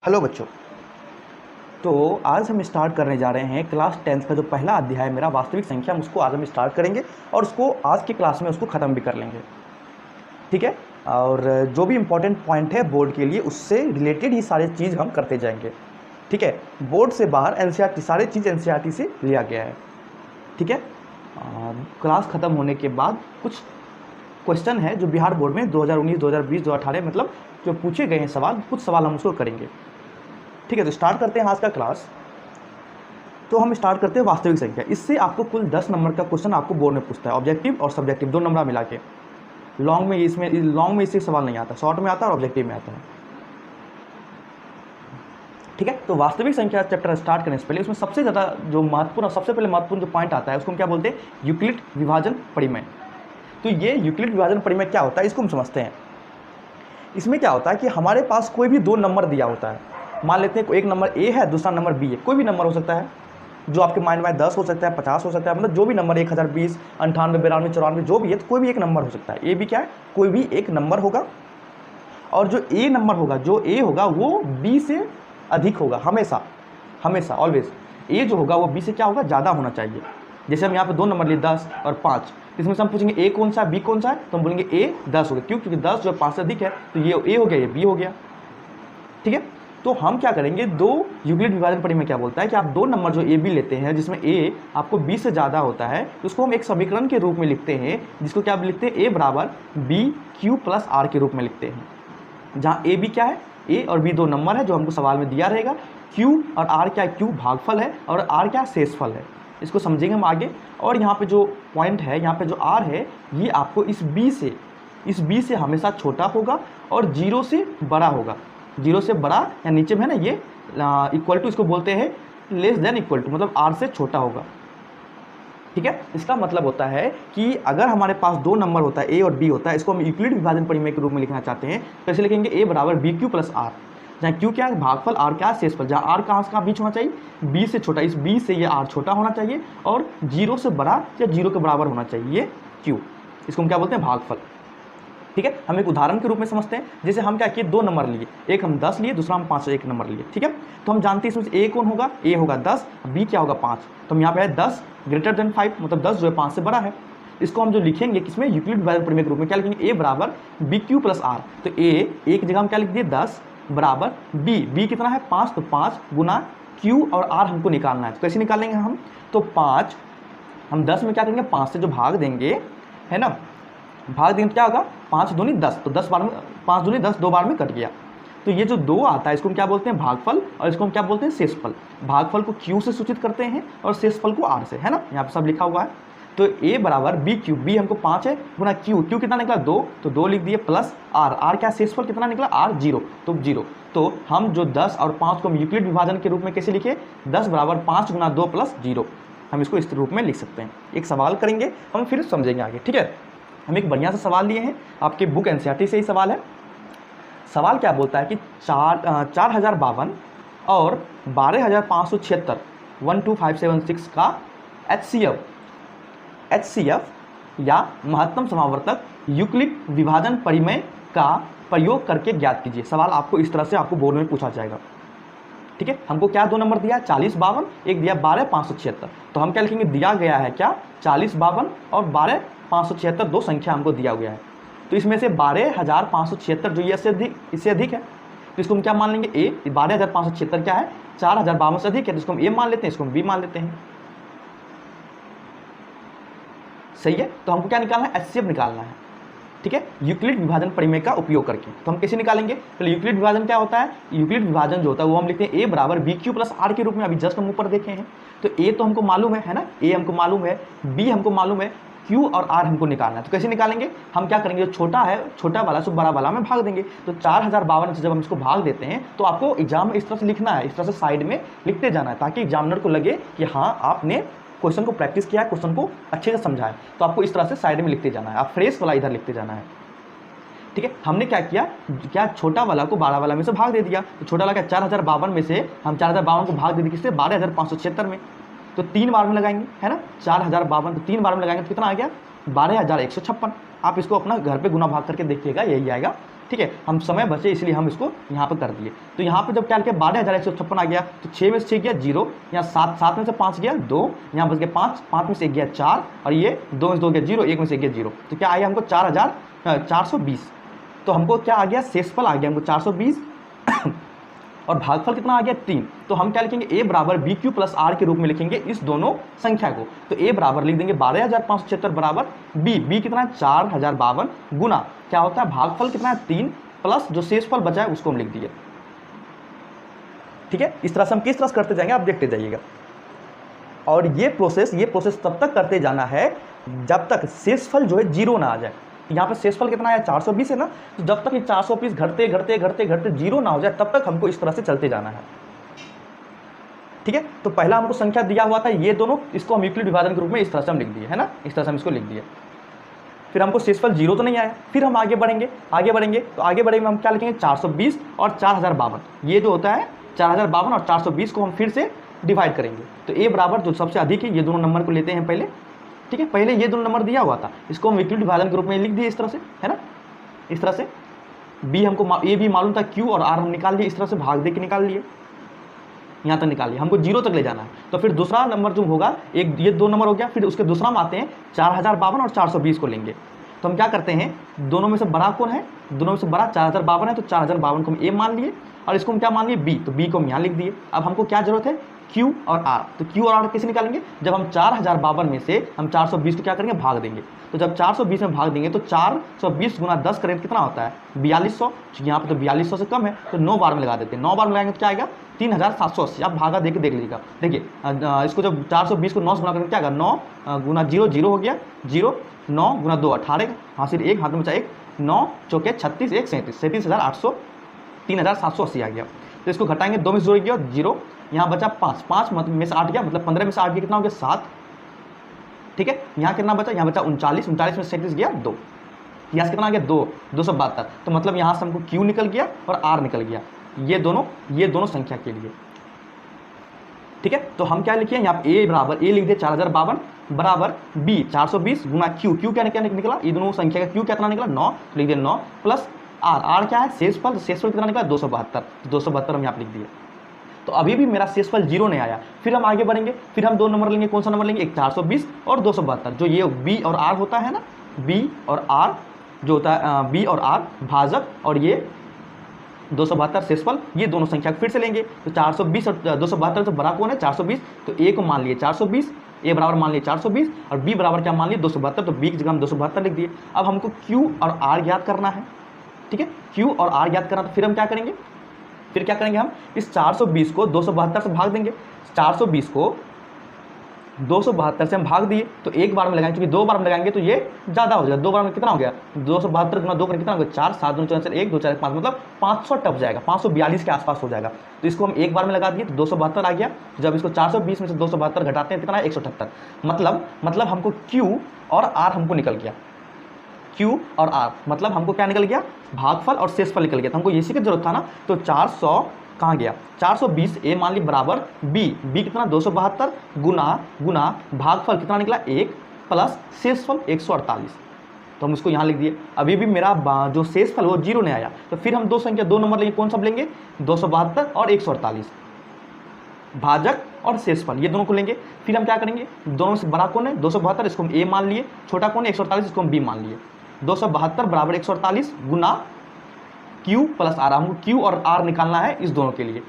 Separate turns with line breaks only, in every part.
Hello बच्चों। तो आज हम स्टार्ट करने जा रहे हैं क्लास 10th का जो पहला अध्याय मेरा वास्तविक संख्या, हम उसको आज हम स्टार्ट करेंगे और उसको आज की क्लास में उसको ख़त्म भी कर लेंगे। ठीक है। और जो भी इम्पोर्टेंट पॉइंट है बोर्ड के लिए उससे रिलेटेड ही सारी चीज़ हम करते जाएंगे। ठीक है। बोर्ड से बाहर एनसीईआरटी सारी चीज़ एनसीईआरटी से लिया गया है। ठीक है। क्लास ख़त्म होने के बाद कुछ क्वेश्चन है जो बिहार बोर्ड में 2019, 2020, 2018 मतलब जो पूछे गए हैं सवाल, कुछ सवाल हम उसको करेंगे। ठीक है। तो स्टार्ट करते हैं आज का क्लास। तो हम स्टार्ट करते हैं वास्तविक संख्या। इससे आपको कुल 10 नंबर का क्वेश्चन आपको बोर्ड में पूछता है, ऑब्जेक्टिव और सब्जेक्टिव दो नंबर मिला के। लॉन्ग में इससे सवाल नहीं आता, शॉर्ट में आता है और ऑब्जेक्टिव में आता है। ठीक है। तो वास्तविक संख्या चैप्टर स्टार्ट करने से पहले उसमें सबसे ज़्यादा जो महत्वपूर्ण, सबसे पहले महत्वपूर्ण जो पॉइंट आता है उसको हम क्या बोलते हैं? यूक्लिड विभाजन परिमेय। तो ये यूक्लिड विभाजन परिमेय क्या होता है इसको हम समझते हैं। इसमें क्या होता है कि हमारे पास कोई भी दो नंबर दिया होता है। मान लेते हैं एक नंबर ए है, दूसरा नंबर बी है। कोई भी नंबर हो सकता है जो आपके माइंड में 10 हो सकता है, 50 हो सकता है, मतलब जो भी नंबर 1020, 98, 92, 94 जो भी है, तो कोई भी एक नंबर हो सकता है। ए भी क्या है? कोई भी एक नंबर होगा। और जो ए नंबर होगा, जो ए होगा वो बी से अधिक होगा, हमेशा हमेशा ऑलवेज। ए जो होगा वो बी से क्या होगा? ज़्यादा होना चाहिए। जैसे हम यहाँ पे दो नंबर लिए 10 और 5, इसमें से हम पूछेंगे ए कौन सा है, बी कौन सा है, तो हम बोलेंगे ए 10 हो गया। क्यों? क्योंकि 10 जो 5 से अधिक है, तो ये ए हो गया, ये बी हो गया। ठीक है। तो हम क्या करेंगे, दो यूक्लिड विभाजन परिमेय क्या बोलता है कि आप दो नंबर जो ए बी लेते हैं जिसमें ए आपको बी से ज़्यादा होता है, तो उसको हम एक समीकरण के रूप में लिखते हैं, जिसको क्या लिखते हैं? ए बराबर बी क्यू प्लस आर के रूप में लिखते हैं। जहाँ ए बी क्या है? ए और बी दो नंबर है जो हमको सवाल में दिया रहेगा। क्यू और आर क्या है? क्यू भागफल है और आर क्या? शेषफल है। इसको समझेंगे हम आगे। और यहाँ पे जो पॉइंट है, यहाँ पे जो आर है, ये आपको इस बी से हमेशा छोटा होगा और जीरो से बड़ा होगा। जीरो से बड़ा या नीचे में है ना, ये इक्वल टू, इसको बोलते हैं लेस देन इक्वल टू, मतलब आर से छोटा होगा। ठीक है। इसका मतलब होता है कि अगर हमारे पास दो नंबर होता है, ए और बी होता है, इसको हम यूक्लिड विभाजन परिमेय के रूप में लिखना चाहते हैं, तो ऐसे लिखेंगे ए बराबर बी क्यू प्लस आर, जहाँ क्यू क्या है? भागफल, आर क्या है? शेषफल। जहाँ आर कहाँ से बीच होना चाहिए? बी से छोटा, इस बी से ये आर छोटा होना चाहिए और जीरो से बड़ा या जीरो के बराबर होना चाहिए ये क्यू। इसको हम क्या बोलते हैं? भागफल। ठीक है। हम एक उदाहरण के रूप में समझते हैं। जैसे हम क्या किए, दो नंबर लिए, एक हम 10 लिए, दूसरा हम 5 एक नंबर लिए। ठीक है। तो हम जानते हैं इसमें से ए कौन होगा? ए होगा 10, बी क्या होगा? 5। तो हम यहाँ पे है 10 ग्रेटर देन 5, मतलब 10 जो है 5 से बड़ा है। इसको हम जो लिखेंगे किसमें? यूक्लिड विभाजन परिमेय के रूप में क्या लिखेंगे? ए बराबर बी क्यू प्लस आर। तो ए की जगह हम क्या लिख दिए? 10 बराबर बी कितना है? 5। तो 5 गुना क्यू और आर हमको निकालना है। तो कैसे निकालेंगे हम? तो 5 हम 10 में क्या करेंगे? 5 से जो भाग देंगे, है ना, भाग देंगे तो क्या होगा? 5 दूनी 10, तो 10 बार में 5 दूनी 10 दो बार में कट गया। तो ये जो दो आता है इसको हम क्या बोलते हैं? भागफल। और इसको हम क्या बोलते हैं? शेषफल। भागफल को क्यू से सूचित करते हैं और शेषफल को आर से, है ना, यहाँ पे सब लिखा हुआ है। तो ए बराबर बी क्यू, बी हमको 5 है, गुना क्यू कितना निकला? 2, तो 2 लिख दिए, प्लस आर क्या? शेषफल कितना निकला? आर 0, तो 0। तो हम जो 10 और 5 को हम यूक्लिड विभाजन के रूप में कैसे लिखे? 10 बराबर 5 गुना 2 प्लस 0। हम इसको इस रूप में लिख सकते हैं। एक सवाल करेंगे, हम फिर समझेंगे आगे। ठीक है। हम एक बढ़िया सा सवाल लिए हैं, आपके बुक एनसीईआरटी से ही सवाल है। सवाल क्या बोलता है कि 4052 और 12576 12576 का HCF या महत्तम समावर्तक यूक्लिड विभाजन परिमेय का प्रयोग करके ज्ञात कीजिए। सवाल आपको इस तरह से आपको बोर्ड में पूछा जाएगा। ठीक है। हमको क्या दो नंबर दिया? 4052, एक दिया 12576। तो हम क्या लिखेंगे? दिया गया है क्या? 4052 और 12576 दो संख्या हमको दिया गया है। तो इसमें से 12576 जो ये इससे अधिक है, तो इसको हम क्या मान लेंगे? ए। 12576 क्या है? 4052 से अधिक है, तो इसको हम ए मान लेते हैं, इसको हम बी मान लेते हैं। सही है। तो हमको क्या निकालना है? HCF निकालना है। ठीक है। यूक्लिड विभाजन परिमेय का उपयोग करके। तो हम कैसे निकालेंगे? पहले यूक्लिड विभाजन क्या होता है? यूक्लिड विभाजन जो होता है वो हम लिखते हैं ए बराबर बी क्यू प्लस आर के रूप में। अभी जस्ट हम ऊपर देखे हैं। तो ए तो हमको मालूम है ना, ए हमको मालूम है, बी हमको मालूम है, क्यू और आर हमको निकालना है। तो कैसे निकालेंगे? हम क्या करेंगे? जो छोटा है, छोटा वाला से बड़ा वाला में भाग देंगे। तो 4052 से जब हम इसको भाग देते हैं तो आपको एग्जाम में इस तरह से लिखना है, इस तरह से साइड में लिखते जाना है, ताकि एग्जामिनर को लगे कि हाँ आपने क्वेश्चन को प्रैक्टिस किया है, क्वेश्चन को अच्छे से समझा है। तो आपको इस तरह से साइड में लिखते जाना है, आप फ्रेश वाला इधर लिखते जाना है। ठीक है। हमने क्या किया? क्या छोटा वाला को 12 वाला में से भाग दे दिया। तो छोटा वाला क्या? 4052 में से हम 4052 को भाग दे दिए किससे? 12576 में। तो 3 बार में लगाएंगे, है ना, 4052 तो 3 बार में लगाएंगे तो कितना आ गया? 12156। आप इसको अपना घर पे गुना भाग करके देखिएगा, यही आएगा ठीक है, हम समय बचे इसलिए हम इसको यहाँ पर कर दिए। तो यहाँ पे जब क्या किया 12,156 आ गया, तो 6 में से 6 गया 0, यहाँ 7 में से 5 गया 2, यहाँ बच गया 5 में से 1 गया 4, और ये 2 में से 2 गया 0, 1 में से 1 गया 0। तो क्या आया हमको 4,420। तो हमको क्या आ गया, शेषफल आ गया हमको 420 और भागफल कितना आ गया 3। तो हम क्या लिखेंगे, a बराबर बी क्यू प्लस आर के रूप में लिखेंगे इस दोनों संख्या को। तो a बराबर लिख देंगे 12,576 बराबर b कितना है 4,052 गुना क्या होता है भागफल कितना है 3 प्लस जो शेषफल बचा है उसको हम लिख दिए। ठीक है, इस तरह से हम किस तरह से करते जाएंगे आप देखते जाइएगा। और ये प्रोसेस तब तक करते जाना है जब तक शेषफल जो है 0 ना आ जाए। यहाँ पे शेषफल कितना है 420 है ना, तो जब तक ये 420 घटते 0 ना हो जाए तब तक हमको इस तरह से चलते जाना है। ठीक है, तो पहला हमको संख्या दिया हुआ था ये दोनों, इसको हम यूक्लिड विभाजन के रूप में इस तरह से हम लिख दिए है ना, इस तरह से हम इसको लिख दिए। फिर हमको शेषफल 0 तो नहीं आया, फिर हम आगे बढ़ेंगे तो आगे बढ़ेंगे हम क्या लिखेंगे 420 और 4,052। ये जो होता है 4,052 और 420 को हम फिर से डिवाइड करेंगे। तो a बराबर जो सबसे अधिक है ये दोनों नंबर को लेते हैं पहले। ठीक है, पहले ये दोनों नंबर दिया हुआ था, इसको हम यूक्लिड विभाजन के रूप में लिख दिए इस तरह से, है ना, इस तरह से। b हमको a भी मालूम था, q और r हम निकाल लिए, इस तरह से भाग दे के निकाल लिए, यहाँ तक निकाल लिया। हमको 0 तक ले जाना है। तो फिर दूसरा नंबर जो होगा, एक ये 2 नंबर हो गया, फिर उसके दूसरा में आते हैं 4,052 और 420 को लेंगे। तो हम क्या करते हैं, दोनों में से बड़ा कौन है, दोनों में से बड़ा 4,052 है, तो 4,052 को हम a मान लिए और इसको हम क्या मान लिए b, तो b को हम यहाँ लिख दिए। अब हमको क्या जरूरत है q और r, तो q और r कैसे निकालेंगे, जब हम 4,052 में से हम 420 को क्या करेंगे भाग देंगे। तो जब 420 में भाग देंगे तो 420 गुना 10 करेंगे कितना होता है 4200, यहाँ पे तो 4200 से कम है, तो 9 बार में लगा देते हैं। 9 बार में लगाएंगे तो क्या आएगा 3,780। आप भागा देख लीजिएगा, देखिए इसको जब 420 को 9 से गुना करेंगे क्या आएगा, 9 गुना 0 0 हो गया 0, 9 गुना 2 18, हासिल 1 हाथ में बचा 1, 9 चौके 36 1 37, 37,800, 3,780 आ गया। तो इसको घटाएंगे, 2 में से जोड़ गया 0, यहाँ बचा 5 में से 8 गया, मतलब 15 में से 8 गया कितना हो गया 7। ठीक है, यहाँ कितना बचा, यहाँ बचा 39 में से 37 गया 2, यहाँ से कितना आ गया 272। तो मतलब यहाँ से हमको Q निकल गया और R निकल गया, ये दोनों संख्या के लिए। ठीक है, तो हम क्या लिखिए यहाँ पे a बराबर a लिख दिए 4,052 बराबर b 420 गुना q क्या निकला, ये दोनों संख्या का q कितना निकला 9, तो लिख दिए 9 प्लस r क्या है शेषफल कितना निकला 272 हम यहाँ पे लिख दिए। तो अभी भी मेरा शेषफल 0 नहीं आया। फिर हम आगे बढ़ेंगे, फिर हम 2 नंबर लेंगे, कौन सा नंबर लेंगे, एक 420 और 272, जो ये b और r होता है ना, b और r जो होता है b और r भाजक और ये 272 शेषफल, ये दोनों संख्या फिर से लेंगे। तो 420 और 272 से बड़ा कौन है 420, तो a को मान लिए 420, a बराबर मान लिए 420 और b बराबर क्या मान लिए 272, तो b की जगह हम 272 लिख दिए। अब हमको q और r ज्ञात करना है। ठीक है, q और r ज्ञात करना, तो फिर हम क्या करेंगे, हम इस 420 को 272 से भाग देंगे। 420 को 272 से हम भाग दिए तो एक बार में लगाएंगे, क्योंकि 2 बार में लगाएंगे तो ये ज़्यादा हो जाएगा। 2 बार में कितना हो गया 272 गुना 2 करें कितना हो गया 4, 7 दूनी 4 1 2 4 5, मतलब 500 टप जाएगा, 542 के आसपास हो जाएगा। तो इसको हम एक बार में लगा दिए तो 272 आ गया। जब इसको 420 में से 272 घटाते हैं कितना है 178। मतलब हमको Q और R हमको निकल गया, Q और R मतलब हमको क्या निकल गया भागफल और शेषफल निकल गया। तो हमको इसी की जरूरत था ना, तो 400 कहाँ गया 420 a मान ली बराबर b कितना 272 गुना भागफल कितना निकला 1 प्लस शेषफल 148। तो हम इसको यहाँ लिख दिए। अभी भी मेरा जो शेषफल वो 0 नहीं आया। तो फिर हम 2 नंबर लेंगे, कौन सा लेंगे 272 और 148, भाजक और शेषफल ये दोनों को लेंगे। फिर हम क्या करेंगे, दोनों से बड़ा कौन है 272, इसको हम a मान लिए, छोटा कौन है 148, इसको हम b मान लिए। 272 बराबर 148 गुना Q प्लस R, हमको Q और R निकालना है इस दोनों के लिए।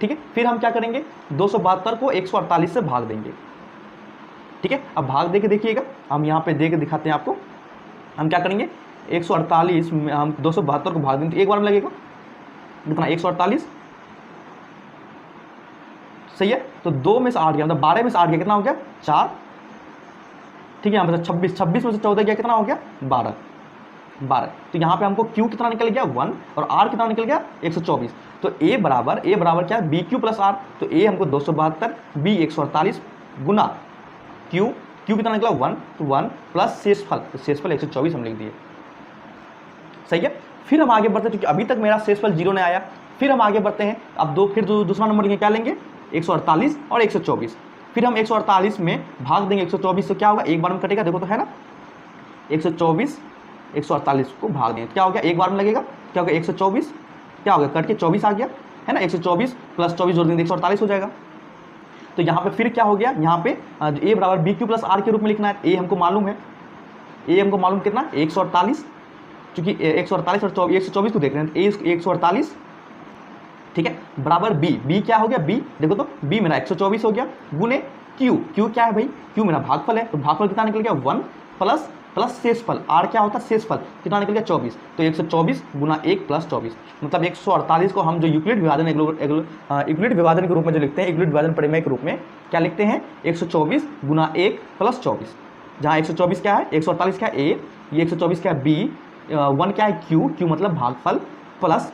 ठीक है, फिर हम क्या करेंगे 272 को 148 से भाग देंगे। ठीक है, अब भाग दे के देखिएगा, हम यहाँ पे दे के दिखाते हैं आपको। हम क्या करेंगे 148 में हम 272 को भाग देंगे तो एक बार में लगेगा कितना 148, सही है। तो 2 में से 8 गया, मतलब 12 में से 8 गया कितना हो गया 4। ठीक है, यहाँ पे 26 में से 14 गया कितना हो गया 12। तो यहाँ पे हमको Q कितना निकल गया 1 और R कितना निकल गया 124। तो A बराबर क्या है BQ प्लस R। तो A हमको 272, B 148 गुना Q कितना निकला 1, तो 1 प्लस शेषफल, तो शेषफल 124 हम लिख दिए, सही है। फिर हम आगे बढ़ते हैं, क्योंकि अभी तक मेरा शेषफल 0 नहीं आया। फिर हम आगे बढ़ते हैं, अब दूसरा नंबर लेंगे, क्या लेंगे 148 और 124। फिर हम 148 में भाग देंगे 124 से, क्या होगा एक बार में कटेगा, देखो तो है ना 124 148 को भाग देंगे, क्या हो गया एक बार में लगेगा क्या होगा 124, क्या हो गया कट के 24 आ गया है ना, 124 प्लस 24 जोड़ देंगे 148 हो जाएगा। तो यहाँ पे फिर क्या हो गया, यहाँ पे ए बराबर बी क्यू प्लस आर के रूप में लिखना है। ए हमको मालूम है, ए हमको मालूम कितना 148, चूंकि 148 और 124 को देख रहे हैं, ए 148 ठीक है, बराबर बी, बी क्या हो गया बी, देखो तो बी मेरा 124 हो गया गुने क्यू, क्यू क्या है भाई, क्यू मेरा भागफल है, तो भागफल कितना निकल गया 1 प्लस प्लस शेषफल, आर क्या होता है शेषफल, कितना निकल गया 24, तो 124 गुना 1 प्लस 24, मतलब 148 को हम जो यूक्लिड विभाजन यूक्लिड विभाजन के रूप में जो लिखते हैं, यूक्लिड विभाजन परिमेय के रूप में क्या लिखते हैं 124 गुना 1 प्लस 24, जहाँ 124 क्या है 148 क्या है ए, ये 124 क्या है बी, 1 क्या है क्यू, क्यू मतलब भागफल प्लस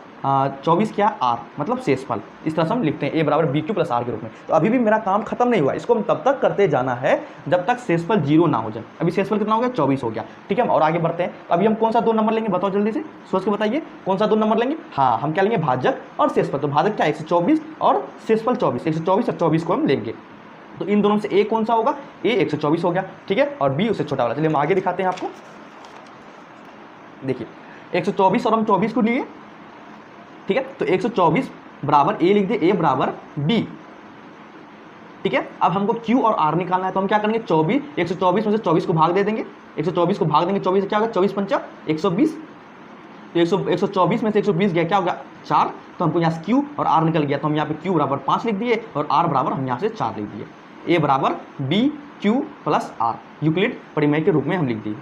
24 क्या आर मतलब शेषफल, इस तरह से हम लिखते हैं ए बराबर बी क्यू प्लस आर के रूप में। तो अभी भी मेरा काम खत्म नहीं हुआ, इसको हम तब तक करते जाना है जब तक शेषफल 0 ना हो जाए। अभी शेषफल कितना हो गया 24 हो गया, ठीक है, हम और आगे बढ़ते हैं। तो अभी हम कौन सा 2 नंबर लेंगे बताओ जल्दी से, सोच के बताइए कौन सा 2 नंबर लेंगे। हाँ, हम क्या लेंगे भाजक और शेषफल, तो भाजक क्या 124 और शेषफल 24, 124 और 24 को हम लेंगे, तो इन दोनों से ए कौन सा होगा, ए 124 हो गया, ठीक है, और बी उससे छोटा वाला। चलिए हम आगे दिखाते हैं आपको, देखिए 124 और हम 24 को लिए, ठीक है, तो 124 बराबर ए लिख दे, ए बराबर बी, ठीक है। अब हमको क्यू और आर निकालना है, तो हम क्या करेंगे 24 124 में से 24 को भाग दे देंगे, 124 को भाग देंगे 24 से क्या होगा 24 पंचा 120, तो 124 में से 120 गया क्या होगा 4, तो हमको यहाँ से क्यू और आर निकल गया, तो हम यहाँ पे क्यू बराबर 5 लिख दिए और आर बराबर हम यहाँ से 4 लिख दिए, ए बराबर B Q plus R Euclid परिमेय के रूप में हम लिख दिए,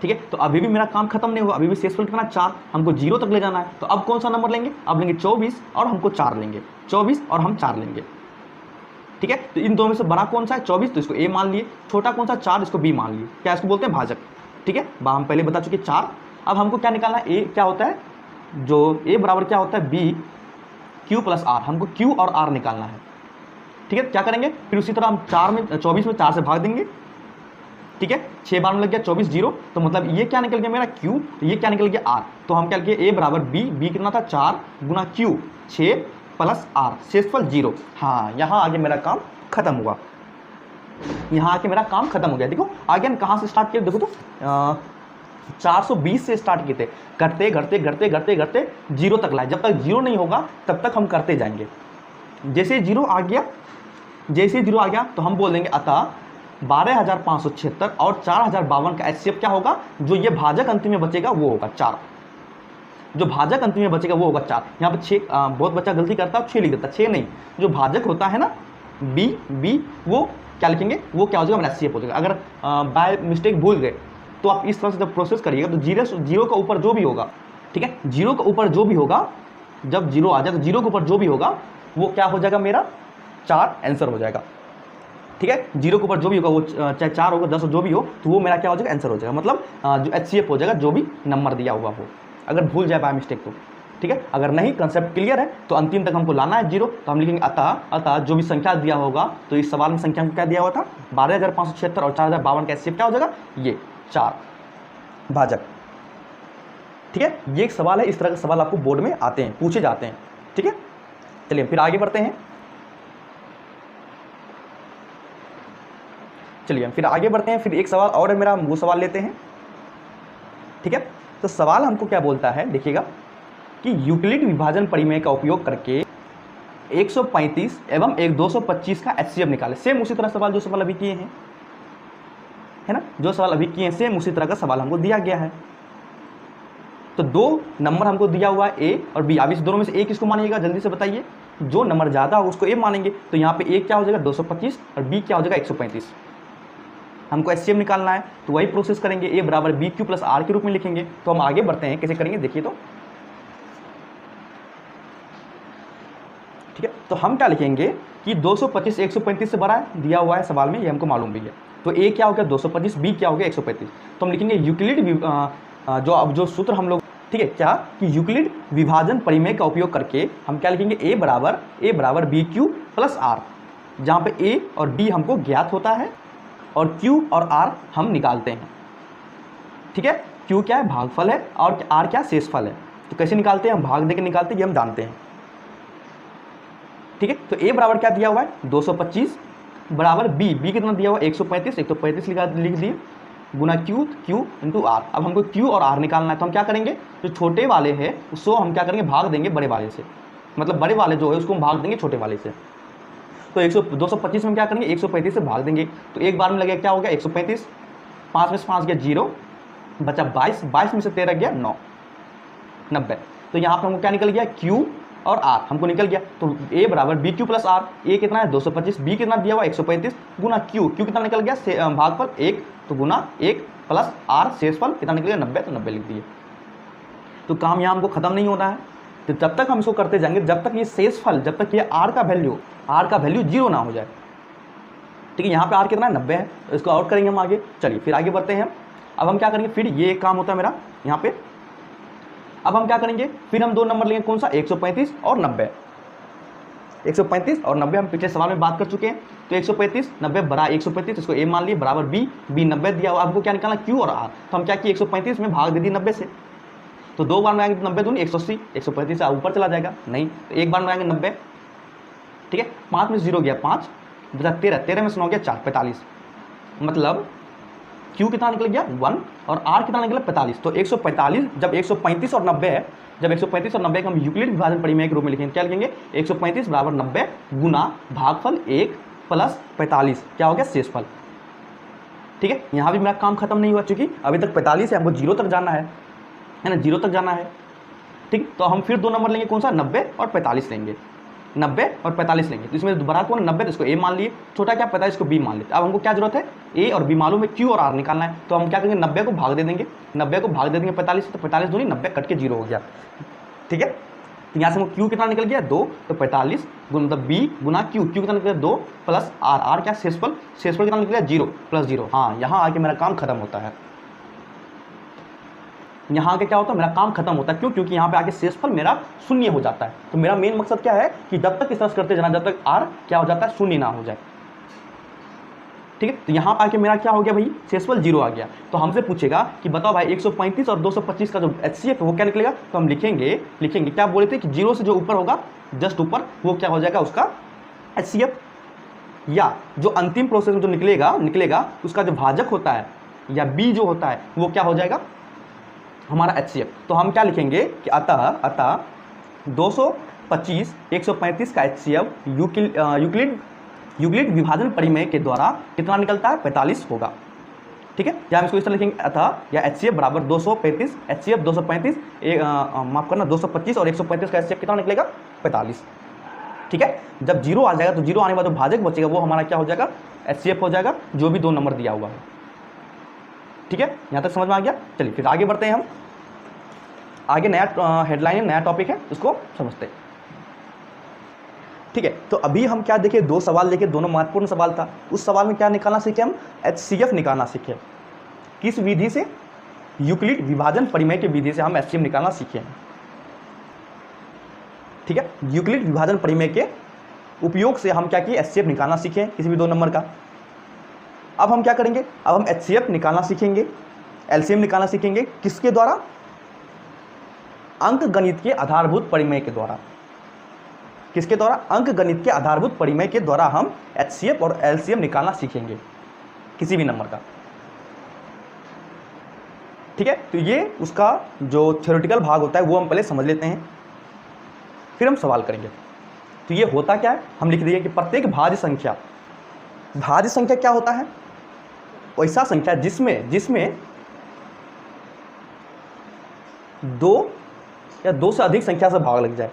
ठीक है। तो अभी भी मेरा काम खत्म नहीं हुआ, अभी भी शेषफल कितना 4, हमको 0 तक ले जाना है, तो अब कौन सा नंबर लेंगे, अब लेंगे 24 और हमको 4 लेंगे, 24 और हम 4 लेंगे, ठीक है। तो इन दोनों में से बड़ा कौन सा है 24, तो इसको ए मान लिए, छोटा कौन सा 4, इसको बी मान लिए, क्या इसको बोलते हैं भाजक, ठीक है, हम पहले बता चुके 4। अब हमको क्या निकालना है, ए क्या होता है, जो ए बराबर क्या होता है बी क्यू प्लस आर, हमको क्यू और आर निकालना है, ठीक है। क्या करेंगे फिर उसी तरह हम 24 में 4 से भाग देंगे, ठीक है, 6 बार में लग गया 24 0, तो मतलब ये क्या निकल गया मेरा क्यू, तो ये क्या निकल गया आर, तो हम क्या लिखे ए बराबर बी, बी कितना था 4 गुना क्यू 6 प्लस आर शेषफल 0। हाँ, यहाँ आगे मेरा काम खत्म हुआ, यहाँ आके मेरा काम खत्म हो गया। देखो आगे हम कहाँ से स्टार्ट किए, देखो तो 420 से स्टार्ट किए थे, करते करते करते करते करते 0 तक लाए, जब तक 0 नहीं होगा तब तक हम करते जाएंगे। जैसे 0 आ गया, जैसे 0 आ गया तो हम बोल देंगे अतः 12,576 और 4,052 का एचसीएफ क्या होगा, जो ये भाजक अंतिम में बचेगा वो होगा 4, जो भाजक अंतिम में बचेगा वो होगा 4। यहाँ पे 6, बहुत बच्चा गलती करता है 6 लिख देता है, 6 नहीं, जो भाजक होता है ना बी बी वो क्या लिखेंगे, वो क्या हो जाएगा एचसीएफ हो जाएगा। अगर बाय मिस्टेक भूल गए तो आप इस तरह से जब प्रोसेस करिएगा तो 0 के ऊपर जो भी होगा, ठीक है, 0 के ऊपर जो भी होगा, जब 0 आ जाए तो 0 के ऊपर जो भी होगा वो क्या हो जाएगा मेरा 4 आंसर हो जाएगा, ठीक है। 0 के ऊपर जो भी होगा वो चाहे 4 होगा 10 हो जो भी हो, तो वो मेरा क्या हो जाएगा आंसर हो जाएगा, मतलब जो एचसीएफ हो जाएगा जो भी नंबर दिया हुआ वो, अगर भूल जाए बाय मिस्टेक तो, ठीक है। अगर नहीं कंसेप्ट क्लियर है तो अंतिम तक हमको लाना है 0, तो हम लिखेंगे अतः जो भी संख्या दिया होगा, तो इस सवाल में संख्या को क्या दिया हुआ था 12,576 और 4,052 का एचसीएफ क्या हो जाएगा ये 4 भाजक, ठीक है। ये एक सवाल है, इस तरह के सवाल आपको बोर्ड में आते हैं, पूछे जाते हैं, ठीक है। चलिए फिर आगे बढ़ते हैं, चलिए फिर आगे बढ़ते हैं। फिर एक सवाल और है मेरा, वो सवाल लेते हैं, ठीक है। तो सवाल हमको क्या बोलता है देखिएगा कि यूक्लिड विभाजन परिमेय का उपयोग करके 135 एवं एक 225 का एचसीएफ निकाले। सेम उसी तरह सवाल जो सवाल अभी किए हैं, है ना, जो सवाल अभी किए हैं सेम उसी तरह का सवाल हमको दिया गया है। तो 2 नंबर हमको दिया हुआ है ए और बी, अब इस दोनों में से ए किसको मानिएगा जल्दी से बताइए, जो नंबर ज़्यादा हो उसको ए मानेंगे, तो यहाँ पे ए क्या हो जाएगा 225 और बी क्या हो जाएगा 135। हमको एचसीएफ निकालना है तो वही प्रोसेस करेंगे, ए बराबर बी क्यू प्लस आर के रूप में लिखेंगे। तो हम आगे बढ़ते हैं, कैसे करेंगे देखिए तो, ठीक है। तो हम क्या लिखेंगे कि 225 135 से बड़ा है, दिया हुआ है सवाल में, ये हमको मालूम भी है। तो ए क्या हो गया 225, बी क्या हो गया 135, तो हम लिखेंगे यूक्लिड जो सूत्र हम लोग, ठीक है, क्या कि यूक्लिड विभाजन परिमेय का उपयोग करके हम क्या लिखेंगे ए बराबर बी क्यू प्लस आर, जहाँ पे ए और बी हमको ज्ञात होता है और Q और R हम निकालते हैं, ठीक है। Q क्या है भागफल है और R क्या शेषफल है, तो कैसे निकालते हैं हम भाग देके निकालते हैं, ये हम जानते हैं, ठीक है। तो A बराबर क्या दिया हुआ है 225 बराबर B कितना दिया हुआ है 135 लिख दिए, गुना क्यू, क्यू इंटू आर। अब हमको क्यू और आर निकालना है, तो हम क्या करेंगे, जो छोटे वाले हैं उसको हम क्या करेंगे, भाग देंगे बड़े वाले से, मतलब बड़े वाले जो है उसको हम भाग देंगे छोटे वाले से। तो 225 में क्या करेंगे, 135 से भाग देंगे, तो एक बार में लगेगा क्या हो गया 135, 5 में से 5 गया 0, बचा 22, 22 में से 13 गया 9, 90। तो यहाँ पर हमको क्या निकल गया, क्यू और आर हमको निकल गया। तो ए बराबर बी क्यू प्लस आर, ए कितना है 225, बी कितना दिया हुआ 135, गुना क्यू, क्यू कितना निकल गया भागफल 1, तो गुना 1 प्लस आर शेषफल कितना निकल गया 90, तो 90 लिख दिए। तो काम यहाँ हमको खत्म नहीं होता है, तो जब तक हम इसको करते जाएंगे, जब तक ये शेषफल, जब तक ये आर का वैल्यू 0 ना हो जाए। ठीक है, यहाँ पे आर कितना है 90 है, तो इसको और करेंगे हम आगे। चलिए फिर आगे बढ़ते हैं। अब हम क्या करेंगे, फिर ये एक काम होता है मेरा यहाँ पे। अब हम क्या करेंगे, फिर हम 2 नंबर लेंगे, कौन सा 135 और 90। 135 और 90 हम पिछले सवाल में बात कर चुके हैं। तो 135 90 बड़ा 135, इसको ए मान लिए, बराबर बी 90 दिया हुआ। आपको क्या निकालना, क्यू और आर। तो हम क्या किए 135 में भाग दे दी 90 से, तो 2 बार में आएंगे 90 दूनी 180, 135 से ऊपर चला जाएगा नहीं, तो एक बार में आएंगे 90। ठीक है, 5 में 0 गया 5, बचा 13, 13 में से 9 गया 4, 45। मतलब क्यू कितना निकल गया 1 और आर कितना निकला 45। तो 145, जब 135 और 90 है, जब 135 और 90 को हम यूक्लिड विभाजन परिमेय के रूप में लिखेंगे, क्या लिखेंगे 135 बराबर 90 गुना भागफल 1 प्लस 45, क्या हो गया शेषफल। ठीक है, यहाँ भी मेरा काम खत्म नहीं हुआ, चूंकि अभी तक 45 है, हमको 0 तक जाना है ना, 0 तक जाना है। ठीक, तो हम फिर 2 नंबर लेंगे, कौन सा 90 और 45 लेंगे, 90 और 45 लेंगे। तो इसमें बड़ा कौन 90, तो इसको ए मान लिए, छोटा क्या 45 को बी मान लेते। अब हमको क्या जरूरत है, ए और बी मालूम है, क्यू और आर निकालना है। तो हम क्या करेंगे 90 को भाग दे देंगे, 90 को भाग दे देंगे 45, तो 45 दूनी 90 कट के 0 हो गया। ठीक है, तो यहाँ से हमको क्यू कितना निकल गया 2, तो 45 मतलब बी गुना क्यू, क्यू कितना निकल गया 2 प्लस आर, आर क्या शेषफल, शेषफल कितना निकल गया 0 प्लस 0। हाँ, यहाँ आके मेरा काम खत्म होता है, यहाँ आके क्या होता है मेरा काम खत्म होता है। क्यों, क्योंकि यहाँ पे आके शेषफल मेरा शून्य हो जाता है। तो मेरा मेन मकसद क्या है कि जब तक इस तरह करते जाना, जब तक आर क्या हो जाता है शून्य ना हो जाए। ठीक है, तो यहाँ पे आके मेरा क्या हो गया भाई, शेषफल 0 आ गया। तो हमसे पूछेगा कि बताओ भाई 135 और 225 का जो HCF है वो क्या निकलेगा। तो हम लिखेंगे क्या बोले थे कि 0 से जो ऊपर होगा जस्ट ऊपर, वो क्या हो जाएगा उसका HCF, या जो अंतिम प्रोसेस में जो निकलेगा उसका जो भाजक होता है या बी जो होता है वो क्या हो जाएगा हमारा HCF। तो हम क्या लिखेंगे कि अतः 225 135 का HCF यूक्लिड विभाजन परिमेय के द्वारा कितना निकलता है 45 होगा। ठीक है, या हम इसको इस तरह लिखेंगे, अतः या HCF बराबर 235, HCF 235 माफ करना 225 और 135 का HCF कितना निकलेगा 45। ठीक है, जब 0 आ जाएगा तो 0 आने के बाद जो भाजक बचेगा वो हमारा क्या हो जाएगा HCF हो जाएगा, जो भी 2 नंबर दिया हुआ है। ठीक है, यहाँ तक समझ में आ गया। चलिए फिर आगे बढ़ते हैं हम, आगे नया हेडलाइन है, नया टॉपिक है, उसको समझते हैं। ठीक है, तो अभी हम क्या देखे, 2 सवाल देखे, दोनों महत्वपूर्ण सवाल था। उस सवाल में क्या निकालना सीखे हम, HCF निकालना सीखे। किस विधि से, यूक्लिड विभाजन परिमेय की विधि से हम HCF निकालना सीखे हैं। ठीक है, यूक्लिड विभाजन परिमेय के उपयोग से हम क्या किए, HCF निकालना सीखे किसी भी 2 नंबर का। अब हम क्या करेंगे, अब हम HCF निकालना सीखेंगे, LCM निकालना सीखेंगे, किसके द्वारा, अंक गणित के आधारभूत परिमेय के द्वारा। किसके द्वारा, अंक गणित के आधारभूत परिमेय के द्वारा हम HCF और LCM निकालना सीखेंगे किसी भी नंबर का। ठीक है, तो ये उसका जो थ्योरेटिकल भाग होता है वो हम पहले समझ लेते हैं, फिर हम सवाल करेंगे। तो ये होता क्या है, हम लिख दिए कि प्रत्येक भाज्य संख्या क्या होता है, वैसा संख्या जिसमें 2 या 2 से अधिक संख्या से भाग लग जाए।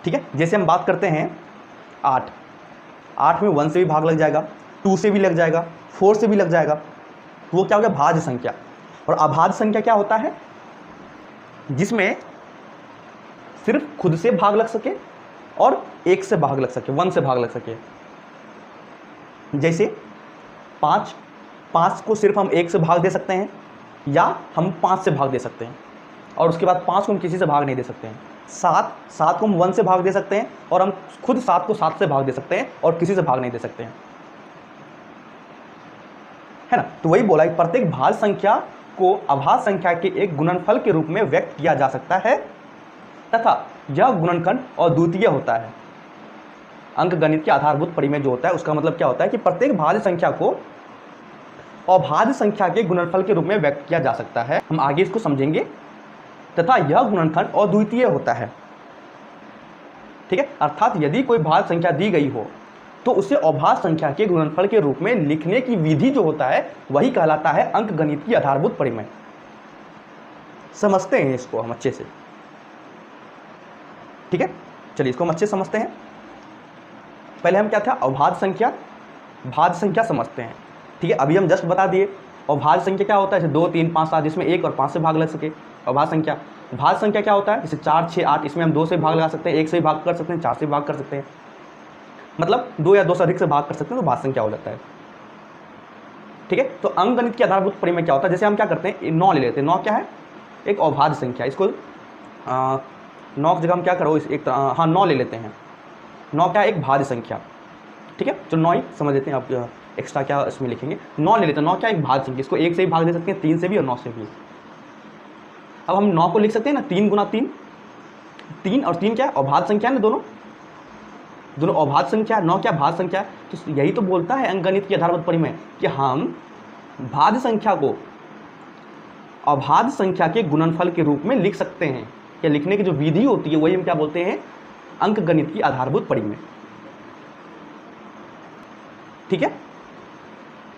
ठीक है, जैसे हम बात करते हैं 8 में 1 से भी भाग लग जाएगा, 2 से भी लग जाएगा, 4 से भी लग जाएगा, वो क्या हो गया भाज्य संख्या। और अभाज्य संख्या क्या होता है, जिसमें सिर्फ खुद से भाग लग सके और 1 से भाग लग सके, 1 से भाग लग सके। जैसे 5 को सिर्फ हम 1 से भाग दे सकते हैं, या हम 5 से भाग दे सकते हैं, और उसके बाद 5 को हम किसी से भाग नहीं दे सकते हैं। 7 को हम 1 से भाग दे सकते हैं, और हम खुद 7 को 7 से भाग दे सकते हैं और किसी से भाग नहीं दे सकते हैं, है ना। तो वही बोला कि प्रत्येक भाज्य संख्या को अभाज्य संख्या के एक गुणनफल के रूप में व्यक्त किया जा सकता है, तथा यह गुणनखंड अद्वितीय होता है। अंक गणित के आधारभूत परिमेय जो होता है उसका मतलब क्या होता है कि प्रत्येक भाज्य संख्या को अभाज्य संख्या के गुणनफल के रूप में व्यक्त किया जा सकता है। हम आगे इसको समझेंगे। तथा यह गुणनखंड अद्वितीय होता है। ठीक है, अर्थात यदि कोई भाज्य संख्या दी गई हो तो उसे अभाज्य संख्या के गुणनफल के रूप में लिखने की विधि जो होता है वही कहलाता है अंकगणित की आधारभूत परिमेय। समझते हैं इसको हम अच्छे से। ठीक है, चलिए इसको हम अच्छे समझते हैं। पहले हम क्या था, अभाज्य संख्या भाज्य संख्या समझते हैं। ठीक है, अभी हम जस्ट बता दिए अभाज्य संख्या क्या होता है, जैसे 2 3 5 7 जिसमें 1 और 5 से भाग लग सके अभाज्य संख्या। भाज्य संख्या क्या होता है, जैसे 4 6 8 इसमें हम 2 से भाग लगा सकते हैं, 1 से भाग कर सकते हैं, 4 से भाग कर सकते हैं, मतलब 2 या 2 से अधिक से भाग कर सकते हैं, तो भाज्य संख्या हो जाता है। ठीक है, तो अंकगणित की आधारभूत परिमेय क्या होता है, जैसे हम क्या करते हैं 9 ले लेते हैं। 9 क्या है, एक अभाज्य संख्या। इसको 9 की जगह हम क्या करो एक 9 ले लेते हैं। 9 क्या है, एक भाज्य संख्या। ठीक है, तो 9 ही समझ लेते हैं, आप एक्स्ट्रा क्या इसमें लिखेंगे। 9 ले लेते हैं। 9 क्या, एक भाज्य संख्या। इसको 1 से ही भाग दे सकते हैं, 3 से भी और 9 से भी। अब हम 9 को लिख सकते हैं ना 3 गुना 3। 3 और 3 क्या है, अभाज्य संख्या है ना, दोनों अभाज्य संख्या। 9 क्या, भाज्य संख्या। तो यही तो बोलता है अंकगणित की आधारभूत परिमेय कि हम भाज्य संख्या को अभाज्य संख्या के गुणनफल के रूप में लिख सकते हैं, या लिखने की जो विधि होती है वही हम क्या बोलते हैं, अंकगणित की आधारभूत परिमेय। ठीक है,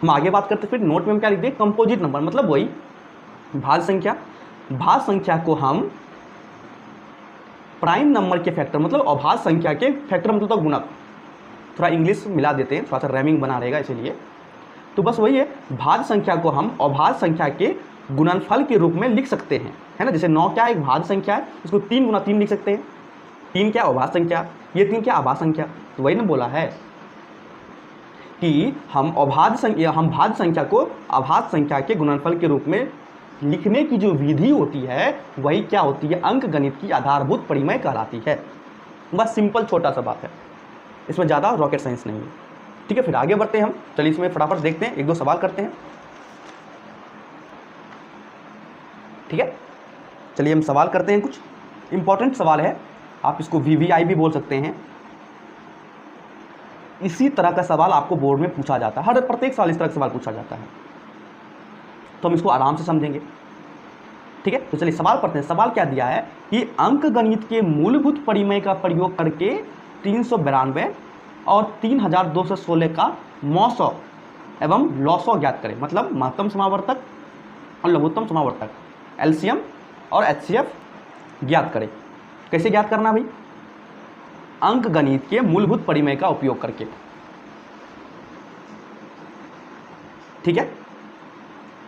हम आगे बात करते हैं। फिर नोट में हम क्या लिखते हैं, कंपोजिट नंबर, मतलब वही भाज्य संख्या। भाज्य संख्या को हम प्राइम नंबर के फैक्टर, मतलब अभाज्य संख्या के फैक्टर मतलब तो गुणक, थोड़ा इंग्लिश मिला देते हैं, थोड़ा सा रैमिंग बना रहेगा इसलिए। तो बस वही है, भाज्य संख्या को हम अभाज्य संख्या के गुणनफल के रूप में लिख सकते हैं, है ना। जैसे 9 क्या एक भाज्य संख्या है, इसको 3 गुना 3 लिख सकते हैं। 3 क्या अभाज्य संख्या, ये 3 क्या अभाज्य संख्या। तो वही ना बोला है कि हम भाज्य संख्या को अभाज्य संख्या के गुणनफल के रूप में लिखने की जो विधि होती है वही क्या होती है, अंकगणित की आधारभूत परिमेय कहलाती है। बस सिंपल छोटा सा बात है, इसमें ज़्यादा रॉकेट साइंस नहीं है। ठीक है, फिर आगे बढ़ते हैं हम। चलिए इसमें फटाफट देखते हैं, 1-2 सवाल करते हैं। ठीक है, चलिए हम सवाल करते हैं। कुछ इंपॉर्टेंट सवाल है, आप इसको VVI भी बोल सकते हैं। इसी तरह का सवाल आपको बोर्ड में पूछा जाता है, हर प्रत्येक साल इस तरह का सवाल पूछा जाता है, तो हम इसको आराम से समझेंगे। ठीक है, तो चलिए सवाल पढ़ते हैं। सवाल क्या दिया है कि अंकगणित के मूलभूत परिमेय का प्रयोग करके 392 और 3216 का मौसौ एवं लौसौ ज्ञात करें। मतलब महत्तम समावर्तक और लघुत्तम समावर्तक, LCM और HCF ज्ञात करें। कैसे ज्ञात करना भाई, अंकगणित के मूलभूत परिमेय का उपयोग करके। ठीक है,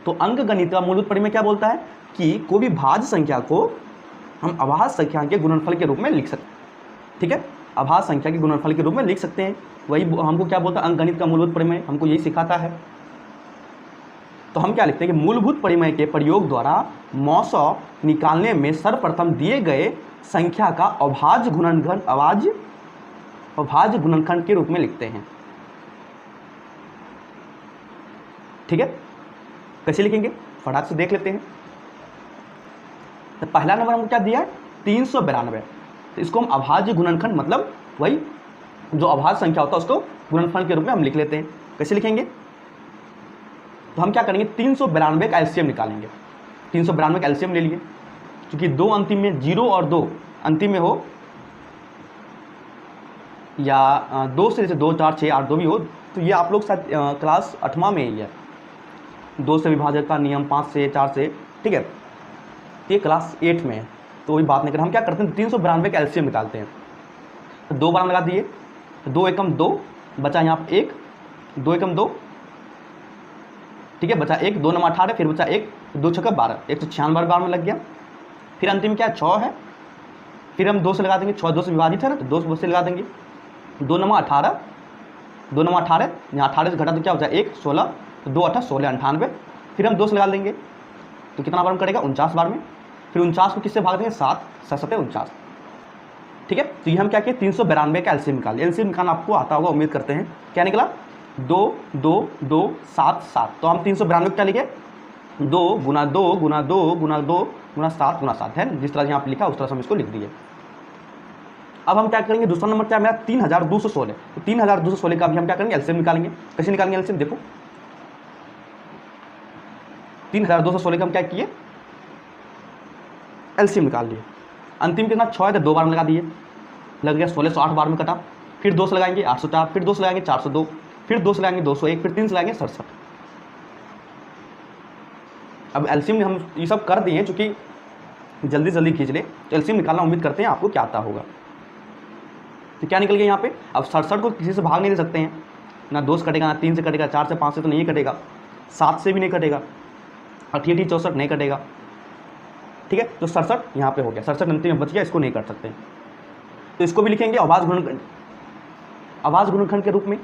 तो अंकगणित का मूलभूत परिमेय क्या बोलता है कि कोई भी भाज्य संख्या को हम अभाज्य संख्या के गुणनफल के रूप में लिख सकते हैं। ठीक है, अभाज्य संख्या के गुणनफल के रूप में लिख सकते हैं। वही हमको क्या बोलता है, अंकगणित का मूलभूत परिमेय हमको यही सिखाता है। तो हम क्या लिखते हैं कि मूलभूत परिमेय के प्रयोग द्वारा मौसौ निकालने में सर्वप्रथम दिए गए संख्या का अभाज्य गुणनखंड के रूप में लिखते हैं। ठीक है, कैसे लिखेंगे फटाक से देख लेते हैं। तो पहला नंबर हमको क्या दिया है 392, तो इसको हम अभाज्य गुणनखंड, मतलब वही जो अभाज्य संख्या होता है उसको गुणनफल के रूप में हम लिख लेते हैं। कैसे लिखेंगे, तो हम क्या करेंगे 392 का एलसीएम निकालेंगे। 392 का एलसीएम ले लिए, क्योंकि 2 अंतिम में 0 और 2 अंतिम में हो, या 2 से जैसे 2 4 6 8 2 भी हो, तो ये आप लोग शायद क्लास 8वां में ही है, 2 से विभाजक का नियम, 5 से 4 से। ठीक है, ये क्लास 8 में है, तो वही बात नहीं करें। हम क्या करते हैं 392 का एलसीएम निकालते हैं। तो 2 बार लगा दिए, 2 एकम 2 बचा यहाँ 1, 2 एकम 2, ठीक है, बचा 1, 2 नंबर 18, फिर बचा 1, 2 छक्का 12, 196 बार में लग गया। फिर अंतिम क्या 6 है, फिर हम 2 से लगा देंगे, 6 2 से विभाजित है ना, तो 2 से लगा देंगे। 2 नंबर 18, 2 नंबर 18, यहाँ 18 से घटा तो क्या हो जाए 1 16, तो 2 8 16 98, फिर हम 2 से लगा देंगे, तो कितना बार में कटेगा 49 बार में। फिर 49 को किससे भाग देंगे 7 7 7 49। ठीक है, तो ये हम क्या किए 392 का एलसीएम निकाल। एलसीएम निकालना आपको आता होगा, उम्मीद करते हैं। क्या निकला 2 2 2 7 7, तो हम 392 क्या लिखे 2 गुना 2 गुना 2 गुना 2 गुना 7 गुना 7 है, जिस तरह से यहाँ पे लिखा उस तरह से हम इसको लिख दिए। अब हम क्या करेंगे, दूसरा नंबर क्या मेरा 3216, तो 3216 का भी हम क्या करेंगे एलसीएम निकालेंगे। कैसे निकालेंगे एलसीएम, देखो 3216 का हम क्या किए, एलसीएम निकाल लिए। अंतिम कितना 6 है तो 2 बार में लगा दिए, लग गया 16, 8 बार में कटा। फिर 2 से लगाएंगे 804, फिर 2 से लगाएंगे 402, फिर 2 से लगाएंगे 201, फिर 3 से लगाएंगे 67। अब एलसीएम हम ये सब कर दिए चूँकि जल्दी जल्दी खींच ले, तो एलसीएम निकालना उम्मीद करते हैं आपको क्या आता होगा। तो क्या निकल गया यहाँ पे, अब 67 को किसी से भाग नहीं दे सकते हैं, ना 2 से कटेगा, ना 3 से कटेगा, 4 से 5 से तो नहीं कटेगा, 7 से भी नहीं कटेगा, 88 64 नहीं कटेगा। ठीक है, तो 67 यहाँ पे हो गया, 67 अंतिम में बच गया, इसको नहीं कर सकते। तो इसको भी लिखेंगे आवाज़ गुणनखंड के रूप में।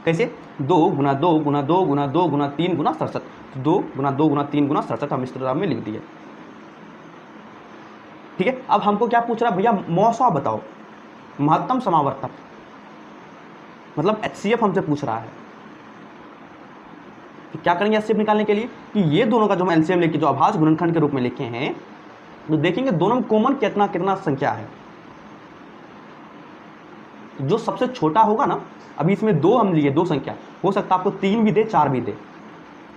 कैसे, 2 गुना 2 गुना 2 गुना 2 गुना 3 गुना 67, 2 गुना 2 गुना 3 गुना 67 हम इस तरह में लिख दिए। ठीक है, अब हमको क्या पूछ रहा है भैया, मौसा बताओ, महत्तम समावर्तक, मतलब HCF हमसे पूछ रहा है। तो क्या करेंगे HCF निकालने के लिए कि ये दोनों का जो हम एलसीएम लेके जो अभाज्य गुणनखंड के रूप में लिखे हैं, तो देखेंगे दोनों में कॉमन कितना कितना संख्या है। जो सबसे छोटा होगा ना, अभी इसमें 2 हम लिए, 2 संख्या, हो सकता है आपको 3 भी दे 4 भी दे,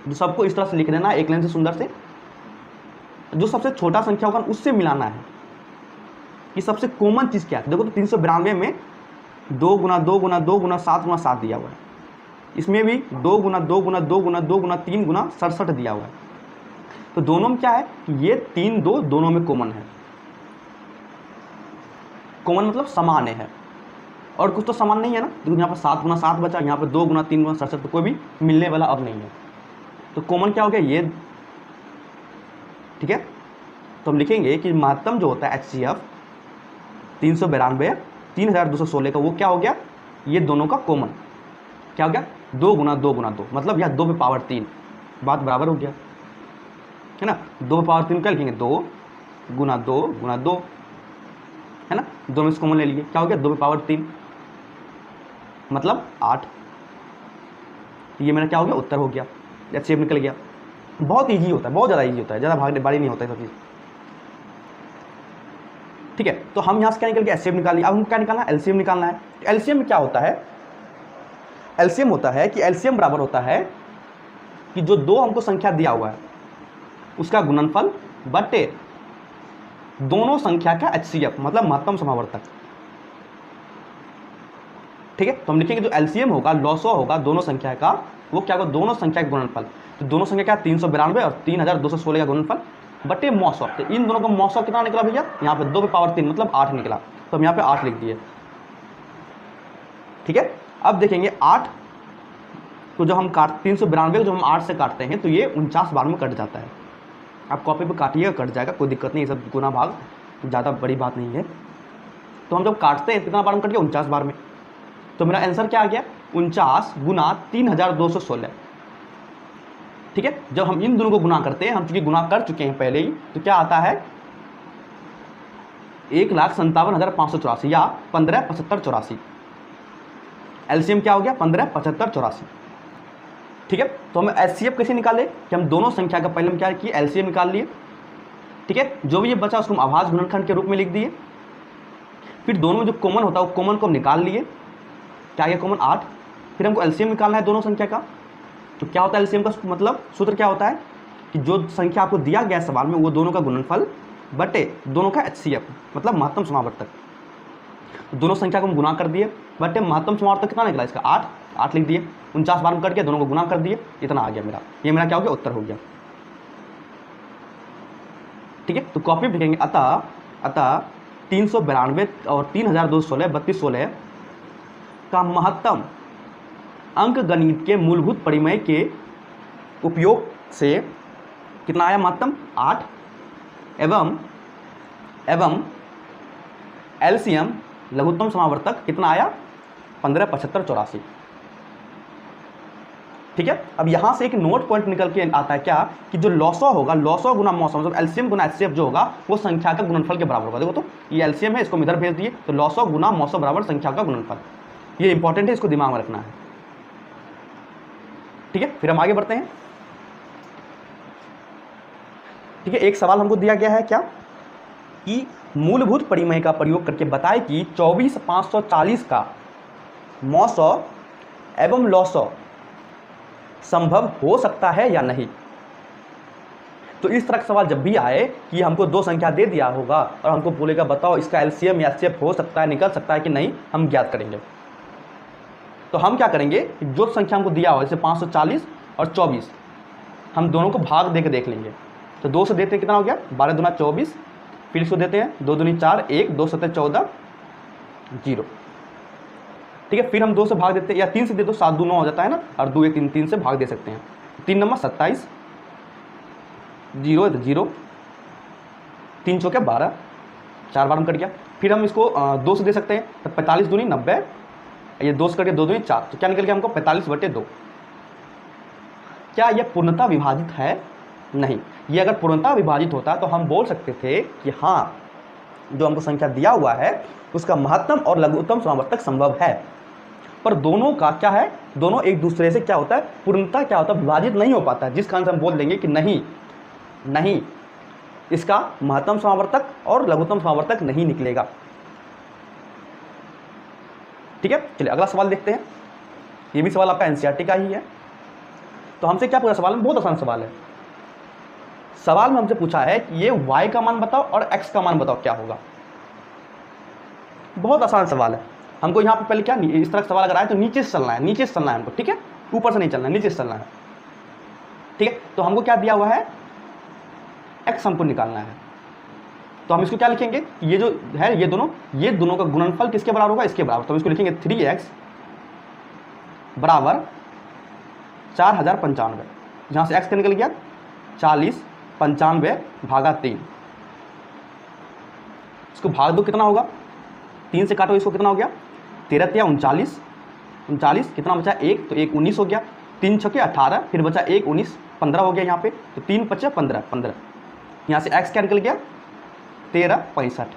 जो सबको इस तरह से लिख देना एक लाइन से सुंदर से। जो सबसे छोटा संख्या होगा उससे मिलाना है कि सबसे कॉमन चीज़ क्या है। देखो तो 392 में 2 गुना 2 गुना 2 गुना 7 गुना 7 दिया हुआ है, इसमें भी 2 गुना 2 गुना 2 गुना 2 गुना 3 गुना 67 दिया हुआ है। तो दोनों में क्या है कि ये 3 2 दोनों में कॉमन है। कॉमन मतलब समान है, और कुछ तो समान नहीं है ना। देखो यहाँ पर 7 गुना 7 बचा, यहाँ पर 2 गुना 3 गुना 67, तो कोई भी मिलने वाला अब नहीं है। तो कॉमन क्या हो गया ये। ठीक है, तो हम लिखेंगे कि महत्तम जो होता है HCF 392 3216 का, वो क्या हो गया, ये दोनों का कॉमन क्या हो गया, 2 गुना 2 गुना 2, मतलब यह 2 पे पावर 3, बात बराबर हो गया है ना। 2 पे पावर 3 क्या लिखेंगे, 2 गुना 2 गुना 2 है ना, दोनों में कॉमन ले लिए, क्या हो गया 2 पे पावर 3 मतलब 8। ये मेरा क्या हो गया, उत्तर हो गया, HCF निकल गया। बहुत ईजी होता है, बहुत ज़्यादा ईजी होता है, ज़्यादा भागने बारी नहीं होता है सब चीज़। ठीक है, तो हम यहाँ से क्या निकल गया, HCF निकाल लिया। अब हम क्या निकालना है, LCM निकालना है। LCM में क्या होता है, LCM होता है कि LCM बराबर होता है कि जो 2 हमको संख्या दिया हुआ है उसका गुणनफल बटे दोनों संख्या का HCF, मतलब महत्तम समावर्तक। ठीक है, तो हम लिखेंगे जो LCM होगा, लॉसो होगा दोनों संख्या का, वो क्या होगा, दोनों संख्या का गुणनफल। तो दोनों संख्या क्या, 392 और 3216 का गुणनफल बटे मौसौ। तो इन दोनों का मौसौ कितना निकला भैया, यहाँ पे 2 पे पावर 3 मतलब 8 निकला, तो हम यहाँ पे 8 लिख दिए। ठीक है, अब देखेंगे 8 को जब हम 392 को जब हम 8 से काटते हैं तो ये 49 बार में कट जाता है। आप कॉपी पे काटिएगा, कट जाएगा, कोई दिक्कत नहीं, ये सब गुना भाग ज़्यादा बड़ी बात नहीं है। तो हम जब काटते हैं कितना बार में कट गया, 49 बार में। तो मेरा आंसर क्या आ गया, 49 गुना 3216। ठीक है, जब हम इन दोनों को गुना करते हैं, हम चूंकि गुना कर चुके हैं पहले ही, तो क्या आता है 1,57,584 या 157584। LCM क्या हो गया, 157584। ठीक है, तो हमें HCF कैसे निकाले कि हम दोनों संख्या का पहले हम क्या किए, LCM निकाल लिए। ठीक है, जो भी ये बचा उसको हम अभाज्य गुणनखंड के रूप में लिख दिए। फिर दोनों में जो कॉमन होता है वो कॉमन को हम निकाल लिए, क्या गया कॉमन 8। फिर हमको LCM निकालना है दोनों संख्या का। तो क्या होता है LCM का मतलब सूत्र क्या होता है कि जो संख्या आपको दिया गया सवाल में वो दोनों का गुणनफल बटे दोनों का HCF, मतलब महत्तम समावर्तक। तो दोनों संख्या को हम गुना कर दिए, बटे महत्तम समावर्तक कितना निकला इसका, 8 लिख दिए। 49 बार में कट गया, दोनों को गुना कर दिए, इतना आ गया मेरा। ये मेरा क्या हो गया, उत्तर हो गया। ठीक है, तो कॉपी में लिखेंगे अतः 392 और 3216 3216 का महत्तम अंक गणित के मूलभूत परिमेय के उपयोग से कितना आया, महत्तम 8 एवं LCM लघुत्तम समावर्तक कितना आया, 157584। ठीक है, अब यहां से एक नोट पॉइंट निकल के आता है क्या कि जो लॉसो होगा, लॉसो गुना मौसम, मतलब LCM गुना HCF जो होगा वो संख्या का गुणनफल के बराबर होगा। देखो तो ये LCM है, इसको इधर भेज दिए, तो लॉसो गुना मौसम बराबर संख्या का गुणनफल। ये इंपॉर्टेंट है, इसको दिमाग में रखना है। ठीक है, फिर हम आगे बढ़ते हैं। ठीक है, एक सवाल हमको दिया गया है क्या कि मूलभूत परिमेय का प्रयोग करके बताए कि 24540 का मौसौ एवं लॉसौ संभव हो सकता है या नहीं। तो इस तरह का सवाल जब भी आए कि हमको दो संख्या दे दिया होगा और हमको बोलेगा बताओ इसका एलसीएम या एचसीएफ हो सकता है, निकल सकता है कि नहीं, हम ज्ञात करेंगे। तो हम क्या करेंगे, जो संख्या हमको दिया हो जैसे 540 और 24, हम दोनों को भाग दे के देख लेंगे। तो 2 से देते हैं कितना हो गया, 12 दूना 24, फिर इसको देते हैं 2 दूनी 4, 1, 2 7 14, 0। ठीक है, फिर हम 2 से भाग देते हैं, या 3 से दे दो, 7 2 9 हो जाता है ना, और 2 1 3 3 से भाग दे सकते हैं। 3 नंबर 27, 0 है तो 0, 3 चौके 12, 4 बार में कट गया। फिर हम इसको 2 से दे सकते हैं, तो 45 दूनी 90, ये 2 से कट गया, 2 दूनी 4, तो क्या निकल गया हमको 45/2। क्या यह पूर्णतः विभाजित है? नहीं। ये अगर पूर्णतः विभाजित होता तो हम बोल सकते थे कि हाँ, जो हमको संख्या दिया हुआ है उसका महत्तम और लघुत्तम समावर्तक संभव है। पर दोनों का क्या है, दोनों एक दूसरे से क्या होता है, पूर्णतः क्या होता है, विभाजित नहीं हो पाता है, जिस कारण से हम बोल देंगे कि नहीं इसका महत्तम समावर्तक और लघुत्तम समावर्तक नहीं निकलेगा। ठीक है, चलिए अगला सवाल देखते हैं। ये भी सवाल आपका एनसीईआरटी का ही है। तो हमसे क्या पूछा सवाल में, बहुत आसान सवाल है। सवाल में हमसे पूछा है कि ये y का मान बताओ और x का मान बताओ क्या होगा। बहुत आसान सवाल है। हमको यहाँ पे पहले क्या, इस तरह का सवाल अगर आए तो नीचे से चलना है, नीचे से चलना है हमको। ठीक है, ऊपर से नहीं चलना है, नीचे से चलना है। ठीक है, तो हमको क्या दिया हुआ है, x हमको निकालना है। तो हम इसको क्या लिखेंगे, ये जो है ये दोनों का गुणनफल किसके बराबर होगा, इसके बराबर। तो हम इसको लिखेंगे 3x बराबर 4095, जहाँ से x का निकल गया 40 95 भागा 3। इसको भाग दो कितना होगा, 3 से काटो इसको कितना हो गया, 13 या 39, 39 कितना बचा 1, तो 1 19 हो गया, 3 छके 18, फिर बचा 1 19 15 हो गया यहाँ पे, तो 3 5 15 15। यहाँ से x क्या निकल गया 13 65।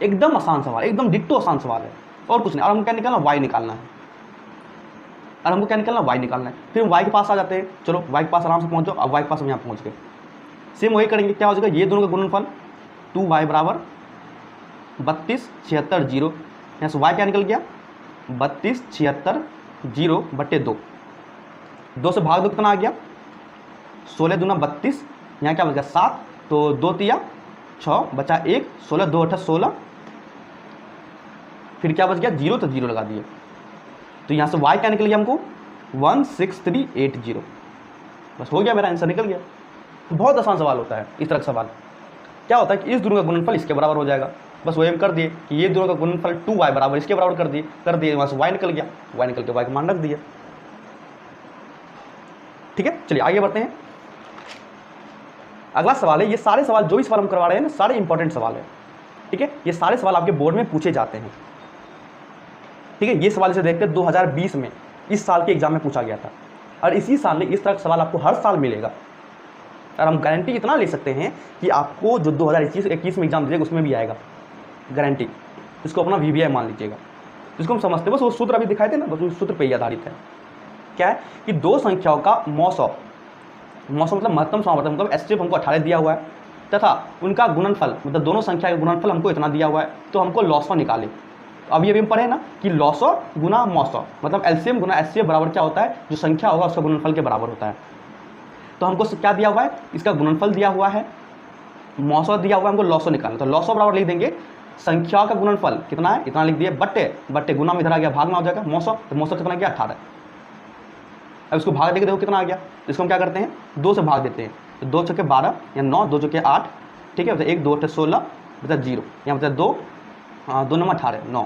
एकदम आसान सवाल, एकदम डिट्टो आसान सवाल है, और कुछ नहीं। और हमको क्या निकालना, y निकालना है, और हमको क्या निकालना, y निकालना है। फिर हम y के पास आ जाते हैं, चलो y के पास आराम से पहुँचो। अब y के पास हम यहाँ पहुँच गए, सेम वही करेंगे। क्या हो जाएगा, ये दोनों का गुणनफल 2y बराबर 32 76 0। यहाँ से y क्या निकल गया 32 76 0/2। 2 से भाग दो कितना आ गया 16 दूना 32, यहाँ क्या बच गया 7, तो 2 तिया 6 बचा 1, 16 2 8 16, फिर क्या बच गया 0, तो 0 लगा दिए। तो यहाँ से y क्या निकल गया हमको 16380। बस हो गया, मेरा आंसर निकल गया। बहुत आसान सवाल होता है इस तरह का सवाल। क्या होता है कि इस दोनों का गुणनफल इसके बराबर हो जाएगा, बस वही हम कर दिए कि ये दोनों का गुणनफल 2y बराबर इसके बराबर कर दिए, वहाँ से y निकल गया, y निकल के y का मान रख दिया। ठीक है, चलिए आगे बढ़ते हैं। अगला सवाल है, ये सारे सवाल जो भी सवाल हम करवा रहे हैं ना, सारे इंपॉर्टेंट सवाल है। ठीक है, ये सारे सवाल आपके बोर्ड में पूछे जाते हैं। ठीक है, ये सवाल से देखते 2020 में इस साल के एग्जाम में पूछा गया था, और इसी साल में इस तरह का सवाल आपको हर साल मिलेगा। और हम गारंटी इतना ले सकते हैं कि आपको जो 2021 में एग्जाम दीजिएगा उसमें भी आएगा, गारंटी। इसको अपना VBI मान लीजिएगा। जिसको हम समझते हैं, बस वो सूत्र अभी दिखाए थे ना, बस उस सूत्र पर ही आधारित है। क्या है कि दो संख्याओं का मौसम मतलब महत्तम समावर्तक, मतलब एचसीएफ हमको 18 दिया हुआ है, तथा उनका गुणनफल मतलब दोनों संख्या का गुणनफल हमको इतना दिया हुआ है, तो हमको लॉसो निकाले। अभी हम पढ़े ना कि लॉसो गुना मौसो मतलब एलसीएम गुना एचसीएफ बराबर क्या होता है, जो संख्या होगा उसका गुणनफल के बराबर होता है। तो हमको क्या दिया हुआ है, इसका गुणनफल दिया हुआ है, मौसो दिया हुआ है, हमको लॉसो निकालना। तो लॉसो बराबर लिख देंगे संख्या का गुणनफल कितना है, इतना लिख दिए, बट्टे गुना में इधर आ गया, भाग में हो जाएगा मौसो, तो मौसो कितना गया 18। अब इसको भाग देके देखो कितना आ गया। तो इसको हम क्या करते हैं 2 से भाग देते हैं, तो 2 चौके 12 या 9, 2 चौके 8। ठीक है, 1 2 8 16 बचा 0, यहाँ बचा 2, 2 9 18 9।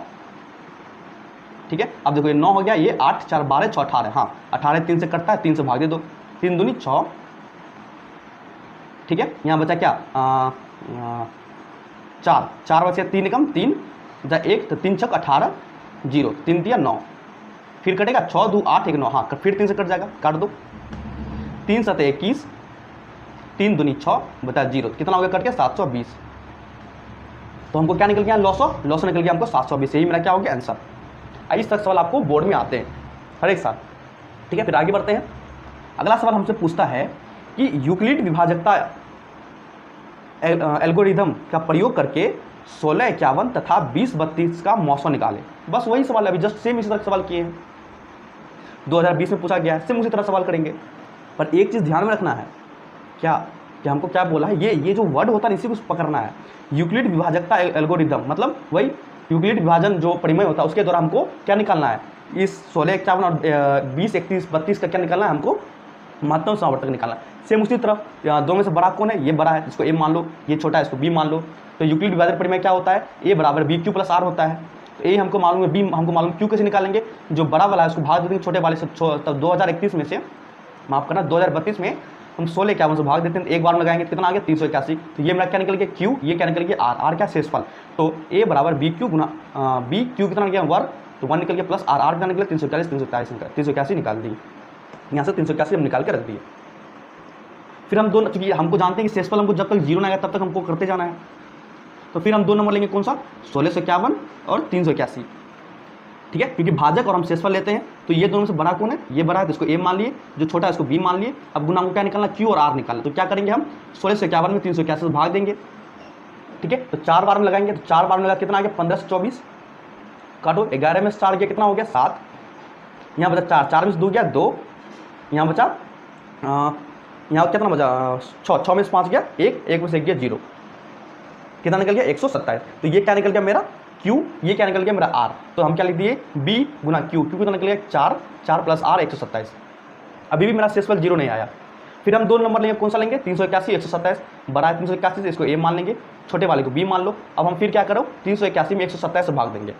ठीक है, अब देखो ये 9 हो गया, ये 8 4 12 6 18, हाँ 18 3 से कटता है, 3 से भाग दे दो, 3 दूनी 6। ठीक है, यहाँ बचा क्या 4 बचा 3 कम 3 बचा 1, तो 3 6 18 0, 3 दिया 9, फिर कटेगा 6 2 8 1 9, हाँ फिर 3 से कट जाएगा, काट दो, 3 7 21, 3 दूनी 6 बता 0, कितना हो गया कट के 720। तो हमको क्या निकल गया लॉसो निकल गया हमको 720। यही मेरा क्या हो गया आंसर। इस तक सवाल आपको बोर्ड में आते हैं हर एक साल। ठीक है, फिर आगे बढ़ते हैं। अगला सवाल हमसे पूछता है कि यूक्लिड विभाजकता एल्गोरिथम का प्रयोग करके 16 51 तथा 20 32 का मौसो निकाले। बस वही सवाल है, अभी जस्ट सेम इसी तरह सवाल किए हैं, 2020 में पूछा गया है, सेम उसी तरह सवाल करेंगे। पर एक चीज़ ध्यान में रखना है, क्या कि हमको क्या बोला है, ये जो वर्ड होता है इसी को पकड़ना है। यूक्लिड विभाजकता एल्गोरिदम, मतलब वही यूक्लिड विभाजन जो परिमेय होता है उसके द्वारा हमको क्या निकालना है, इस 16, 51 और 20, 31, 32 का क्या निकालना है, हमको महत्तम समावर्तक निकालना है। सेम उसी तरह दो में से बड़ा कौन है, ये बड़ा है, इसको ए मान लो, ये छोटा है, इसको बी मान लो। तो यूक्लिड विभाजक परिमेय क्या होता है, ए बराबर बी क्यू प्लस आर होता है। तो ए हमको मालूम है, बी हमको मालूम, क्यू कैसे निकालेंगे, जो बड़ा वाला है उसको भाग देंगे छोटे वाले से। तब 2031 में से, माफ करना 2032 में हम 16 51 से भाग देते हैं, एक बार में लगाएंगे कितना आ गया 381। तो ये मेरा क्या निकल गया क्यू, ये क्या निकल गया आर, आर क्या शेषफल। तो ए बराबर बी क्यू गुना बी क्यू कितना गया 1, तो 1 निकल गया प्लस आर, आर कितना निकला 341, 381 निकाल दी, यहाँ से 381 हम निकाल के रख दिए। फिर हम दोनों, क्योंकि हमको जानते हैं कि शेषफल हमको जब तक 0 ना आएगा तब तक हमको करते जाना है। तो फिर हम 2 नंबर लेंगे कौन सा, 1651 और 381, ठीक है, क्योंकि भाजक और हम शेषफल लेते हैं। तो ये दोनों से बड़ा कौन है, ये बड़ा है तो इसको ए मान लिए, जो छोटा है इसको बी मान लिए। अब गुना को क्या निकालना, क्यू और आर निकालना। तो क्या करेंगे हम 1651 में 381 से भाग देंगे, ठीक है। तो 4 बार में लगाएंगे, तो 4 बार में लगा कितना आ गया 15 से 24, काटो 11 में 4 गया कितना हो गया 7, यहाँ बचा 4, 4 में से 2 गया 2, यहाँ बचा यहाँ कितना बचा 6, 6 में से 5 गया 1, 1 में से 1 गया 0, कितना निकल गया 127। तो ये क्या निकल गया मेरा Q, ये क्या निकल गया मेरा R। तो हम क्या लिख दिए B गुना Q, Q कितना निकल गया 4, 4 प्लस R 127। अभी भी मेरा शेषफल 0 नहीं आया। फिर हम 2 नंबर लेंगे, कौन सा लेंगे 381, 127 बड़ा है 381 से, इसको A मान लेंगे, छोटे वाले को B मान लो। अब हम फिर क्या करो 381 में 127 से भाग देंगे,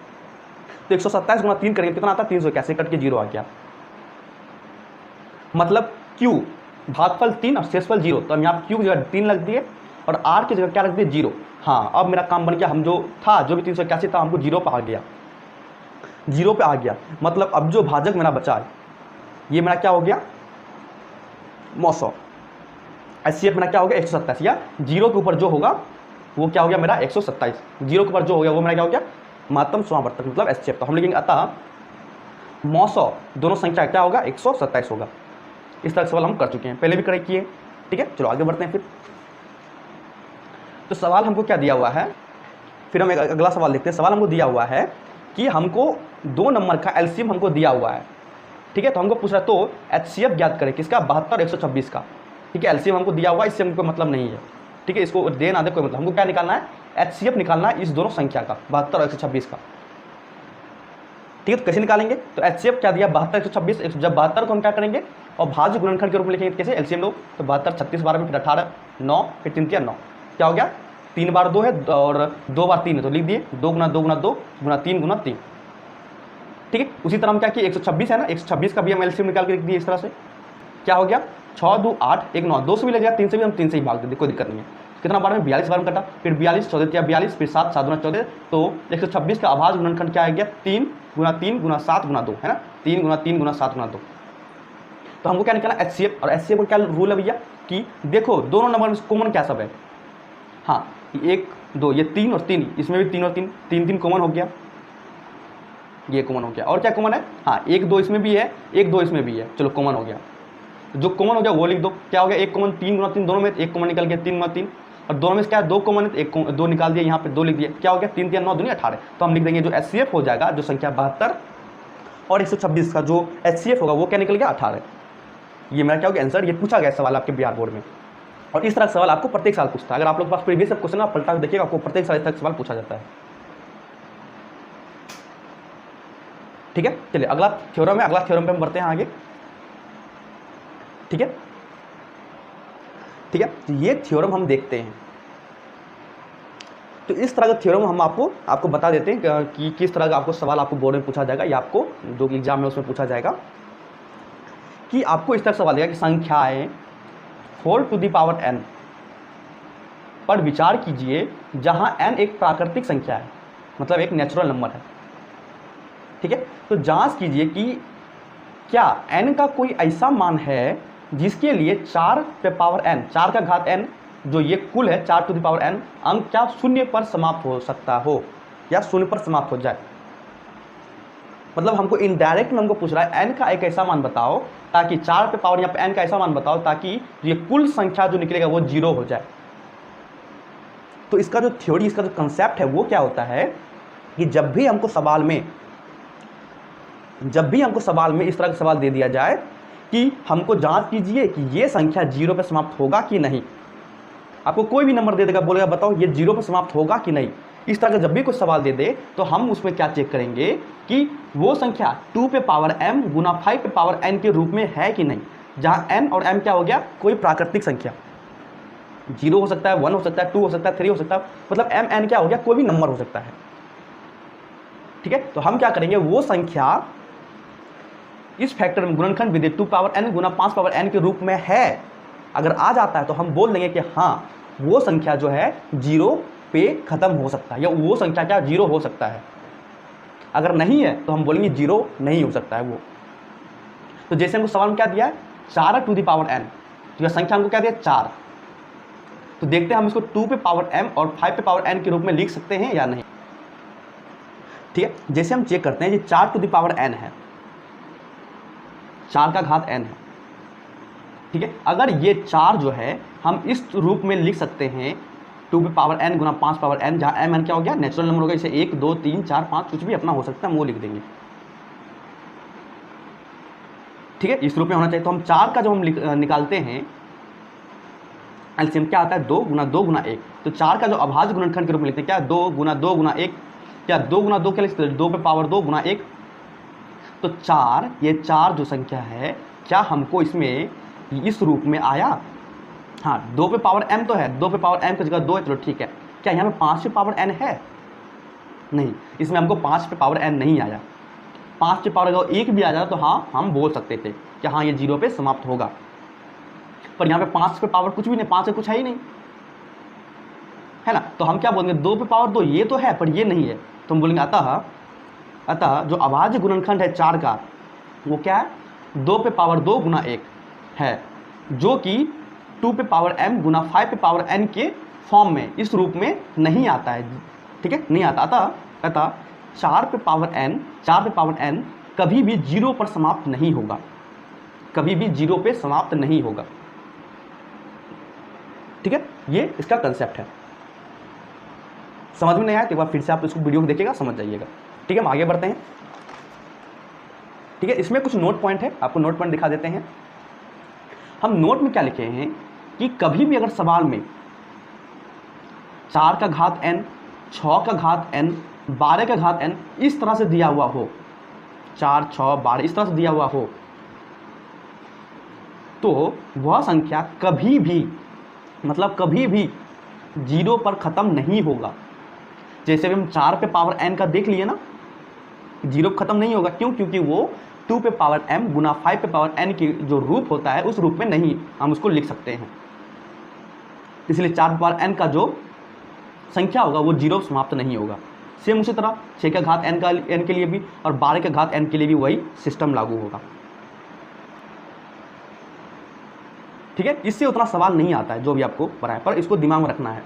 तो 127 गुना 3 करेंगे कितना आता है 381, कट के 0 आ गया। मतलब Q भागफल 3 और शेषफल 0, तो हम यहाँ Q की जगह 3 रख दिए और R की जगह क्या रख दिए 0। हाँ, अब मेरा काम बन गया, हम जो था जो भी 381 था हमको 0 पे आ गया, 0 पे आ गया। मतलब अब जो भाजक मेरा बचा है ये मेरा क्या हो गया 900, HCF मेरा क्या हो गया 127, या 0 के ऊपर जो होगा वो क्या हो गया मेरा 127, 0 के ऊपर जो हो गया वो मेरा क्या हो गया महत्तम समावर्तक मतलब HCF। तो हम लिखेंगे अतः 900 दोनों संख्या क्या होगा 127 होगा। इस तरह सवाल हम कर चुके हैं, पहले भी करे किए, ठीक है। चलो आगे बढ़ते हैं। फिर तो सवाल हमको क्या दिया हुआ है, फिर हम एक अगला सवाल देखते हैं। सवाल हमको दिया हुआ है कि हमको 2 नंबर का एलसीएम हमको दिया हुआ है, ठीक है। तो हमको पूछ रहा है तो HCF ज्ञात करें किसका 72 और 126 का, ठीक है। एलसीएम हमको दिया हुआ है, इससे हमको मतलब नहीं है, ठीक है। इसको दे ना दे कोई मतलब, हमको क्या निकालना है HCF निकालना है इस दोनों संख्या का 72 और 126 का, ठीक है। तो कैसे निकालेंगे, तो HCF क्या दिया 72 126, जब 72 को हम क्या करेंगे और भाज्य गुणनखंड के रूप में लिखेंगे कैसे एलसीएम लो, तो 72 36 12 में फिर 18 9 फिर 3 3 9, क्या हो गया 3 बार 2 है और 2 बार 3 है, तो लिख दिए 2 गुना 2 गुना 2 गुना 3 गुना 3, ठीक है। उसी तरह हम क्या किए 126 है ना, 126 का भी हम एलसीएम निकाल के लिख दिए इस तरह से, क्या हो गया 6 2 8 1 9, 2 से भी लग गया 3 से भी हम 3 से ही भाग देते, कोई दिक्कत नहीं है। कितना बार में 42 बार में कटा, फिर 42 14 या 42 फिर 7 7 गुना 14, तो 126 का अभाज्य गुणनखंड क्या आ गया 3 गुना 7 गुना 2 है ना, 3 गुना 3 गुना 7 गुना 2। तो हमको क्या निकालना HCF, और HCF को क्या रूल है भैया कि देखो दोनों नंबर में कॉमन क्या सब है, हाँ 1 2 ये 3 और 3, इसमें भी 3 और 3 3 3 कॉमन हो गया, ये कॉमन हो गया। और क्या कॉमन है, हाँ 1 2 इसमें भी है 1 2 इसमें भी है, चलो कॉमन हो गया। जो कॉमन हो गया वो लिख दो, क्या हो गया 1 कॉमन 3 गुना 3 दोनों में 1 कॉमन निकल गया 3 गुना 3, और दोनों में क्या है 2 कॉमन है, 1 2 निकाल दिया, यहाँ पे 2 लिख दिया, क्या हो गया 3 3 9 2 18। तो हम लिख देंगे जो HCF हो जाएगा जो संख्या 72 और 126 का जो HCF होगा वो क्या निकल गया 18। ये मेरा क्या हो गया आंसर। ये पूछा गया सवाल आपके बिहार बोर्ड में, और इस तरह का सवाल आपको प्रत्येक साल पूछता है। अगर आप लोग के पास प्रीवियस क्वेश्चन आप पलटा के देखिएगा, आपको प्रत्येक साल इस तरह सवाल पूछा जाता है, ठीक है। चलिए अगला थ्योरम है, अगला थ्योरम पे हम बढ़ते हैं आगे, ठीक है ठीक है। तो ये थ्योरम हम देखते हैं, तो इस तरह का थ्योरम हम आपको बता देते हैं कि किस तरह का आपको सवाल आपको बोर्ड में पूछा जाएगा, या आपको जो एग्जाम में उसमें पूछा जाएगा कि आपको इस तरह सवाल देगा कि संख्याएं 4 टू द पावर n पर विचार कीजिए जहां n एक प्राकृतिक संख्या है, मतलब एक नेचुरल नंबर है, ठीक है। तो जांच कीजिए कि क्या n का कोई ऐसा मान है जिसके लिए 4 पे पावर n 4 का घात n जो ये कुल है 4 टू द पावर n अंक क्या शून्य पर समाप्त हो सकता हो या शून्य पर समाप्त हो जाए। मतलब हमको इनडायरेक्ट में हमको पूछ रहा है n का एक ऐसा मान बताओ ताकि 4 पे पावर यहाँ पे n का ऐसा मान बताओ ताकि ये कुल संख्या जो निकलेगा वो 0 हो जाए। तो इसका जो थ्योरी, इसका जो कंसेप्ट है वो क्या होता है कि जब भी हमको सवाल में इस तरह का सवाल दे दिया जाए कि हमको जांच कीजिए कि ये संख्या 0 पे समाप्त होगा कि नहीं, आपको कोई भी नंबर दे देगा, बोलेगा बताओ ये 0 पर समाप्त होगा कि नहीं। इस तरह का जब भी कुछ सवाल दे दे तो हम उसमें क्या चेक करेंगे कि वो संख्या 2 पे पावर m गुना 5 पे पावर n के रूप में है कि नहीं, जहां n और m क्या हो गया, कोई प्राकृतिक संख्या, 0 हो सकता है, 1 हो सकता है, 2 हो सकता है, 3 हो सकता है, मतलब m n क्या हो गया, कोई भी नंबर हो सकता है। ठीक है, तो हम क्या करेंगे, वो संख्या इस फैक्टर में गुणनखंड विधि 2 पावर n गुना 5 पावर n के रूप में है, अगर आ जाता है तो हम बोल देंगे कि हाँ वो संख्या जो है 0 पे खत्म हो सकता है, या वो संख्या क्या 0 हो सकता है। अगर नहीं है तो हम बोलेंगे 0 नहीं हो सकता है वो। तो जैसे हमको सवाल में क्या दिया है, 4 टू द पावर n, तो यह संख्या हमको क्या दिया 4, तो देखते हैं हम इसको 2 पे पावर m और 5 पे पावर n के रूप में लिख सकते हैं या नहीं। ठीक है, जैसे हम चेक करते हैं, ये 4 टू द पावर n है, 4 का घात n है। ठीक है, अगर ये 4 जो है हम इस रूप में लिख सकते हैं 2 पे पावर n गुना 5 पावर n, जहाँ m n क्या हो गया, नेचुरल नंबर हो गया, जैसे 1 2 3 4 5 कुछ भी अपना हो सकता है, हम वो लिख देंगे। ठीक है, इस रूप में होना चाहिए। तो हम 4 का जब हम निकालते हैं एलसीएम क्या आता है, 2 गुना 1, तो 4 का जो अभाज्य गुणनखंड के रूप में लिखते हैं क्या, 2 गुना 1, क्या 2 गुना 2 क्या लिखते हैं, 2 पे पावर 2 गुना 1, तो 4, ये 4 जो संख्या है क्या हमको इसमें इस रूप में आया, हाँ 2 पे पावर m तो है, 2 पे पावर m की जगह 2 है, चलो ठीक है। क्या यहाँ पे 5 पे पावर n है, नहीं, इसमें हमको 5 पे पावर n नहीं आया। 5 पे पावर अगर 1 भी आ जाता तो हाँ हम बोल सकते थे कि हाँ ये 0 पे समाप्त होगा, पर यहाँ पे 5 पे पावर कुछ भी नहीं, 5 से कुछ है ही नहीं, है ना। तो हम क्या बोलेंगे, 2 पे पावर 2 ये तो है पर ये नहीं है, तो हम बोलेंगे अतः जो अभाज्य गुणनखंड है 4 का वो क्या है, 2 पे पावर 2 गुना 1 है, जो कि 2 पे पावर m गुना 5 पे पावर n के फॉर्म में इस रूप में नहीं आता है। ठीक है, नहीं आता। अतः 4 पे पावर n कभी भी 0 पर समाप्त नहीं होगा, कभी भी 0 पे समाप्त नहीं होगा। ठीक है, ये इसका कंसेप्ट है। समझ में नहीं आया तो एक बार फिर से आप इसको वीडियो को देखिएगा, समझ जाइएगा। ठीक है, हम आगे बढ़ते हैं। ठीक है, इसमें कुछ नोट पॉइंट है, आपको नोट पॉइंट दिखा देते हैं। हम नोट में क्या लिखे हैं कि कभी भी अगर सवाल में 4 का घात n, 6 का घात n, 12 का घात n इस तरह से दिया हुआ हो, 4 6 12 इस तरह से दिया हुआ हो, तो वह संख्या कभी भी, मतलब कभी भी 0 पर ख़त्म नहीं होगा। जैसे भी हम 4 पे पावर n का देख लिए ना, 0 खत्म नहीं होगा, क्यों, क्योंकि वो 2 पे पावर m गुना 5 पे पावर n की जो रूप होता है उस रूप में नहीं हम उसको लिख सकते हैं। इसलिए 4 पे पावर n का जो संख्या होगा वो 0 समाप्त नहीं होगा। सेम उसी तरह 6 का घात n के लिए भी और 12 का घात n के लिए भी वही सिस्टम लागू होगा। ठीक है, इससे उतना सवाल नहीं आता है जो भी आपको पढ़ा है, पर इसको दिमाग में रखना है।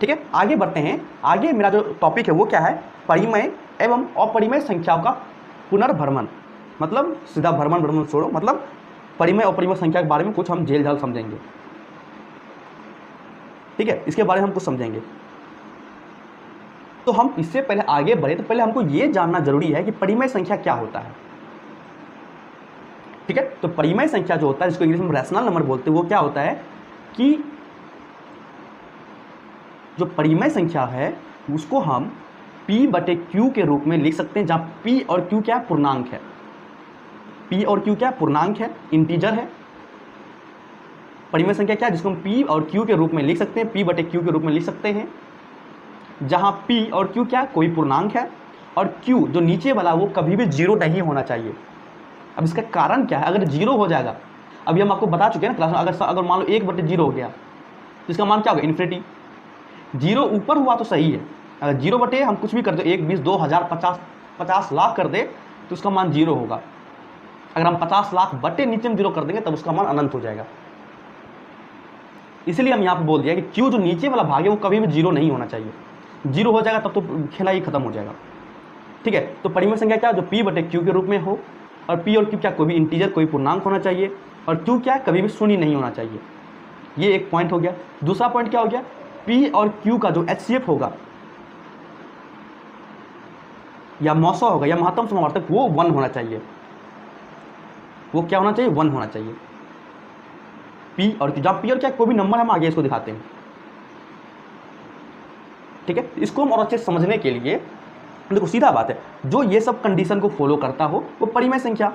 ठीक है, आगे बढ़ते हैं। आगे मेरा जो टॉपिक है वो क्या है, परिमेय एवं अपरिमेय संख्याओं का पुनर्भ्रमण, मतलब सीधा भ्रमण छोड़ो, मतलब परिमेय और अपरिमेय संख्या के बारे में कुछ हम झेल समझेंगे। ठीक है, इसके बारे में हम कुछ समझेंगे। तो हम इससे पहले आगे बढ़े तो पहले हमको ये जानना जरूरी है कि परिमेय संख्या क्या होता है। ठीक है, तो परिमेय संख्या जो होता है, जिसको इंग्लिश में रैशनल नंबर बोलते हैं, वो क्या होता है कि जो परिमेय संख्या है उसको हम p/q के रूप में लिख सकते हैं, जहाँ p और q क्या है, पूर्णांक है। p और q क्या है, पूर्णांक है, इंटीजर है। परिमेय संख्या क्या है, जिसको हम p और q के रूप में लिख सकते हैं, p/q के रूप में लिख सकते हैं, जहाँ p और q क्या है, कोई पूर्णांक है, और q जो नीचे वाला वो कभी भी 0 नहीं होना चाहिए। अब इसका कारण क्या है, अगर 0 हो जाएगा, अभी हम आपको बता चुके हैं ना क्लास में, अगर मान लो 1/0 हो गया तो इसका मान क्या होगा, इन्फिनिटी। 0 ऊपर हुआ तो सही है, अगर 0 हम कुछ भी कर दे, 1 20 2000 50 लाख कर दे तो उसका मान 0 होगा। अगर हम 50 लाख बटे नीचे में 0 कर देंगे तब उसका मान अनंत हो जाएगा। इसलिए हम यहाँ पे बोल दिया कि q जो नीचे वाला भाग है वो कभी भी 0 नहीं होना चाहिए। 0 हो जाएगा तब तो खेला ही खत्म हो जाएगा। ठीक है, तो परिमेय संख्या क्या, जो p/q के रूप में हो, और p और q क्या, कोई भी इंटीजर, कोई पूर्णांक होना चाहिए, और q क्या, कभी भी शून्य नहीं होना चाहिए। ये एक पॉइंट हो गया। दूसरा पॉइंट क्या हो गया, p और q का जो HCF होगा या मौसा होगा या महत्तम समावर्तक, वो 1 होना चाहिए। वो क्या होना चाहिए, 1 होना चाहिए। पी और क्यू, जहाँ पी और क्या कोई भी नंबर हम आगे इसको दिखाते हैं, ठीक है। इसको हम और अच्छे से समझने के लिए देखो सीधा बात है, जो ये सब कंडीशन को फॉलो करता हो वो परिमेय संख्या,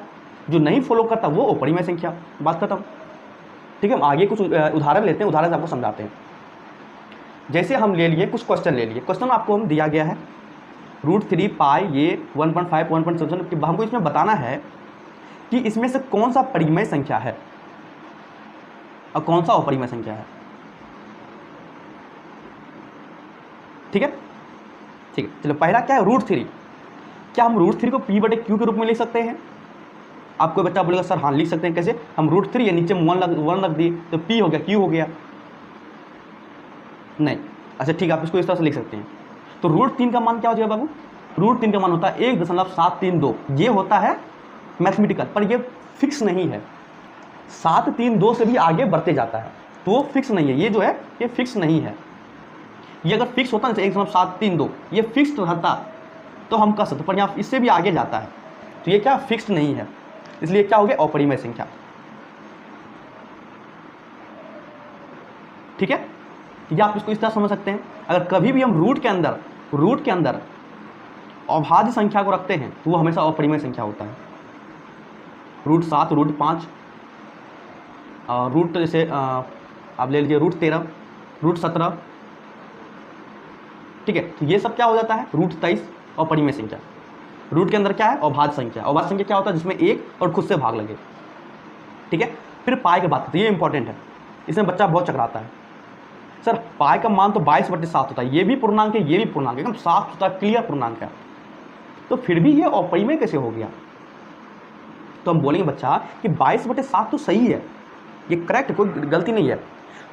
जो नहीं फॉलो करता वो अपरिमेय संख्या, बात खत्म, ठीक है। हम आगे कुछ उदाहरण लेते हैं, उदाहरण से आपको समझाते हैं। जैसे हम ले लिए कुछ क्वेश्चन ले लिए, क्वेश्चन आपको हम दिया गया है √3 पाई ये 1.5 1.7, हमको इसमें बताना है कि इसमें से कौन सा परिमेय संख्या है और कौन सा अपरिमेय संख्या है, ठीक है। ठीक है, चलो पहला क्या है √3। क्या हम √3 को p/q के रूप में लिख सकते हैं? आपको बच्चा बोलेगा सर हाँ लिख सकते हैं, कैसे? हम √3 या नीचे 1 रख दिए तो p हो गया, q हो गया, नहीं। अच्छा ठीक है, आप इसको इस तरह से लिख सकते हैं। तो √3 का मान क्या हो जाएगा बाबू? √3 का मान होता है 1.732। ये होता है मैथमेटिकल, पर ये फिक्स नहीं है, 732 से भी आगे बढ़ते जाता है, तो वो फिक्स नहीं है। ये जो है ये फिक्स नहीं है। ये अगर फिक्स होता ना 1.732 ये फिक्स रहता तो हम कह सकते, पर यहाँ इससे भी आगे जाता है, तो ये क्या फिक्स नहीं है, इसलिए क्या हो गया अपरिमेय संख्या, ठीक है। या आप इसको इस तरह समझ सकते हैं, अगर कभी भी हम रूट के अंदर अभाज्य संख्या को रखते हैं तो वो हमेशा अपरिमेय संख्या होता है। √7 √5 रूट जैसे आप ले लीजिए √13 √17, ठीक है। तो ये सब क्या हो जाता है √23 अपरिमेय संख्या। रूट के अंदर क्या है अभाज्य संख्या। अभाज्य संख्या क्या होता है? जिसमें एक और खुद से भाग लगे, ठीक है। फिर पाई की बात करते हैं, ये इंपॉर्टेंट है, इसमें बच्चा बहुत चकराता है। सर पाई का मान तो 22/7 होता है, ये भी पूर्णांक है, ये भी पूर्णांक है, एकदम साफ सुथरा क्लियर पूर्णांक है, तो फिर भी ये अपरिमेय कैसे हो गया? तो हम बोलेंगे बच्चा कि 22/7 तो सही है, ये करेक्ट, कोई गलती नहीं है,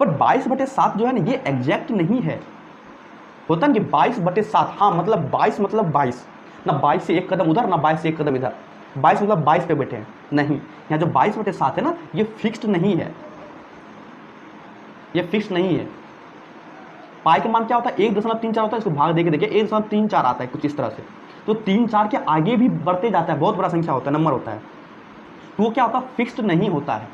पर 22/7 जो है ना ये एग्जैक्ट नहीं है। होता ना कि 22/7, हाँ मतलब 22 मतलब 22, ना 22 से एक कदम उधर ना 22 से एक कदम इधर, 22 मतलब 22 पे बैठे हैं, नहीं। यहाँ जो 22/7 है ना ये फिक्स्ड नहीं है, ये फिक्स नहीं है। पाई का मान क्या होता है 1.34 होता है, इसको भाग देके देखिए 1.34 आता है कुछ इस तरह से, तो 3-4 के आगे भी बढ़ते जाता है, बहुत बड़ा संख्या होता है, नंबर होता है, तो वो क्या होता है फिक्स्ड नहीं होता है,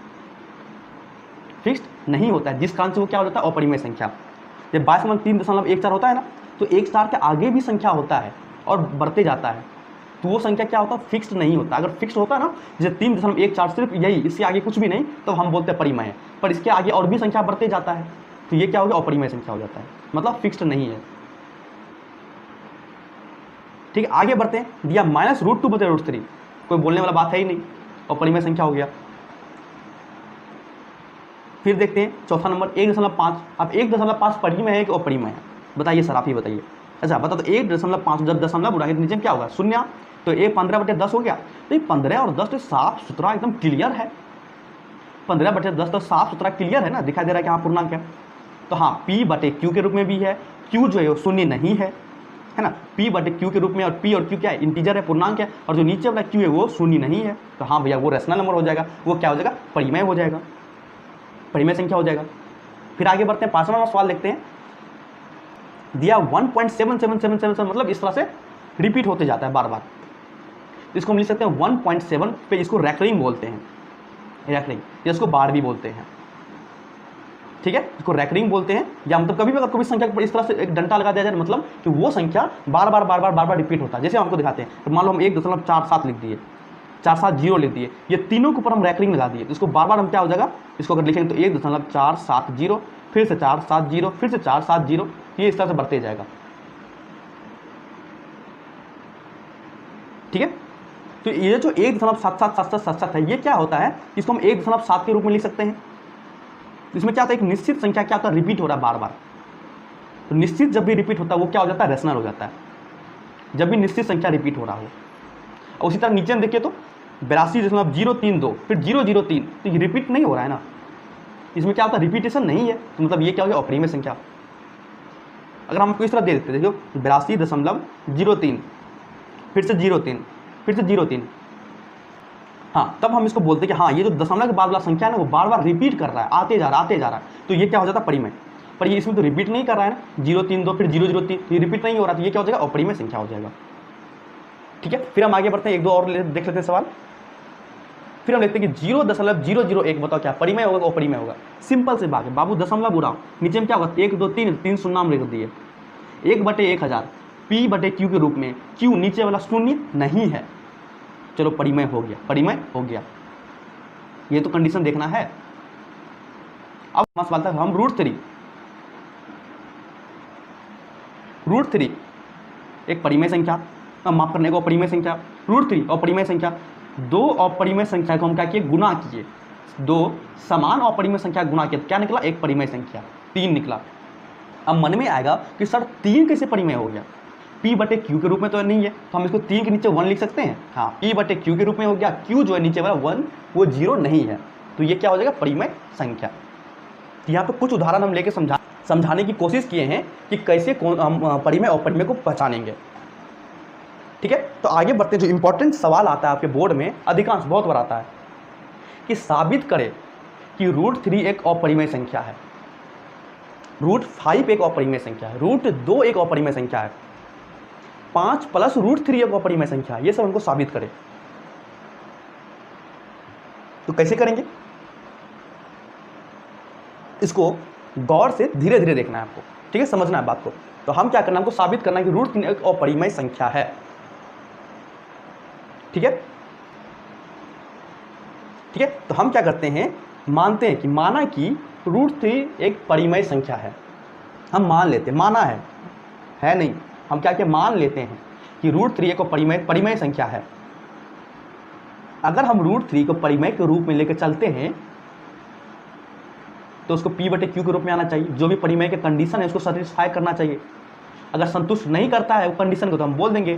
फिक्स्ड नहीं होता है, जिस कारण से वो क्या हो जाता है अपरिमेय संख्या। जब 22 मान 3.14 होता है ना, तो 1 के आगे भी संख्या होता है और बढ़ते जाता है, तो वो संख्या क्या होता है फिक्स्ड नहीं होता। अगर फिक्स्ड होता है ना जैसे 3.14 सिर्फ यही, इससे आगे कुछ भी नहीं, तो हम बोलते हैं परिमेय है, पर इसके आगे और भी संख्या बढ़ते जाता है, तो ये क्या हो गया अपरिमेय संख्या हो जाता है, मतलब फिक्स्ड नहीं है, ठीक है। आगे बढ़ते हैं, दिया -√2/√3, कोई बोलने वाला बात है ही नहीं, अपरिमेय संख्या हो गया। फिर देखते हैं चौथा नंबर 1.5। अब 1.5 परिमेय है कि अपरिमेय है? बताइए सर, आप ही बताइए। अच्छा बता, तो 1.5 जब दशमलव उड़ाएंगे तो नीचे क्या होगा? शून्य, तो ये 15/10 हो गया। तो ये 15 और 10 तो साफ सुथरा एकदम क्लियर है, 15/10 तो साफ सुथरा क्लियर है ना, दिखाई दे रहा है कि हाँ पूर्णांक है। तो हाँ p/q के रूप में भी है, q जो है वो शून्य नहीं है ना, p/q के रूप में, और p और q क्या है इंटीजर है, पूर्णांक है, और जो नीचे वाला q है वो शून्य नहीं है, तो हाँ भैया वो रेशनल नंबर हो जाएगा, वो क्या हो जाएगा परिमेय हो जाएगा, परिमेय संख्या हो जाएगा। फिर आगे बढ़ते हैं, 5वां सवाल देखते हैं, दिया 1.7777, मतलब इस तरह से रिपीट होते जाता है बार बार, इसको हम लिख सकते हैं 1.7 पे, इसको रैकरिंग बोलते हैं, रैकरिंग, या इसको बार भी बोलते हैं, ठीक है, इसको रैकरिंग बोलते हैं। या मतलब कभी भी अगर कोई संख्या पर इस तरह से एक डंडा लगा दिया जाए, मतलब कि वो संख्या बार बार रिपीट होता है। जैसे हमको दिखाते हैं, तो मान लो हम 1.47 लिख दिए, 470 लिख दिए, ये तीनों के ऊपर हम रैकरिंग लगा दिए, तो इसको बार बार हम क्या हो जाएगा, इसको अगर लिखेंगे तो 1.470, फिर से 470, फिर से 470, ये इस तरह से बढ़ते जाएगा, ठीक है। तो ये जो 1.7777 है, ये क्या होता है, इसको हम 1.7 के रूप में लिख सकते हैं। इसमें क्या होता है, एक निश्चित संख्या क्या होता है रिपीट हो रहा है बार बार, तो निश्चित जब भी रिपीट होता है वो क्या हो जाता है रेशनल हो जाता है, जब भी निश्चित संख्या रिपीट हो रहा हो। और उसी तरह नीचे में देखिए तो 82.032, फिर 003, तो ये रिपीट नहीं हो रहा है ना, इसमें क्या होता है रिपीटेशन नहीं है, तो मतलब ये क्या हो गया अपरिमेय संख्या। अगर हम आपको इस तरह दे देते, देखो 82.03, फिर से 03, फिर से 03, हाँ, तब हम इसको बोलते हैं कि हाँ ये जो दशमलव के बाद वाला संख्या है ना वो बार बार रिपीट कर रहा है, आते जा रहा है, तो ये क्या हो जाता है परिमेय। पर ये इसमें तो रिपीट नहीं कर रहा है ना, 032 फिर 003, तो ये रिपीट नहीं हो रहा, तो ये क्या हो जाएगा अपरिमेय संख्या हो जाएगा, ठीक है। फिर हम आगे बढ़ते हैं, एक दो और देख लेते हैं सवाल। फिर हम लिखते हैं कि 0.001 बताओ क्या परिमेय होगा, अपरिमेय होगा। सिंपल से बात है बाबू, दशमलव उड़ाओ, नीचे में क्या होगा 1 2 3 3 शून्य हम लिख दिए, 1/1000 P/Q के रूप में, Q नीचे वाला शून्य नहीं है, चलो परिमेय हो गया, परिमेय हो गया, ये तो कंडीशन देखना है। अब सवाल था हम √3 एक परिमेय संख्या, माफ करने को अपरिमेय संख्या, √3 अपरिमेय संख्या, दो अपरिमेय संख्या को हम क्या किए गुना किए, दो समान अपरिमेय संख्या गुना किए, क्या निकला एक परिमेय संख्या 3 निकला। अब मन में आएगा कि सर 3 कैसे परिमेय हो गया, P/Q के रूप में तो नहीं है, तो हम इसको 3 के नीचे 1 लिख सकते हैं, हाँ P/Q के रूप में हो गया, Q जो है नीचे वाला 1 वो 0 नहीं है, तो ये क्या हो जाएगा परिमेय संख्या। यहाँ पे कुछ उदाहरण हम लेके समझाने की कोशिश किए हैं कि कैसे हम परिमेय और अपरिमेय को पहचानेंगे, ठीक है। तो आगे बढ़ते हैं, जो इंपॉर्टेंट सवाल आता है आपके बोर्ड में अधिकांश बहुत बार आता है कि साबित करें कि √3 एक अपरिमेय संख्या है, √5 एक अपरिमेय संख्या है, √2 एक अपरिमेय संख्या है, 5 + √3 एक अपरिमेय संख्या है, ये सब हमको साबित करें। तो कैसे करेंगे, इसको गौर से धीरे धीरे देखना है आपको, ठीक है, समझना है बात को। तो हम क्या करना है, हमको साबित करना है कि √3 एक अपरिमेय संख्या है, ठीक है, ठीक है। तो हम क्या करते हैं, मानते हैं कि माना कि √3 एक परिमेय संख्या है, हम मान लेते हैं, माना है नहीं, हम क्या क्या मान लेते हैं कि √3 एक परिमेय संख्या है। अगर हम √3 को परिमेय के रूप में लेकर चलते हैं तो उसको P/Q के रूप में आना चाहिए, जो भी परिमेय के कंडीशन है उसको सेटिस्फाई करना चाहिए। अगर संतुष्ट नहीं करता है वो कंडीशन को तो हम बोल देंगे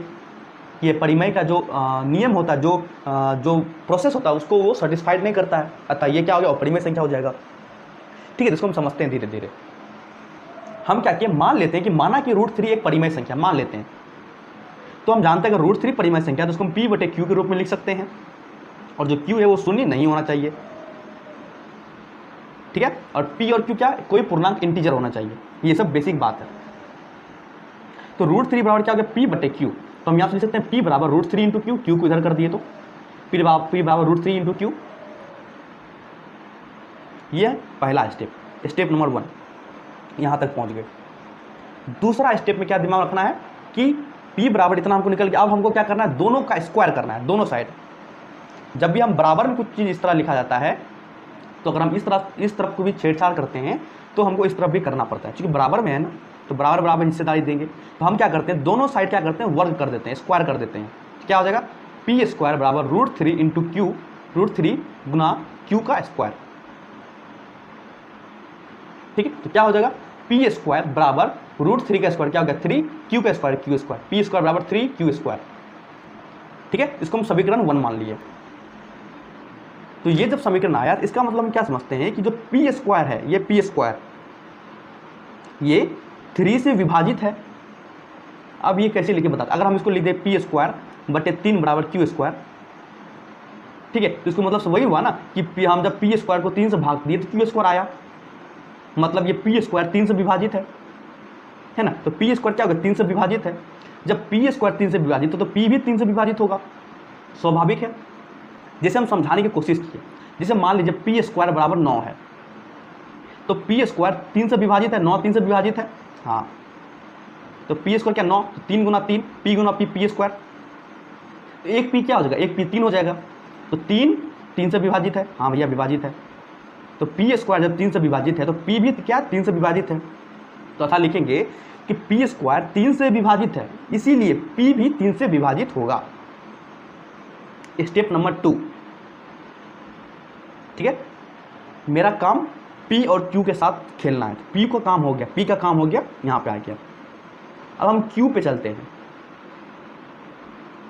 कि ये परिमेय का जो नियम होता है, जो प्रोसेस होता है उसको वो सेटिस्फाइड नहीं करता है, अतः ये क्या हो गया अपरिमेय संख्या हो जाएगा, ठीक है। इसको हम समझते हैं धीरे धीरे। हम क्या किए, मान लेते हैं कि माना कि √3 एक परिमेय संख्या मान लेते हैं, तो हम जानते हैं अगर √3 परिमेय संख्या तो उसको हम P/Q के रूप में लिख सकते हैं, और जो Q है वो शून्य नहीं होना चाहिए, ठीक है। और P और Q क्या, कोई पूर्णांक इंटीजर होना चाहिए, ये सब बेसिक बात है। तो √3 बराबर क्या हो गया P/Q, तो हम यहाँ से लिख सकते हैं P बराबर √3 × Q, Q को इधर कर दिए तो P बराबर √3 × Q। ये है पहला स्टेप नंबर 1, यहाँ तक पहुँच गए। दूसरा स्टेप में क्या दिमाग रखना है कि P बराबर इतना हमको निकल गया, अब हमको क्या करना है, दोनों का स्क्वायर करना है, दोनों साइड। जब भी हम बराबर में कुछ चीज़ इस तरह लिखा जाता है तो अगर हम इस तरफ को भी छेड़छाड़ करते हैं तो हमको इस तरफ भी करना पड़ता है, क्योंकि बराबर में है ना, तो बराबर हिस्सेदारी देंगे। तो हम क्या करते हैं, दोनों साइड क्या करते हैं, वर्ग कर देते हैं, स्क्वायर कर देते हैं। क्या हो जाएगा P² बराबर √3 × Q, √3 गुना Q का स्क्वायर, ठीक है। तो क्या हो जाएगा P² बराबर √3 का स्क्वायर क्या हो गया 3, Q का स्क्वायर Q², P² बराबर 3Q², ठीक है। इसको हम समीकरण 1 मान लिए। तो ये जब समीकरण आया इसका मतलब हम क्या समझते हैं कि जो P² है, ये P² ये 3 से विभाजित है। अब ये कैसे लिखे बता, अगर हम इसको लिख दें P²/3 बराबर Q², ठीक है, तो इसको मतलब वही हुआ ना कि हम जब P² को 3 से भाग दिए तो Q² आया, मतलब ये P² 3 से विभाजित है ना। तो P² क्या होगा 3 से विभाजित है, जब P² 3 से विभाजित हो तो P भी 3 से विभाजित होगा, स्वाभाविक है। जैसे हम समझाने की कोशिश किए, जैसे मान लीजिए P² बराबर 9 है, तो P² 3 से विभाजित है, 9 3 से विभाजित है, हाँ, तो P² क्या 9, तो 3 × 3 P × P² तो एक P क्या हो जाएगा, एक P 3 हो जाएगा, तो 3 से विभाजित है, हाँ भैया विभाजित है। तो P² जब 3 से विभाजित है तो P भी क्या 3 से विभाजित है, तो अथा लिखेंगे कि P² 3 से विभाजित है, इसीलिए P भी 3 से विभाजित होगा। स्टेप नंबर 2, ठीक है, मेरा काम P और Q के साथ खेलना है। P का काम हो गया, P का काम हो गया, यहाँ पे आ गया। अब हम Q पे चलते हैं,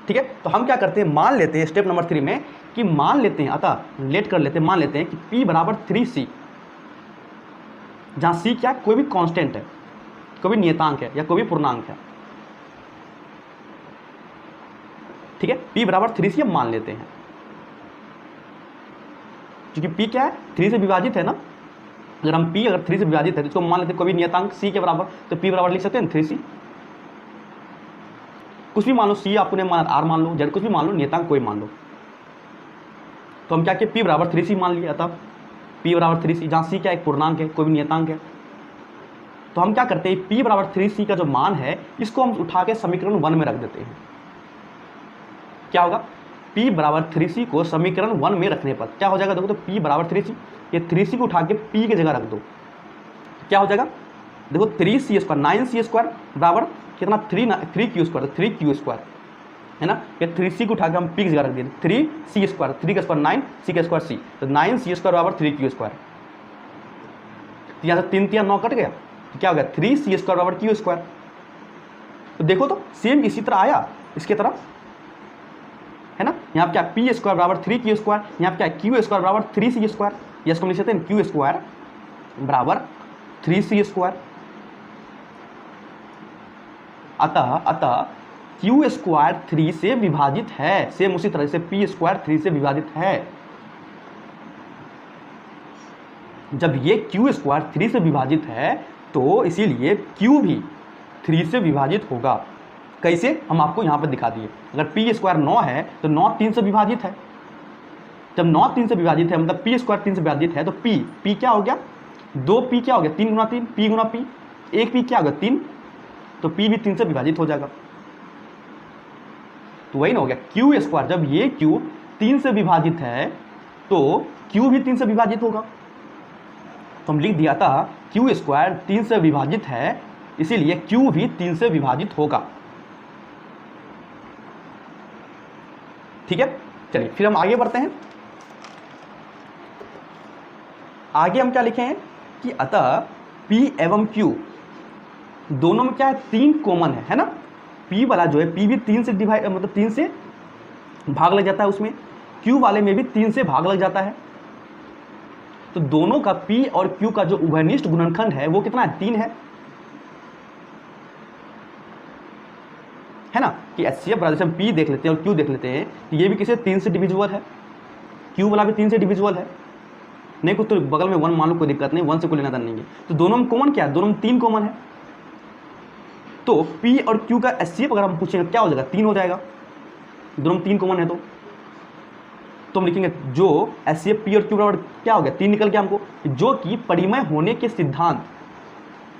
ठीक है। तो हम क्या करते हैं, मान लेते हैं स्टेप नंबर 3 में कि मान लेते हैं, अतः लेट कर लेते हैं, मान लेते हैं कि P बराबर 3C, जहाँ C क्या कोई भी कांस्टेंट है, कोई भी नियतांक है या कोई भी पूर्णांक है, ठीक है। P बराबर 3C हम मान लेते हैं, क्योंकि P क्या है 3 से विभाजित है ना। अगर हम P अगर 3 से विभाजित है तो इसको मान लेते हैं कोई भी नियतांक C के बराबर, तो P बराबर लिख सकते हैं 3C। कुछ भी मान लो, C आपको नहीं माना, R मान लो, Z कुछ भी मान लो, नियतांक कोई मान लो, तो हम क्या किए, पी बराबर 3c मान लिया था, पी बराबर 3c, जहाँ सी क्या एक पूर्णांक है, कोई भी नियतांक है। तो हम क्या करते हैं, पी बराबर 3c का जो मान है इसको हम उठा के समीकरण 1 में रख देते हैं। क्या होगा, p बराबर 3c को समीकरण 1 में रखने पर क्या हो जाएगा, देखो तो p बराबर 3c, ये 3c को उठा के p की जगह रख दो, क्या हो जाएगा, देखो 3c स्क्वायर 9c स्क्वायर बराबर कितना 3q स्क्वायर, 3q है ना, ये 3c को उठा के हम p की जगह रख दिए, 3c स्क्वायर, 3 का स्क्वायर 9, c का स्क्वायर c, तो 9c स्क्वायर बराबर 3q स्क्वायर। तो यहाँ से 3 3 9 कट गया, तो क्या हो गया 3c स्क्वायर बराबर q स्क्वायर। तो देखो तो सेम इसी तरह आया इसके तरफ, है ना, यहाँ पे क्या पी स्क्वायर बराबर 3q स्क्वायर, यहाँ पे क्या क्यू स्क्वायर बराबर 3c स्क्वायर, या इसको लिख सकते हैं क्यू स्क्वायर बराबर 3c स्क्वायर। अतः क्यू स्क्वायर 3 से विभाजित है, सेम उसी तरह से पी स्क्वायर 3 से विभाजित है। जब ये क्यू स्क्वायर 3 से विभाजित है तो इसीलिए क्यू भी 3 से विभाजित होगा। कैसे, हम आपको यहां पर दिखा दिए, अगर पी स्क्वायर 9 है तो 9 3 से विभाजित है, जब 9 3 से विभाजित है मतलब पी स्क्वायर 3 से विभाजित है तो पी क्या हो गया, 2p क्या हो गया 3 गुना 3, p गुना p, 1p क्या हो गया 3, तो p भी 3 से विभाजित हो जाएगा। तो वही ना हो गया क्यू स्क्वायर, जब ये क्यू 3 से विभाजित है तो क्यू भी 3 से विभाजित होगा। तो हम लिख दिया था क्यू स्क्वायर 3 से विभाजित है, इसीलिए क्यू भी 3 से विभाजित होगा। ठीक है, चलिए फिर हम आगे बढ़ते हैं। आगे हम क्या लिखे हैं कि अतः P एवं Q दोनों में क्या है, 3 कॉमन है ना, P वाला जो है P भी 3 से डिवाइड मतलब 3 से भाग लग जाता है उसमें, Q वाले में भी 3 से भाग लग जाता है। तो दोनों का P और Q का जो उभयनिष्ठ गुणनखंड है वो कितना है, 3 है ना, कि HCF बराबर से हम P देख लेते हैं और Q देख लेते हैं, तो ये भी किसे 3 से डिविजिबल है, Q वाला भी 3 से डिविजिबल है, नहीं कुछ तो बगल में 1 मान लो, कोई दिक्कत नहीं, 1 से कोई लेना देना नहीं है। तो दोनों में कॉमन क्या है, दोनों में 3 कॉमन है। तो P और Q का HCF अगर हम पूछेंगे क्या हो जाएगा, 3 हो जाएगा, दोनों में 3 कॉमन है। तो हम लिखेंगे जो HCF P और Q बराबर क्या हो गया, 3 निकल गया हमको, जो कि परिमेय होने के सिद्धांत,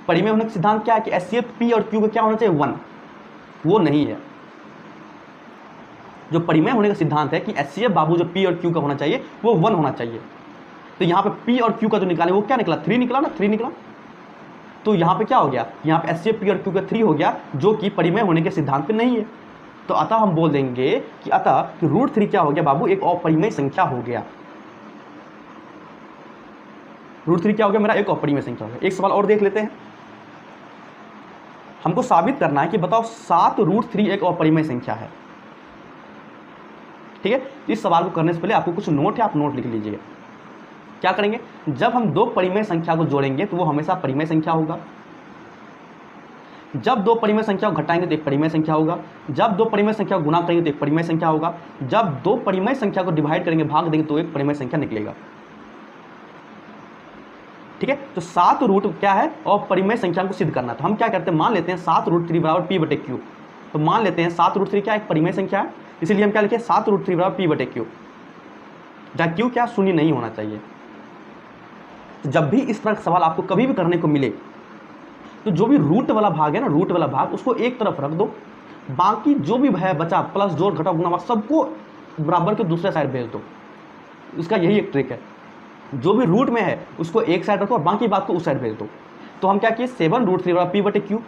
परिमेय होने का सिद्धांत क्या है कि HCF P और Q का क्या होना चाहिए, 1, वो नहीं है। जो परिमेय होने का सिद्धांत है कि HCF बाबू जो P और Q का होना चाहिए वो 1 होना चाहिए। तो यहाँ पे P और Q का जो निकाले वो क्या निकला, 3 निकला ना, 3 निकला। तो यहाँ पे क्या हो गया, यहाँ पे HCF P और Q का 3 हो गया, जो कि परिमेय होने के सिद्धांत पे नहीं है। तो अतः हम बोल देंगे कि अतः कि √3 क्या हो गया बाबू, एक अपरिमेय संख्या हो गया। √3 क्या हो गया, मेरा एक अपरिमेय संख्या हो गया। एक सवाल और देख लेते हैं, हमको साबित करना है कि बताओ 7√3 एक अपरिमेय संख्या है। ठीक है, इस सवाल को करने से पहले आपको कुछ नोट है, आप नोट लिख लीजिएगा। क्या करेंगे, जब हम 2 परिमेय संख्या को जोड़ेंगे तो वो हमेशा परिमेय संख्या होगा, जब 2 परिमेय संख्या को घटाएंगे तो एक परिमेय संख्या होगा, जब 2 परिमेय संख्या को गुणा करेंगे तो एक परिमेय संख्या होगा, जब 2 परिमेय संख्या को डिवाइड करेंगे भाग देंगे तो एक परिमेय संख्या निकलेगा। ठीक है, तो 7 रूट क्या है, और परिमेय संख्या को सिद्ध करना। तो हम क्या करते हैं, मान लेते हैं 7√3 बराबर P बटे Q। तो मान लेते हैं 7√3 क्या एक परिमेय संख्या है, इसलिए हम क्या लिखे 7√3 बराबर P बटे Q, जहाँ Q क्या शून्य नहीं होना चाहिए। तो जब भी इस तरह का सवाल आपको कभी भी करने को मिले तो जो भी रूट वाला भाग है ना, रूट वाला भाग उसको एक तरफ रख दो, बाकी जो भी है बचा प्लस जोड़ घटाव गुणा सबको बराबर के दूसरे साइड भेज दो। इसका यही एक ट्रिक है, जो भी रूट में है उसको एक साइड रखो और बाकी बात को उस साइड भेज दो। तो हम क्या किए 7√3 बराबर P बटे Q,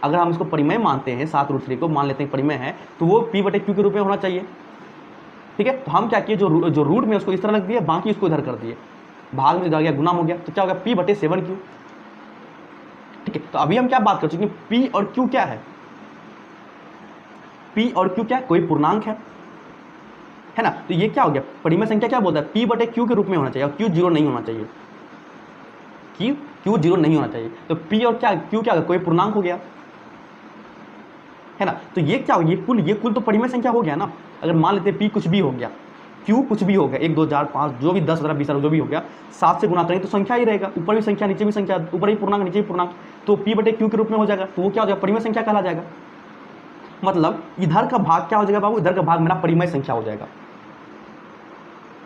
अगर हम इसको परिमेय मानते हैं 7√3 को मान लेते हैं परिमेय है तो वो P बटे Q के रूप में होना चाहिए। ठीक है, तो हम क्या किए जो रूट में उसको इस तरह रख दिए, बाकी इसको इधर कर दिए, भाग में जा गया गुना हो गया, तो क्या हो गया P बटे 7Q। ठीक है, तो अभी हम क्या बात कर चुके हैं, P और Q क्या है, P और Q क्या है, कोई पूर्णांक है ना। तो ये क्या हो गया, परिमेय संख्या क्या बोलता है, P बटे Q के रूप में होना चाहिए और Q 0 नहीं होना चाहिए, Q 0 नहीं होना चाहिए। तो P और क्या Q क्या कोई पूर्णांक हो गया, है ना। तो ये क्या हो, ये कुल तो परिमेय संख्या हो गया ना। अगर मान लेते P कुछ भी हो गया, Q कुछ भी हो गया, 1 2 4 5 जो भी 10 15 20 जो भी हो गया, 7 से गुणा करेंगे तो संख्या ही रहेगा, ऊपर भी संख्या नीचे भी संख्या, ऊपर ही पूर्णांक नीचे भी पूर्णांक, तो P बटे Q के रूप में हो जाएगा। तो वो क्या हो जाएगा, परिमेय संख्या कहला जाएगा। मतलब इधर का भाग क्या हो जाएगा बाबू, इधर का भाग मेरा परिमेय संख्या हो जाएगा।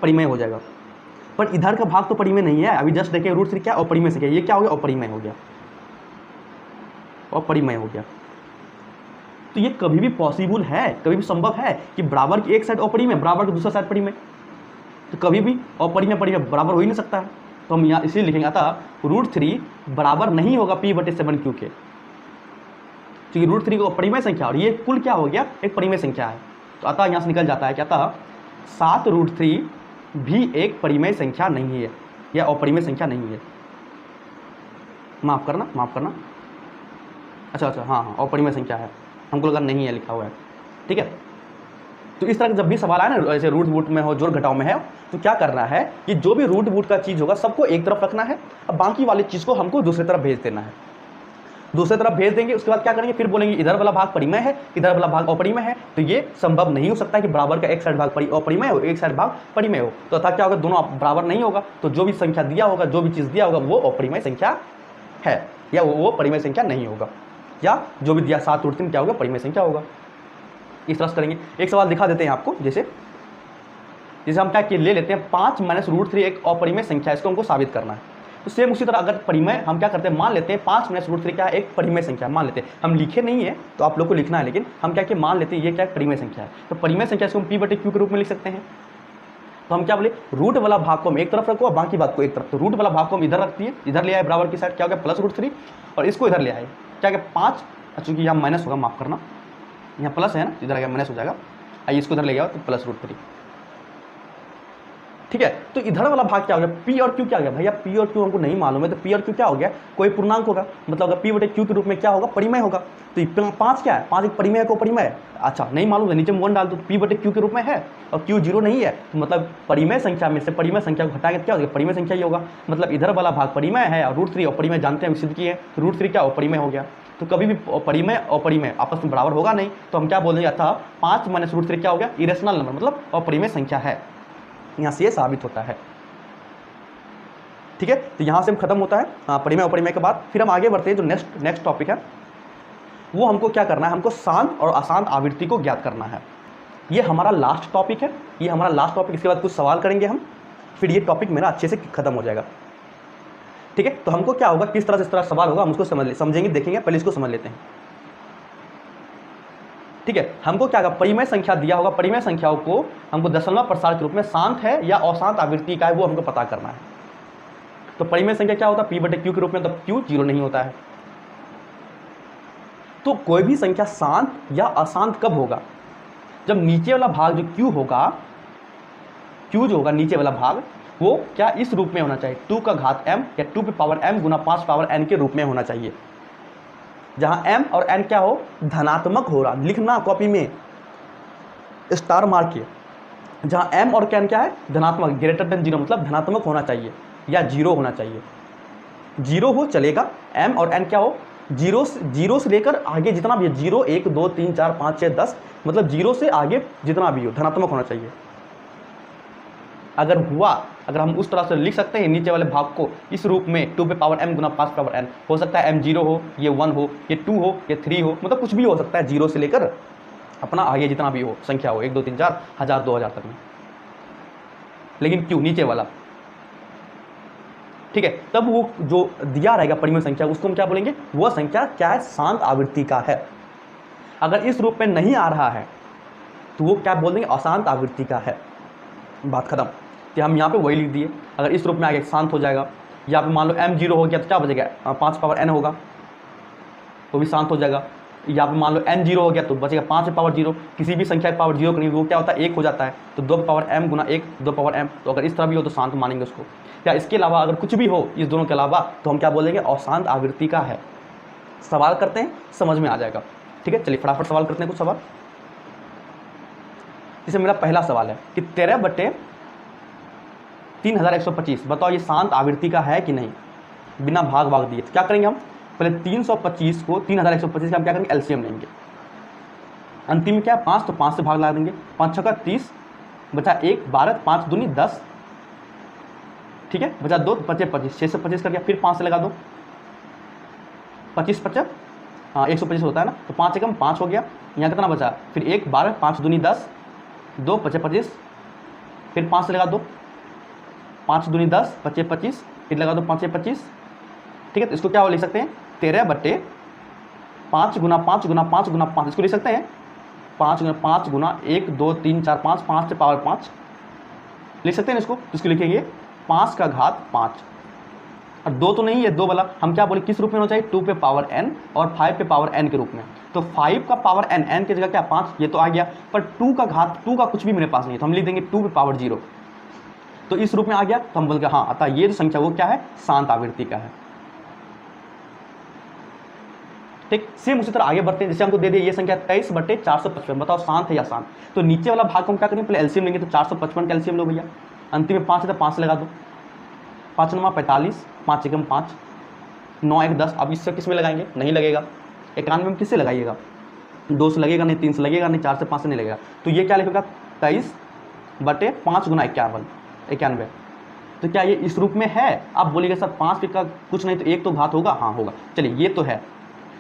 परिमेय हो जाएगा। पर इधर का भाग तो परिमेय नहीं है, अभी जस्ट देखें रूट 3 क्या अपरिमेय संख्या, ये क्या हो गया अपरिमेय हो गया, अपरिमेय हो गया। तो ये कभी भी पॉसिबल है, कभी भी संभव है कि बराबर की एक साइड अपरिमेय, बराबर की दूसरा साइड परिमेय, तो कभी भी अपरिमेय परिमेय बराबर हो ही नहीं सकता है। तो हम यहाँ इसलिए लिखेंगे अतः रूट 3 बराबर नहीं होगा p/7q के, क्योंकि रूट 3 को परिमेय संख्या और ये कुल क्या हो गया एक परिमेय संख्या है। तो अतः यहाँ से निकल जाता है कि अतः 7 रूट 3 भी एक परिमेय संख्या नहीं है या अपरिमेय संख्या नहीं है। माफ़ करना, अच्छा हाँ अपरिमेय संख्या है, हमको लगा नहीं है लिखा हुआ है, ठीक है। तो इस तरह का जब भी सवाल आए ना, ऐसे रूट वूट में हो, जोड़ घटाव में है, तो क्या करना है कि जो भी रूट वूट का चीज़ होगा सबको एक तरफ रखना है, अब बाकी वाली चीज़ को हमको दूसरी तरफ भेज देना है। दूसरी तरफ भेज देंगे, उसके बाद क्या करेंगे, फिर बोलेंगे इधर वाला भाग परिमेय है, इधर वाला भाग अपरिमेय है। तो ये संभव नहीं हो सकता कि बराबर का एक साइड भाग अपरिमेय हो, एक साइड भाग परिमेय हो। तो अतः क्या होगा, दोनों बराबर नहीं होगा। तो जो भी संख्या दिया होगा, जो भी चीज़ दिया होगा वो अपरिमेय संख्या है या वो परिमेय संख्या नहीं होगा, या जो भी दिया 7 रूट 3 क्या होगा परिमेय संख्या होगा। इस तरह से करेंगे। एक सवाल दिखा देते हैं आपको, जैसे हम क्या ले लेते हैं 5 - रूट 3 एक अपरिमेय संख्या, इसको हमको साबित करना है। तो सेम उसी तरह अगर परिमेय हम क्या करते हैं, मान लेते हैं 5 - रूट 3 क्या है एक परिमेय संख्या, मान लेते हैं, हम लिखे नहीं है तो आप लोग को लिखना है, लेकिन हम क्या मान लेते हैं ये क्या परिमेय संख्या है। तो परिमेय संख्या इसको हम p/q के रूप में लिख सकते हैं। तो हम क्या बोले, रूट वाला भाग को हम एक तरफ रखो और बाकी बात को एक तरफ। तो रूट वाला भाग को हम इधर रखती है, इधर ले आए बराबर की साइड, क्या हो गया प्लस रूट 3, और इसको इधर ले आए क्या क्या 5, चूंकि यहाँ माइनस होगा, माफ करना, यहाँ प्लस है ना, इधर आ गया माइनस हो जाएगा, आइए इसको इधर ले गया तो प्लस रूट 3, ठीक है। तो इधर वाला भाग क्या हो गया, p और q क्या हो गया, भैया p और q हमको नहीं मालूम है, तो p और q क्या हो गया, कोई पूर्णांक होगा, मतलब अगर p/q के रूप में क्या होगा परिमेय होगा। तो 5 क्या है, 5 एक परिमेय को परिमेय है, अच्छा नहीं मालूम है, नीचे में 1 डाल दो, p/q के रूप में है और q 0 नहीं है, तो मतलब परिमेय संख्या में से परिमेय संख्या को हटाएंगे क्या होगा, परिमेय संख्या ही होगा। मतलब इधर वाला भाग परिमेय है और रूट 3 अपरिमेय जानते हैं, सिद्ध किए हैं, तो रूट 3 क्या अपरिमेय हो गया। तो कभी भी परिमेय अपरिमेय आपस में बराबर होगा नहीं, तो हम क्या बोलेंगे, अतः 5 - रूट 3 क्या हो गया इरेशनल नंबर, मतलब अपरिमेय संख्या है। यहाँ से ये साबित होता है, ठीक है। तो यहाँ से हम खत्म होता है परिमेय अपरिमेय के बाद। फिर हम आगे बढ़ते हैं, जो नेक्स्ट टॉपिक है वो हमको क्या करना है, हमको शांत और अशांत आवृत्ति को ज्ञात करना है। ये हमारा लास्ट टॉपिक है, ये हमारा लास्ट टॉपिक। इसके बाद कुछ सवाल करेंगे हम, फिर ये टॉपिक मेरा अच्छे से खत्म हो जाएगा, ठीक है। तो हमको क्या होगा, किस तरह से इस तरह सवाल होगा हम उसको समझेंगे, देखेंगे। पहले इसको समझ लेते हैं, ठीक है। हमको क्या होगा, परिमेय संख्या दिया होगा, परिमेय संख्याओं को हमको दशमलव प्रसार के रूप में शांत है या अशांत आवृत्ति का है वो हमको पता करना है। तो परिमेय संख्या क्या होता है p/q के रूप में, तब q 0 नहीं होता है। तो कोई भी संख्या शांत या अशांत कब होगा, जब नीचे वाला भाग जो q होगा, q जो होगा नीचे वाला भाग वो क्या इस रूप में होना चाहिए, 2 का घात m या 2 पे पावर m गुना 5 पावर n के रूप में होना चाहिए, जहां m और n क्या हो धनात्मक हो रहा, लिखना कॉपी में स्टार मार्क के, जहां m और n क्या है धनात्मक, ग्रेटर देन 0 मतलब धनात्मक होना चाहिए या 0 होना चाहिए। 0 हो चलेगा, m और n क्या हो 0 से लेकर आगे जितना भी है, 0 1 2 3 4 5 6 10 मतलब 0 से आगे जितना भी हो धनात्मक होना चाहिए। अगर हुआ, अगर हम उस तरह से लिख सकते हैं नीचे वाले भाग को इस रूप में 2 पे पावर m गुना 5 पावर n, हो सकता है m 0 हो, ये 1 हो, ये 2 हो, ये 3 हो, मतलब कुछ भी हो सकता है 0 से लेकर अपना आगे जितना भी हो संख्या हो 1 2 3 4 1000 2000 तक में, लेकिन क्यों नीचे वाला, ठीक है। तब वो जो दिया रहेगा परिमेय संख्या उसको हम क्या बोलेंगे, वह संख्या क्या है शांत आवृत्ति का है। अगर इस रूप में नहीं आ रहा है तो वो क्या बोल देंगे अशांत आवृत्ति का है, बात खत्म। कि हम यहाँ पे वही लिख दिए, अगर इस रूप में आगे शांत हो जाएगा, या पे मान लो m 0 हो गया तो क्या बचेगा 5 पावर n होगा, वो भी शांत हो जाएगा। या पे मान लो n 0 हो गया तो बचेगा 5 पावर 0, किसी भी संख्या के पावर 0 करेंगे वो क्या होता है 1 हो जाता है, तो 2 पावर m गुना 1 2 पावर m, तो अगर इस तरह भी हो तो शांत मानेंगे उसको। या इसके अलावा अगर कुछ भी हो इस दोनों के अलावा तो हम क्या बोलेंगे अशांत आवृत्ति का है। सवाल करते हैं समझ में आ जाएगा, ठीक है। चलिए फटाफट सवाल करते हैं कुछ सवाल। जैसे मेरा पहला सवाल है कि 13/3125 बताओ ये शांत आवृत्ति का है कि नहीं, बिना भाग दिए। तो क्या करेंगे हम, पहले 325 को 3125 का हम क्या करेंगे एलसीएम लेंगे, अंतिम में क्या है 5 तो 5 से भाग लगा देंगे, 5 छक्का 30 बचा 1 12 5 दूनी 10, ठीक है, बचा 2 25 25 6 से 25 कर गया, फिर 5 से लगा दो 25 25 हाँ 125 होता है ना, तो 5 एकम 5 हो गया, यहाँ कितना बचा फिर 1 12 5 दूनी 10 2 25 25 फिर 5 से लगा दो, 5 दूनी 10, 5 25, फिर लगा दो 5 25, ठीक है। तो इसको क्या लिख सकते हैं 13/5 गुना 5 गुना 5 गुना 5, इसको लिख सकते हैं 5 गुना 5 गुना 1 2 3 4 5, 5 से पावर 5 लिख सकते हैं इसको। इसको लिखेंगे 5 का घात 5, और 2 तो नहीं है, 2 वाला हम क्या बोले किस रूप में होना चाहिए, 2 पे पावर n और 5 पे पावर n के रूप में। तो 5 का पावर n, n की जगह क्या 5, ये तो आ गया, पर 2 का घात 2 का कुछ भी मेरे पास नहीं है, तो हम लिख देंगे 2 पे पावर 0। तो इस रूप में आ गया, तो हम बोलते हाँ अतः ये जो संख्या वो क्या है, शांत आवृत्ति का है। ठीक, सेम उसी तरह आगे बढ़ते हैं। जैसे हमको दे दिया ये संख्या 23/455, बताओ शांत है या शांत। तो नीचे वाला भाग को हम क्या करेंगे, पहले एलसीएम लेंगे, तो 455 का एलसीएम लो भैया, अंतिम में 5 है तो 5 से लगा दो, 5 9 45, 5 एकम 5, 9 1 10। अब इससे किस में लगाएंगे, नहीं लगेगा, 91 में किससे लगाइएगा, 2 से लगेगा नहीं, 3 से लगेगा नहीं, 4 से 5 से नहीं लगेगा। तो ये क्या लिखेगा 23/5 गुना 91। तो क्या ये इस रूप में है, आप बोलिएगा सर 5 का कुछ नहीं तो एक तो घात होगा, हाँ होगा, चलिए ये तो है।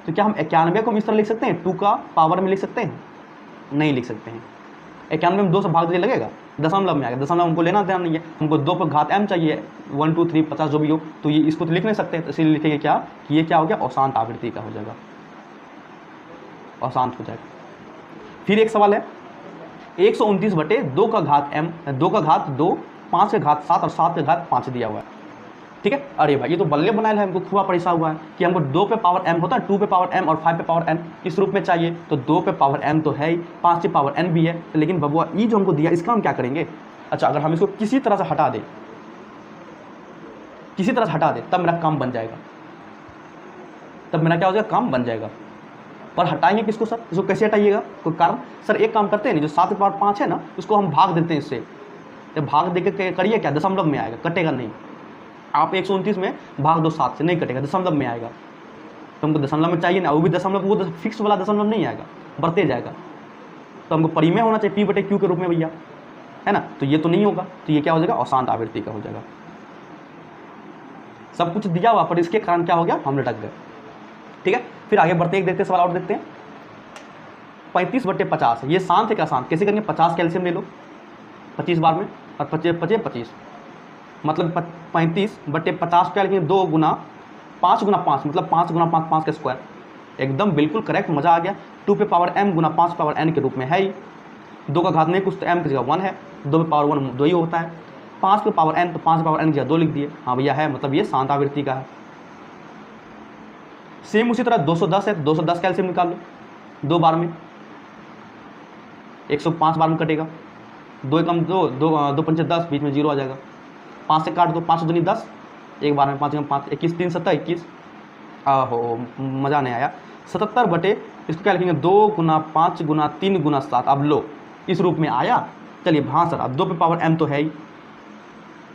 तो क्या हम 91 को इस तरह लिख सकते हैं, 2 का पावर में लिख सकते हैं, नहीं लिख सकते हैं। 91 में 2 से भाग दीजिए लगेगा, दशमलव में आएगा, दशमलव हमको लेना ध्यान नहीं है, हमको 2 पर घात m चाहिए, 1 2 3 50 जो भी हो, तो ये इसको तो लिख नहीं सकते, तो इसलिए लिखेंगे क्या कि ये क्या हो गया, अशांत आवृत्ति का हो जाएगा, अशांत हो जाएगा। फिर एक सवाल है 129/2 का घात m, 2 का घात 2, 5 का घात 7 और 7 का घात 5 दिया हुआ है, ठीक है। अरे भाई ये तो बल्ले बनाया है, हमको खुआ परेशान हुआ है कि हमको 2 पे पावर m होता है, 2 पे पावर m और 5 पे पावर n इस रूप में चाहिए। तो 2 पे पावर m तो है ही, 5 पे पावर n भी है, तो लेकिन बबुआ ये जो हमको दिया इसका हम क्या करेंगे। अच्छा, अगर हम इसको किसी तरह से हटा दें, किसी तरह से हटा दें, तब मेरा काम बन जाएगा, तब मेरा क्या हो जाएगा, काम बन जाएगा। पर हटाएंगे किसको सर, इसको कैसे हटाइएगा, कोई कारण। सर एक काम करते हैं, जो 7 पे पावर 5 है ना, उसको हम भाग देते हैं इससे, जब भाग दे के करिए क्या, दशमलव में आएगा, कटेगा नहीं। आप 129 में भाग दो 7 से, नहीं कटेगा, दशमलव में आएगा। तो हमको दशमलव में चाहिए ना, वो भी दशमलव, वो फिक्स वाला दशमलव नहीं आएगा, बढ़ते जाएगा। तो हमको परिमेय होना चाहिए P/Q के रूप में भैया, है ना। तो ये तो नहीं होगा, तो ये क्या हो जाएगा, अशांत आवृत्ति का हो जाएगा। सब कुछ दिया हुआ, पर इसके कारण क्या हो गया, हम लटक गए, ठीक है। फिर आगे बढ़ते, एक देखते सवाल और देखते हैं। 35/50, ये शांत है क्या, शांत कैसे करेंगे, 50 कैल्शियम ले लो 25 बार में, और 25 मतलब 35/50 क्या लिखेंगे, 2 गुना 5 गुना 5, मतलब 5 गुना 5, 5 का स्क्वायर, एकदम बिल्कुल करेक्ट, मजा आ गया। 2 पे पावर m गुना 5 पावर n के रूप में है ही, 2 का घात नहीं कुछ, तो m की जगह 1 है, 2 पे पावर 1 2 ही होता है, 5 पे पावर n तो 5 पावर n की जगह 2 लिख दिए, हाँ भैया है, मतलब ये शांत आवृत्ति का है। सेम उसी तरह 210 है, 210 कैल्शियम निकाल लो 2 बार में, 105 बार में कटेगा, 2 एकम 2, 2 पंचे 10, बीच में 0 आ जाएगा, 5 से काट दो, 5 दूनी 10, एक बार में 5 एकम 5, 21 3 7 21, आहो मज़ा नहीं आया, 77 बटे इसको क्या लिखेंगे, 2 गुना 5 गुना 3 गुना 7। अब लो इस रूप में आया, चलिए हाँ सर, अब 2 पे पावर m तो है ही,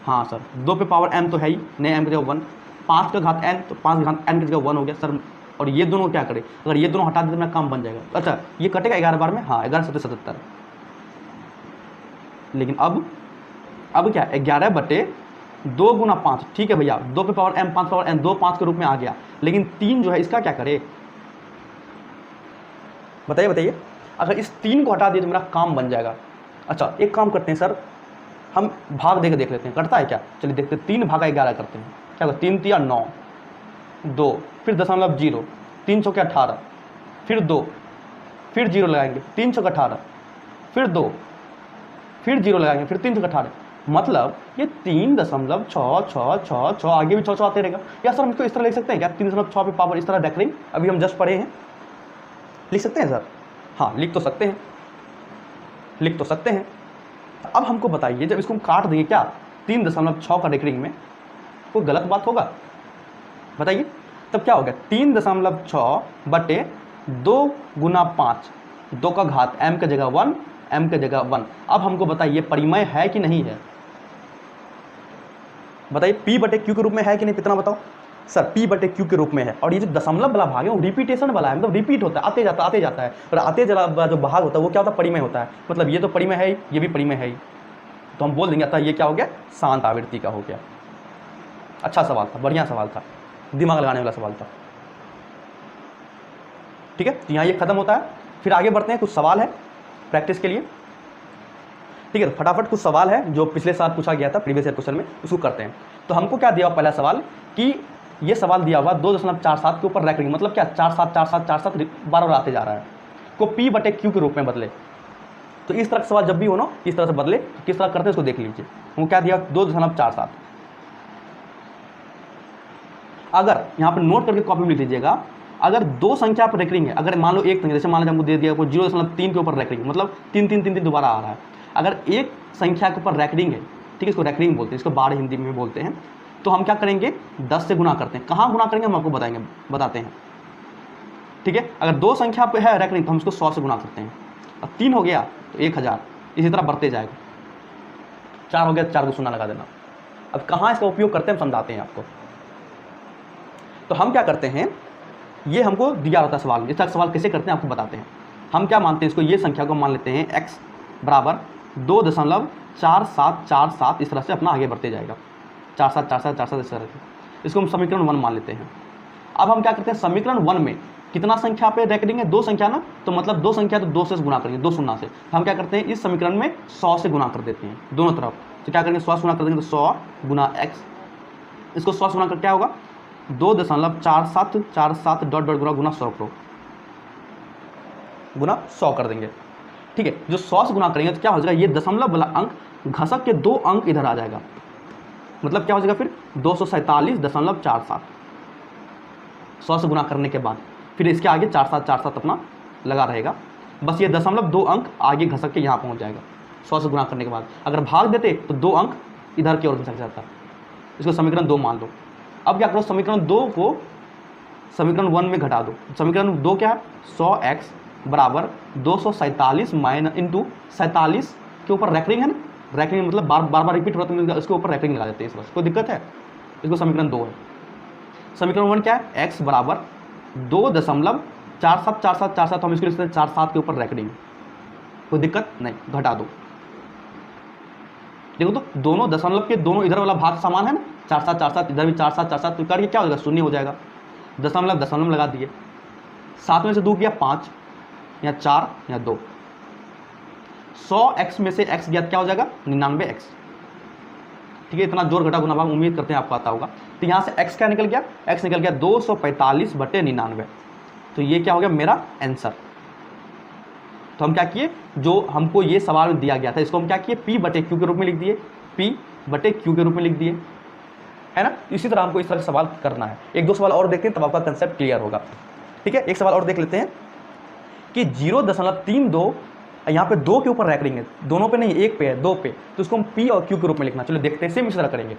हाँ सर 2 पे पावर m तो है ही, नहीं m की जगह 1, 5 का घात n तो 5 का घात n की जगह 1 हो गया सर। और ये दोनों क्या करें, अगर ये दोनों हटा दें तो मेरा काम बन जाएगा। अच्छा ये कटेगा 11 बार में, हाँ 11 7 77, लेकिन अब क्या 11 बटे 2 गुना 5, ठीक है भैया, 2 पे पावर m 5 पावर n 2 5 के रूप में आ गया, लेकिन 3 जो है इसका क्या करे, बताइए बताइए। अगर इस 3 को हटा दिए तो मेरा काम बन जाएगा। अच्छा एक काम करते हैं सर, हम भाग दे के देख लेते हैं कटता है क्या, चलिए देखते हैं। 3 भागा 11 करते हैं, क्या होगा, 3 3 9, 2 फिर दशमलव 0, 3 चौके 18, फिर 2, फिर 0 लगाएंगे, 3 चौके 18, फिर 2, फिर 0 लगाएंगे, फिर 3 चौके 18, मतलब ये 3.66666 आगे भी 6 आते रहेगा। या सर हमको इस तरह लिख सकते हैं क्या, 3.6 पे पावर इस तरह देख रही, अभी हम जस्ट पढ़े हैं, लिख सकते हैं सर, हाँ लिख तो सकते हैं, लिख तो सकते हैं। अब हमको बताइए जब इसको हम काट देंगे क्या 3.6 का रेकरिंग में कोई गलत बात होगा, बताइए। तब क्या होगा 3.6 बटे 2 गुना 5, 2 का घात m के जगह 1, m के जगह 1। अब हमको बताइए परिमेय है कि नहीं है, बताइए P/Q के रूप में है कि नहीं, कितना बताओ सर, P/Q के रूप में है। और ये जो दशमलव वाला भाग है वो रिपीटेशन वाला है, मतलब रिपीट होता है, आते जाता है, और आते चला जो भाग होता है वो क्या होता है, परिमेय होता है, मतलब ये तो परिमेय है ही, ये भी परिमेय है ही, तो हम बोल देंगे अतः ये क्या हो गया, शांत आवृत्ति का हो गया। अच्छा सवाल था, बढ़िया सवाल था, दिमाग लगाने वाला सवाल था, ठीक है। तो यहाँ ये खत्म होता है। फिर आगे बढ़ते हैं, कुछ सवाल है प्रैक्टिस के लिए। ठीक है, तो फटाफट कुछ सवाल है जो पिछले साल पूछा गया था प्रीवियस ईयर क्वेश्चन में, उसको करते हैं। तो हमको क्या दिया पहला सवाल कि ये सवाल दिया हुआ 2.47 के ऊपर रैंक, मतलब क्या 4 7 बार बार आते जा रहा है, को P/Q के रूप में बदले। तो इस तरह का सवाल जब भी हो ना इस तरह से बदले, तो किस तरह करते हैं इसको देख लीजिए। वो क्या दिया 2.47। अगर यहाँ पर नोट करके कॉपी में लिख लीजिएगा, अगर दो संख्या पर रैंकिंग है, अगर मान लो एक संख्या, जैसे मान लो हमको दे दिया 0.3 के ऊपर रैंकिंग, मतलब 3 दोबारा आ रहा है। अगर एक संख्या के ऊपर रैंकिंग है, ठीक है, इसको रैंकिंग बोलते हैं, इसको बार हिंदी में बोलते हैं। तो हम क्या करेंगे 10 से गुना करते हैं। कहाँ गुना करेंगे हम आपको बताते हैं, ठीक है। अगर दो संख्या पे है रैंकिंग तो हम इसको 100 से गुना करते हैं। अब 3 हो गया तो 1000, इसी तरह बढ़ते जाएगा। 4 हो गया, 4 को 0 लगा देना। अब कहाँ इसका उपयोग करते हैं हम समझाते हैं आपको। तो हम क्या करते हैं, ये हमको दिया होता है सवाल में, इसका सवाल कैसे करते हैं आपको बताते हैं। हम क्या मानते हैं इसको, ये संख्या को मान लेते हैं x बराबर 2.4747, इस तरह से अपना आगे बढ़ते जाएगा। 4 7 इस तरह से, इसको हम समीकरण 1 मान लेते हैं। अब हम क्या करते हैं, समीकरण 1 में कितना संख्या पे रैंकिंग है, 2 संख्या ना, तो मतलब 2 संख्या तो 2 से गुना करेंगे, 2 शून्य से। हम क्या करते हैं इस समीकरण में 100 से गुना कर देते हैं दोनों तरफ। तो क्या करेंगे 100 से गुना कर देंगे, तो 100 गुना x, इसको 100 से गुना कर क्या होगा 2.4747 डॉट गुना 100 करो, गुना 100 कर देंगे, ठीक है। जो 100 से गुना करेंगे तो क्या हो जाएगा, ये दशमलव वाला अंक घसक के 2 अंक इधर आ जाएगा, मतलब क्या हो जाएगा फिर 247.47। 100 से गुना करने के बाद फिर इसके आगे 4747 अपना लगा रहेगा, बस ये दशमलव 2 अंक आगे घसक के यहाँ पहुँच जाएगा 100 से गुना करने के बाद। अगर भाग देते तो 2 अंक इधर की ओर घसक जाता, इसको समीकरण 2 मान लो। अब क्या करो, समीकरण 2 को समीकरण 1 में घटा दो। समीकरण 2 क्या है, 100x बराबर 247 माइनस इंटू 47 के ऊपर रैंकिंग है ना, रैंकिंग मतलब बार बार रिपीट हो रहा है, तो इसके ऊपर रैंकिंग लगा देते हैं, इस बस कोई दिक्कत है। इसको समीकरण 2 है। समीकरण 1 क्या है, x बराबर 2.4747, हम इसको लिखते हैं 47 के ऊपर रैंकिंग, कोई दिक्कत नहीं, घटा दो। देखो तो दोनों दशमलव के दोनों इधर वाला भाग समान है ना, 4747, इधर भी 4747, तो करके क्या हो जाएगा, शून्य हो जाएगा। दशमलव लगा दिए, 7 में से 2 किया 5, या 4 या 2। 100x में से x ज्ञात क्या हो जाएगा 99x, ठीक है। इतना जोर घटा गुना भाग उम्मीद करते हैं आपको आता होगा। तो यहाँ से x क्या निकल गया, x निकल गया 245/99। तो ये क्या हो गया मेरा आंसर। तो हम क्या किए, जो हमको ये सवाल में दिया गया था इसको हम क्या किए P/Q के रूप में लिख दिए, P/Q के रूप में लिख दिए, है ना। इसी तरह हमको इस तरह सवाल करना है। 1-2 सवाल और देखते हैं तब आपका कंसेप्ट क्लियर होगा, ठीक है। एक सवाल और देख लेते हैं कि 0.32 यहाँ पे 2 के ऊपर रैंकिंग है, दोनों पे नहीं, एक पे है, 2 पे, तो इसको हम P और Q के रूप में लिखना। चलो देखते हैं, सेम इस तरह करेंगे।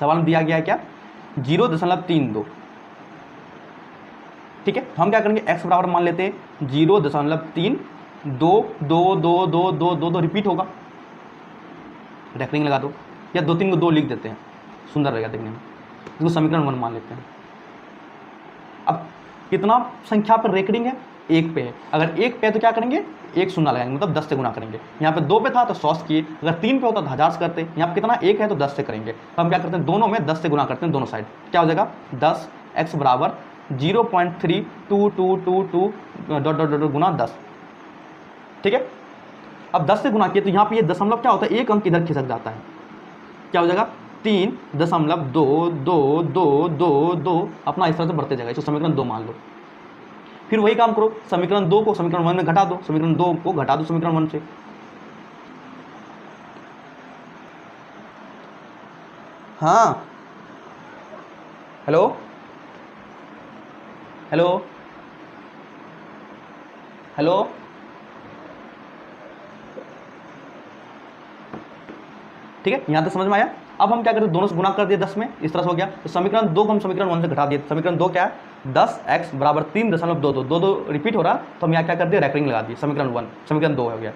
सवाल में दिया गया है क्या 0.32, ठीक है। हम क्या करेंगे x बराबर मान लेते हैं 0.3, 2 रिपीट होगा, रैंकिंग लगा दो, या 2 3 को 2 लिख देते हैं, सुंदर रहेगा देखने में। इसको समीकरण 1 मान लेते हैं। अब कितना संख्या पर रैंकिंग है, 1 पे है। अगर 1 पे है तो क्या करेंगे 1 शून्य लगाएंगे, मतलब 10 से गुना करेंगे। यहाँ पे 2 पे था तो 100 से किए, अगर 3 पे होता तो 1000 से करते। यहाँ पे कितना 1 है तो 10 से करेंगे। तो हम क्या करते हैं दोनों में 10 से गुना करते हैं, दोनों साइड। क्या हो जाएगा 10x बराबर 0.3222 डॉट गुना 10, ठीक है। अब 10 से गुना किए तो यहाँ पे ये दशमलव क्या होता है, एक अंक इधर खिसक जाता है, क्या हो जाएगा 3.22222 अपना इस तरह से बढ़ते जाएगा। इसको समीकरण 2 मान लो। फिर वही काम करो, समीकरण 2 को समीकरण 1 में घटा दो, समीकरण 2 को घटा दो समीकरण 1 से। हाँ हेलो हेलो हेलो, ठीक है, यहाँ तक समझ में आया। अब हम क्या करते हैं दोनों से गुना कर दिए 10 में, इस तरह से हो गया। तो समीकरण 2 को हम समीकरण 1 से घटा दिए। समीकरण 2 क्या है 10x बराबर 3.22 रिपीट हो रहा, तो हम यहाँ क्या कर दिए रैंकिंग लगा दिए, समीकरण 1 समीकरण 2 हो गया,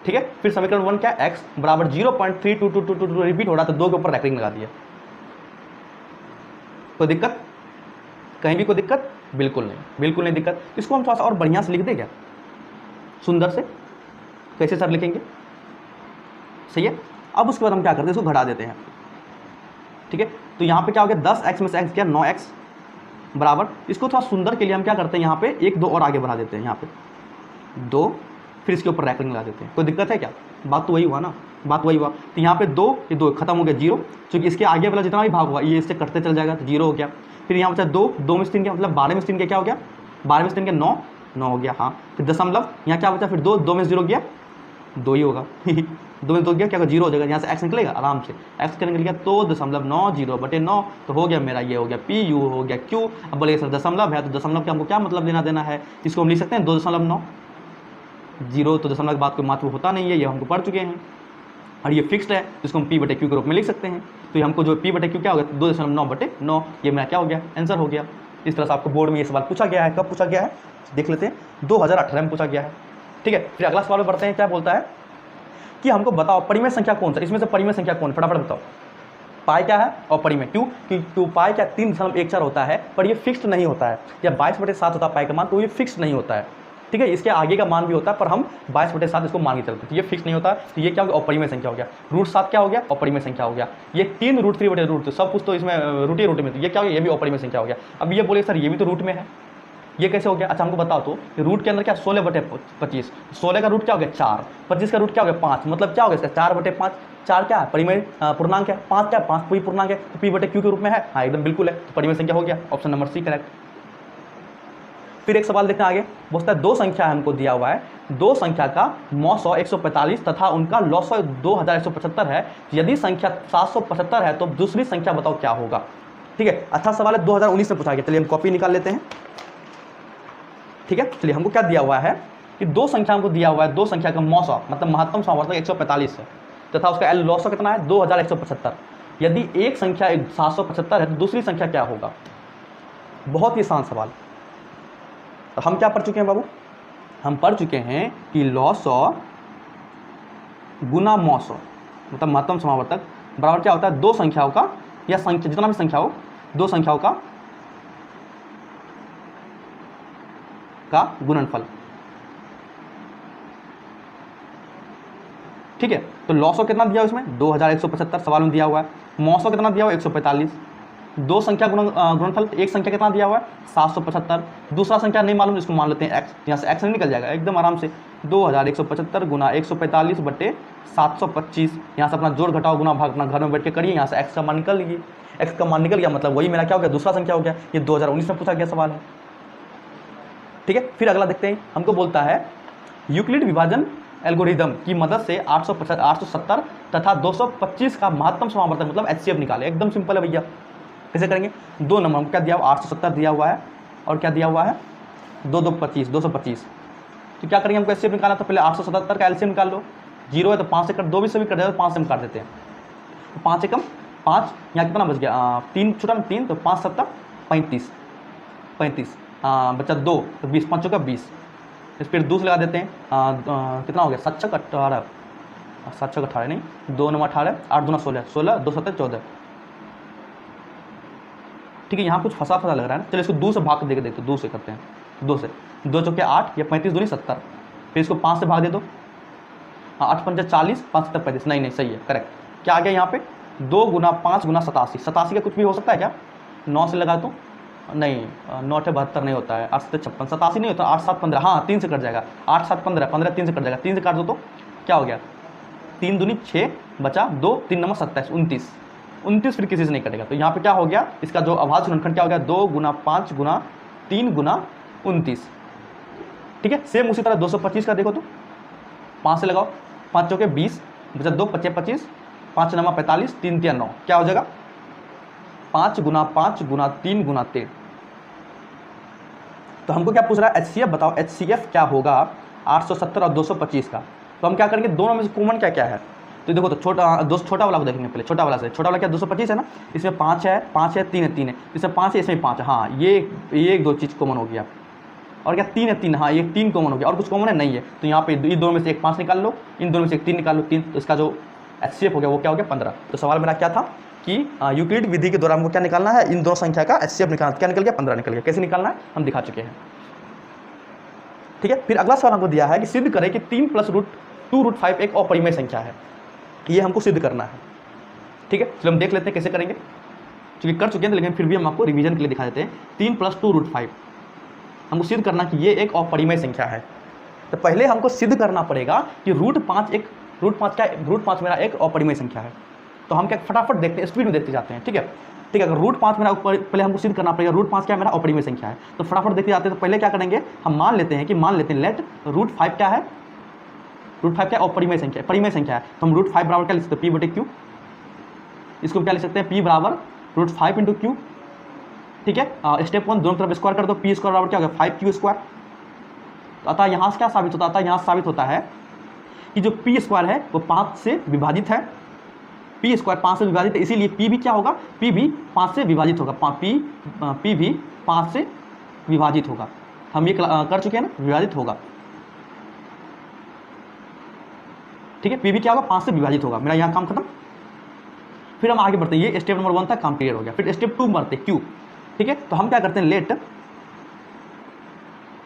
ठीक है। फिर समीकरण 1 क्या x बराबर 0.3222 रिपीट हो रहा, तो 2 के ऊपर रैंकिंग लगा दिया। कोई दिक्कत कहीं भी, कोई दिक्कत बिल्कुल नहीं, बिल्कुल नहीं दिक्कत। इसको हम थोड़ा सा और बढ़िया से लिख दें क्या, सुंदर से, कैसे सर लिखेंगे, सही है। अब उसके बाद हम क्या करते हैं इसको घटा देते हैं, ठीक है। तो यहाँ पे क्या हो गया 10x में से x क्या 9x बराबर, इसको थोड़ा सुंदर के लिए हम क्या करते हैं यहाँ पे 1 2 और आगे बढ़ा देते हैं, यहाँ पे 2, फिर इसके ऊपर रैकलिंग लगा देते हैं। कोई दिक्कत है क्या? बात तो वही हुआ ना, बात वही हुआ। तो यहाँ पे 2, ये 2 खत्म हो गया 0, क्योंकि इसके आगे वाला जितना भी भाग होगा ये इससे कटते चल जाएगा, तो 0 हो गया। फिर यहाँ बचा 2, 2 में से 3 क्या मतलब 12 में से 3 क्या हो गया, 12 में से 3 के 9, 9 हो गया। हाँ, फिर दशमलव, यहाँ क्या बचा फिर 2, 2 में से 0 गया 2 ही होगा 2 में 2 गया क्या होगा 0 हो जाएगा। यहाँ से x निकलेगा आराम से, x का निकल गया तो 0.90/9, तो हो गया मेरा, ये हो गया PU हो गया Q। अब बोलेगा सर दशमलव है, तो दशमलव के हमको क्या मतलब लेना देना है, इसको हम लिख सकते हैं 2.9, 0 तो दशमलव के बाद कोई महत्व होता नहीं है, ये हमको पढ़ चुके हैं। और ये फिक्स्ड है, जिसको हम P/Q के रूप में लिख सकते हैं। तो ये हमको जो P/Q क्या हो गया 2.9/9, ये मेरा क्या हो गया, आंसर हो गया। इस तरह से आपको बोर्ड में ये सवाल पूछा गया है। कब पूछा गया है देख लेते हैं, 2018 में पूछा गया है। ठीक है, फिर अगला सवाल में बढ़ते हैं। क्या बोलता है कि हमको बताओ परिमेय संख्या कौन सा, इसमें से परिमेय संख्या कौन, फटाफट बताओ। पाई क्या है और परिमेय, क्यों कि 2 पाई क्या 3.14 होता है, पर ये फिक्स्ड नहीं होता है। या 22/7 होता है पाई का मान, तो ये फिक्स्ड नहीं होता है। ठीक है, इसके आगे का मान भी होता है, पर हम 22/7 इसको मान के चलते हैं, तो ये फिक्स नहीं होता। तो ये क्या हो गया, अपरिमेय संख्या हो गया। √7 क्या हो गया, अपरिमेय संख्या हो गया। ये 3 √3/√2 सब कुछ तो इसमें रूट में, तो ये क्या हो गया, ये भी अपरिमेय संख्या हो गया। अब ये बोले सर ये भी तो रूट में है, ये कैसे हो गया? अच्छा हमको बताओ तो, रूट के अंदर क्या 16/25, 16 का रूट क्या हो गया 4, 25 का रूट क्या हो गया 5, मतलब क्या हो गया इसका 4/5। 4 क्या है परिमेय पूर्णांक है, 5 क्या है 5 पूरी पूर्णांक है, तो P/Q के रूप में है। हाँ एकदम बिल्कुल है, तो परिमेय संख्या हो गया, ऑप्शन नंबर सी करेक्ट। फिर एक सवाल देखते हैं आगे, बोलता है 2 संख्या हमको दिया हुआ है, 2 संख्या का मौसौ 145 तथा उनका लौसौ 2175 है। यदि संख्या 775 है तो दूसरी संख्या बताओ क्या होगा। ठीक है, अच्छा सवाल है, 2019 में पूछा गया। चलिए हम कॉपी निकाल लेते हैं। ठीक है, चलिए हमको क्या दिया हुआ है कि 2 संख्या हमको दिया हुआ है, 2 संख्या का मौसौ मतलब महत्तम समावर्तक 145 है तथा उसका लौसौ कितना है 2175। यदि एक संख्या 775 है तो दूसरी संख्या क्या होगा। बहुत ही आसान सवाल। तो हम क्या पढ़ चुके हैं बाबू, हम पढ़ चुके हैं कि लौसौ गुना मौसौ मतलब महत्तम समावर्तक बराबर क्या होता है 2 संख्याओं का, या संख्या जितना भी संख्या हो 2 संख्याओं का गुणनफल। ठीक है, तो लौसौ कितना दिया हुआ इसमें 2175 सवाल में दिया हुआ है, मौसौ कितना दिया हुआ 145, 2 संख्या गुणनफल, एक संख्या कितना दिया हुआ है 775, दूसरा संख्या नहीं मालूम इसको मान लेते हैं x, यहाँ से x नहीं निकल जाएगा एकदम आराम से, 2175 गुना 145/725, यहाँ से अपना जोड़ घटाओ गुना भाग अपना घर में बैठ के करिए, यहाँ से x का मान निकल लीजिए, x का मान निकल गया मतलब वही मेरा क्या हो गया दूसरा संख्या हो गया। ये 2019 में पूछा गया सवाल है। ठीक है, फिर अगला देखते हैं, हमको बोलता है यूक्लिड विभाजन एल्गोरिदम की मदद से 870 तथा 225 का महत्तम समावर्तक मतलब HCF निकाले। एकदम सिंपल है भैया, कैसे करेंगे, 2 नंबर क्या दिया हुआ 870 दिया हुआ है और क्या दिया हुआ है 225। तो क्या करेंगे, हमको HCF निकालना, तो पहले 870 का LCM निकाल लो, 0 है तो 5 से कट, 2 भी से भी कट जाए तो 5 से हम काट देते हैं, तो 5 एकम 5, यहाँ कितना बच गया 3 छोटा में 3, तो 5 7 35 बचा 2 तो 20, 5 का 20, इस पर 2 से लगा देते हैं, कितना हो गया 7 6 18, 7 6 18 नहीं 2 9 18, 8 2 16, 16 2 7 14। ठीक है, यहाँ कुछ फंसा लग रहा है ना, चलिए इसको 2 से भाग कर देखते 2 से करते हैं, 2 से 2 चौके 8 या 35 दूनी 70, फिर इसको 5 से भाग दे दो, 8 5 40, 5 7 35, नहीं सही है करेक्ट। क्या आ गया यहाँ पे 2 गुना 5 गुना 87, 87 का कुछ भी हो सकता है क्या, 9 से लगा तो नहीं, 9 8 72 नहीं होता है, 8 7 56, 87 नहीं होता, 8 7 15, हाँ 3 से कट जाएगा, 8 7 15, 15 3 से कट जाएगा, 3 से काट दो तो क्या हो गया 3 दूनी 6 बचा 2 3 9 27 29, फिर किसी से नहीं कटेगा। तो यहाँ पे क्या हो गया, इसका जो अभाज्य गुणनखंड क्या हो गया 2 गुना 5 गुना 3 गुना 29। ठीक है, सेम उसी तरह 225 का देखो तो 5 से लगाओ, 5 चौके 20 बचा 2 25 25, 5 9 45, 3 3 9, क्या हो जाएगा 5 गुना 5 गुना 3 गुना 13। तो हमको क्या पूछ रहा है HCF बताओ, HCF क्या होगा 870 और 225 का। तो हम क्या करेंगे, दोनों में से कॉमन क्या क्या है, तो देखो तो छोटा वाला को देखेंगे पहले, छोटा वाला क्या 225 है ना, इसमें 5 है 3 है 3 है, इसमें 5 है इसमें 5 है, हाँ ये एक दो चीज़ कॉमन हो गया, और क्या 3 है 3, हाँ ये 3 कॉमन हो गया, और कुछ कॉमन है नहीं है। तो यहाँ पे इन दोनों में से एक 5 निकाल लो, इन दोनों में से एक 3 निकाल लो, 3, तो इसका जो HCF हो गया वो क्या हो गया 15। तो सवाल मेरा क्या था कि यूक्लिड विधि के द्वारा हमको क्या निकालना है, इन दोनों संख्या का HCF निकालना, क्या निकल गया 15 निकल गया। कैसे निकालना है हम दिखा चुके हैं। ठीक है, फिर अगला सवाल हमको दिया है कि सिद्ध करें कि 3 + √2√5 एक अपरिमेय संख्या है, ये हमको सिद्ध करना है। ठीक है, चलो हम देख लेते हैं कैसे करेंगे, क्योंकि कर चुके हैं लेकिन फिर भी हम आपको रिवीजन के लिए दिखा देते हैं। 3 + 2√5 हमको सिद्ध करना कि ये एक अपरिमेय संख्या है। तो पहले हमको सिद्ध करना पड़ेगा कि √5 मेरा एक अपरिमेय संख्या है। तो हम क्या फटाफट देखते हैं, स्पीड में देखते जाते हैं। ठीक है, अगर √5 मेरा पहले हमको सिद्ध करना पड़ेगा √5 क्या मेरा अपरिमेय संख्या है। तो फटाफट देखते जाते हैं। तो पहले क्या करेंगे, हम मान लेते हैं लेट √5 क्या है, √5 क्या अपरिमेय संख्या, परिमेय संख्या है। तो हम √5 बराबर क्या लिख सकते हैं, p/q। इसको क्या लिख सकते हैं, p बराबर √5 × q। ठीक है, स्टेप 1 दोनों तरफ स्क्वायर कर दो, p² बराबर क्या होगा 5q²। तो अतः यहाँ से क्या साबित होता है, अतः यहाँ साबित होता है कि जो p² है वो 5 से विभाजित है। p² 5 से विभाजित है, इसीलिए p भी क्या होगा, p भी 5 से विभाजित होगा। p भी 5 से विभाजित होगा। हम ये कर चुके हैं ना, विभाजित होगा। ठीक है, p भी क्या होगा, 5 से विभाजित होगा। मेरा यहाँ काम खत्म। फिर हम आगे बढ़ते हैं, ये स्टेप नंबर 1 था, काम क्लियर हो गया। फिर स्टेप 2 बढ़ते हैं, q। ठीक है, तो हम क्या करते हैं,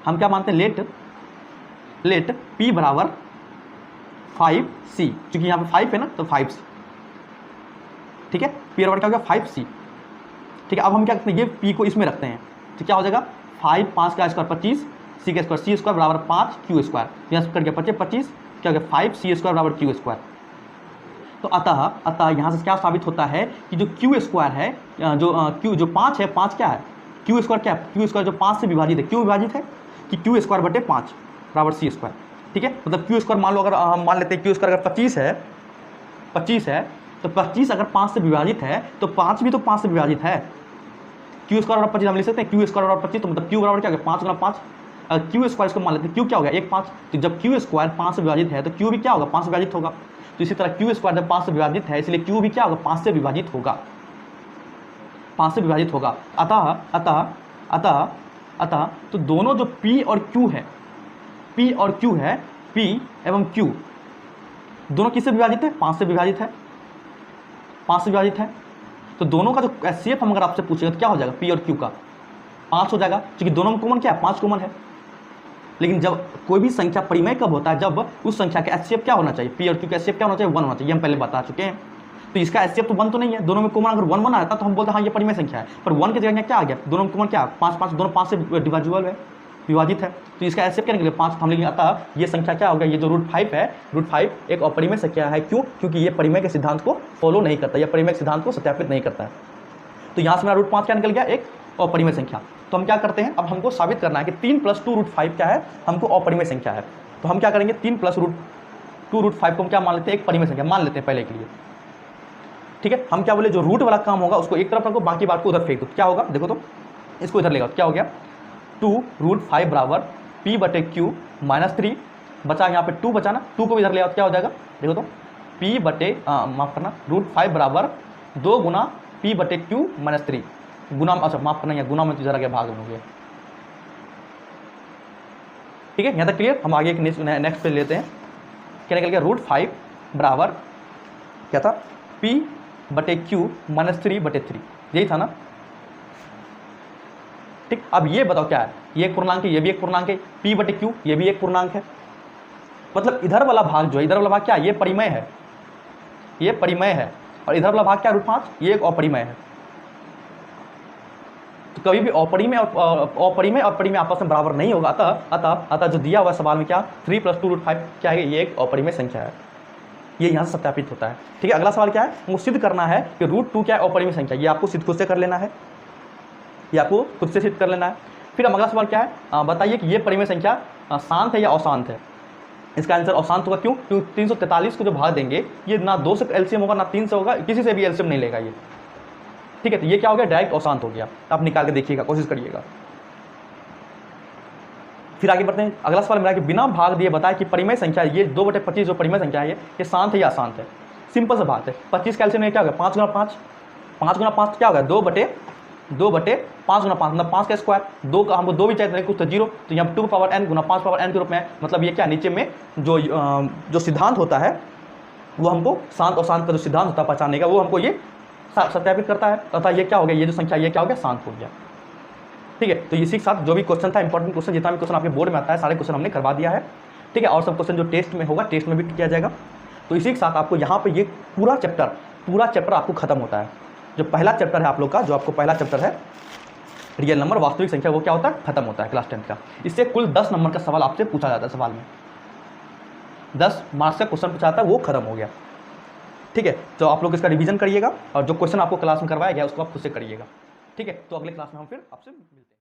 हम क्या मानते हैं, लेट p बराबर 5c, क्योंकि यहाँ पे 5 है ना, तो 5c। ठीक है, p बराबर क्या हो गया 5c। ठीक है, अब हम क्या करते हैं, ये p को इसमें रखते हैं, तो क्या हो जाएगा 5 का स्क्वायर 25, c² बराबर 5q²। यहाँ कट गया 25, क्या हो गया 5c² बराबर q²। तो अतः यहाँ से क्या साबित होता है कि जो q² है, जो 5 है, 5 क्या है, q² क्या है, q² जो 5 से विभाजित है, क्यों विभाजित है कि q² बटे 5 बराबर c²। ठीक है, मतलब q² मान लो, अगर हम मान लेते हैं q² अगर 25 है, तो 25 अगर 5 से विभाजित है तो 5 भी तो 5 से विभाजित है। q² बराबर 25 हम लिख सकते हैं, q² बराबर 25, तो मतलब q बराबर क्या हो गया 5 × 5। अगर q² इसको मान लेते हैं, q क्या हो गया 1 5, तो जब q² 5 से विभाजित है तो q भी क्या होगा 5 से विभाजित होगा। तो इसी तरह q² जब 5 से विभाजित है, इसलिए q भी क्या होगा 5 से विभाजित होगा, 5 से विभाजित होगा। अतः तो दोनों जो p और q है, p एवं q दोनों किससे विभाजित है, 5 से विभाजित है, 5 से विभाजित है। तो दोनों का जो HCF हम अगर आपसे पूछेगा तो क्या हो जाएगा, p और q का 5 हो जाएगा, क्योंकि दोनों में कॉमन क्या है, 5 कॉमन है। लेकिन जब कोई भी संख्या परिमेय कब होता है, जब उस संख्या का HCF क्या होना चाहिए, p और q का HCF क्या होना चाहिए, 1 होना चाहिए। हम पहले बता चुके हैं। तो इसका HCF तो 1 तो नहीं है, दोनों में कॉमन अगर 1 आता तो हम बोलते हैं हाँ ये परिमेय संख्या है। पर 1 की जगह क्या आ गया, दोनों में कॉमन क्या 5 दोनों 5 से डिविजिबल है, विभाजित है। तो इसका HCF क्या निकले 5, हम लिखेंगे। अतः ये संख्या क्या होगा, ये जो √5 है, √5 एक अपरिमेय संख्या है। क्यों, क्योंकि ये परिमेय के सिद्धांत को फॉलो नहीं करता, या परिमेय के सिद्धांत को सत्यापित नहीं करता है। तो यहाँ से मेरा √5 क्या निकल गया, एक अपरिमेय संख्या। तो हम क्या करते हैं, अब हमको साबित करना है कि 3 + 2 √5 क्या है, हमको अपरिमेय संख्या है। तो हम क्या करेंगे, 3 + 2 √5 को हम क्या मान लेते हैं, एक परिमेय संख्या मान लेते हैं पहले के लिए। ठीक है, हम क्या बोले, जो रूट वाला काम होगा उसको एक तरफ रखो, बाकी बात को उधर फेंक दो। क्या होगा देखो, तो इसको इधर लेगा, क्या हो गया 2 √5 बराबर p/q -3 बचा, यहाँ पे 2 बचा ना, 2 को इधर ले आओ, क्या हो जाएगा देखो, तो माफ करना √5 बराबर 2 गुना p/q -3 गुना, अच्छा माफ करना, यहाँ गुना में तो जरा गया, भाग हो गया। ठीक है, यहाँ तक क्लियर। हम आगे एक नेक्स्ट पे लेते हैं। क्या निकल गया, √5 बराबर क्या था, p/q -3/3, यही था ना। ठीक, अब ये बताओ क्या है, ये एक पूर्णांक है, ये भी एक पूर्णांक है, p/q ये भी एक पूर्णांक है। मतलब इधर वाला भाग जो है, इधर वाला भाग क्या है, ये परिमेय है, ये परिमेय है। और इधर वाला भाग क्या, √5 ये एक अपरिमेय है। तो कभी भी अपरिमेय और परिमेय आपस में बराबर नहीं होगा। अतः जो दिया हुआ सवाल में क्या 3 + 2 √5 क्या है, ये एक अपरिमेय संख्या है। ये यहाँ से सत्यापित होता है। ठीक है, अगला सवाल क्या है, वो सिद्ध करना है कि √2 क्या है, अपरिमेय संख्या। ये आपको सिद्ध खुद से कर लेना है, ये आपको खुद से सिद्ध कर लेना है। फिर अगला सवाल क्या है, बताइए कि ये परिमेय संख्या शांत है या अशांत है। इसका आंसर अशांत होगा। क्यों, क्योंकि 343 को जो भाग देंगे, ये ना 2 से एलसीएम होगा ना 3 से होगा, किसी से भी एलसीएम नहीं लेगा ये। ठीक है, तो ये क्या हो गया, डायरेक्ट अशांत हो गया। आप निकाल के देखिएगा, कोशिश करिएगा। फिर आगे बढ़ते हैं। अगला सवाल मेरा कि बिना भाग दिए बताए कि परिमेय संख्या, ये 2/25 जो परिमेय संख्या है, ये शांत है या अशांत है। सिंपल सा बात है, 25 का एलसीएम क्या होगा, 5 × 5, 5 × 5 क्या होगा, 2/5 × 5 मतलब 5 का स्क्वायर। 2 का हमको 2 भी चाहिए, कुछ तो 0, तो यहाँ 2n × 5n के रूप में। मतलब ये क्या, नीचे में जो सिद्धांत होता है वो हमको शांत और शांत का जो सिद्धांत होता है पहचानने का, वो हमको ये सत्यापित करता है। तथा ये क्या हो गया, ये जो संख्या ये क्या हो गया, शांत हो गया। ठीक है, तो इसी के साथ जो भी क्वेश्चन था, इंपॉर्टेंट क्वेश्चन, जितना भी क्वेश्चन आपके बोर्ड में आता है, सारे क्वेश्चन हमने करवा दिया है। ठीक है, और सब क्वेश्चन जो टेस्ट में होगा, टेस्ट में भी किया जाएगा। तो इसी के साथ आपको यहाँ पे ये पूरा चैप्टर आपको खत्म होता है। जो पहला चैप्टर है आप लोग का, जो आपको पहला चैप्टर है, रियल नंबर वास्तविक संख्या वो क्या होता है, खत्म होता है क्लास 10th का। इससे कुल 10 नंबर का सवाल आपसे पूछा जाता है, सवाल में 10 मार्क्स का क्वेश्चन पूछा जाता है, वो खत्म हो गया। ठीक है, तो आप लोग इसका रिवीजन करिएगा और जो क्वेश्चन आपको क्लास में करवाया गया उसको आप खुद से करिएगा। ठीक है, तो अगले क्लास में हम फिर आपसे मिलते हैं।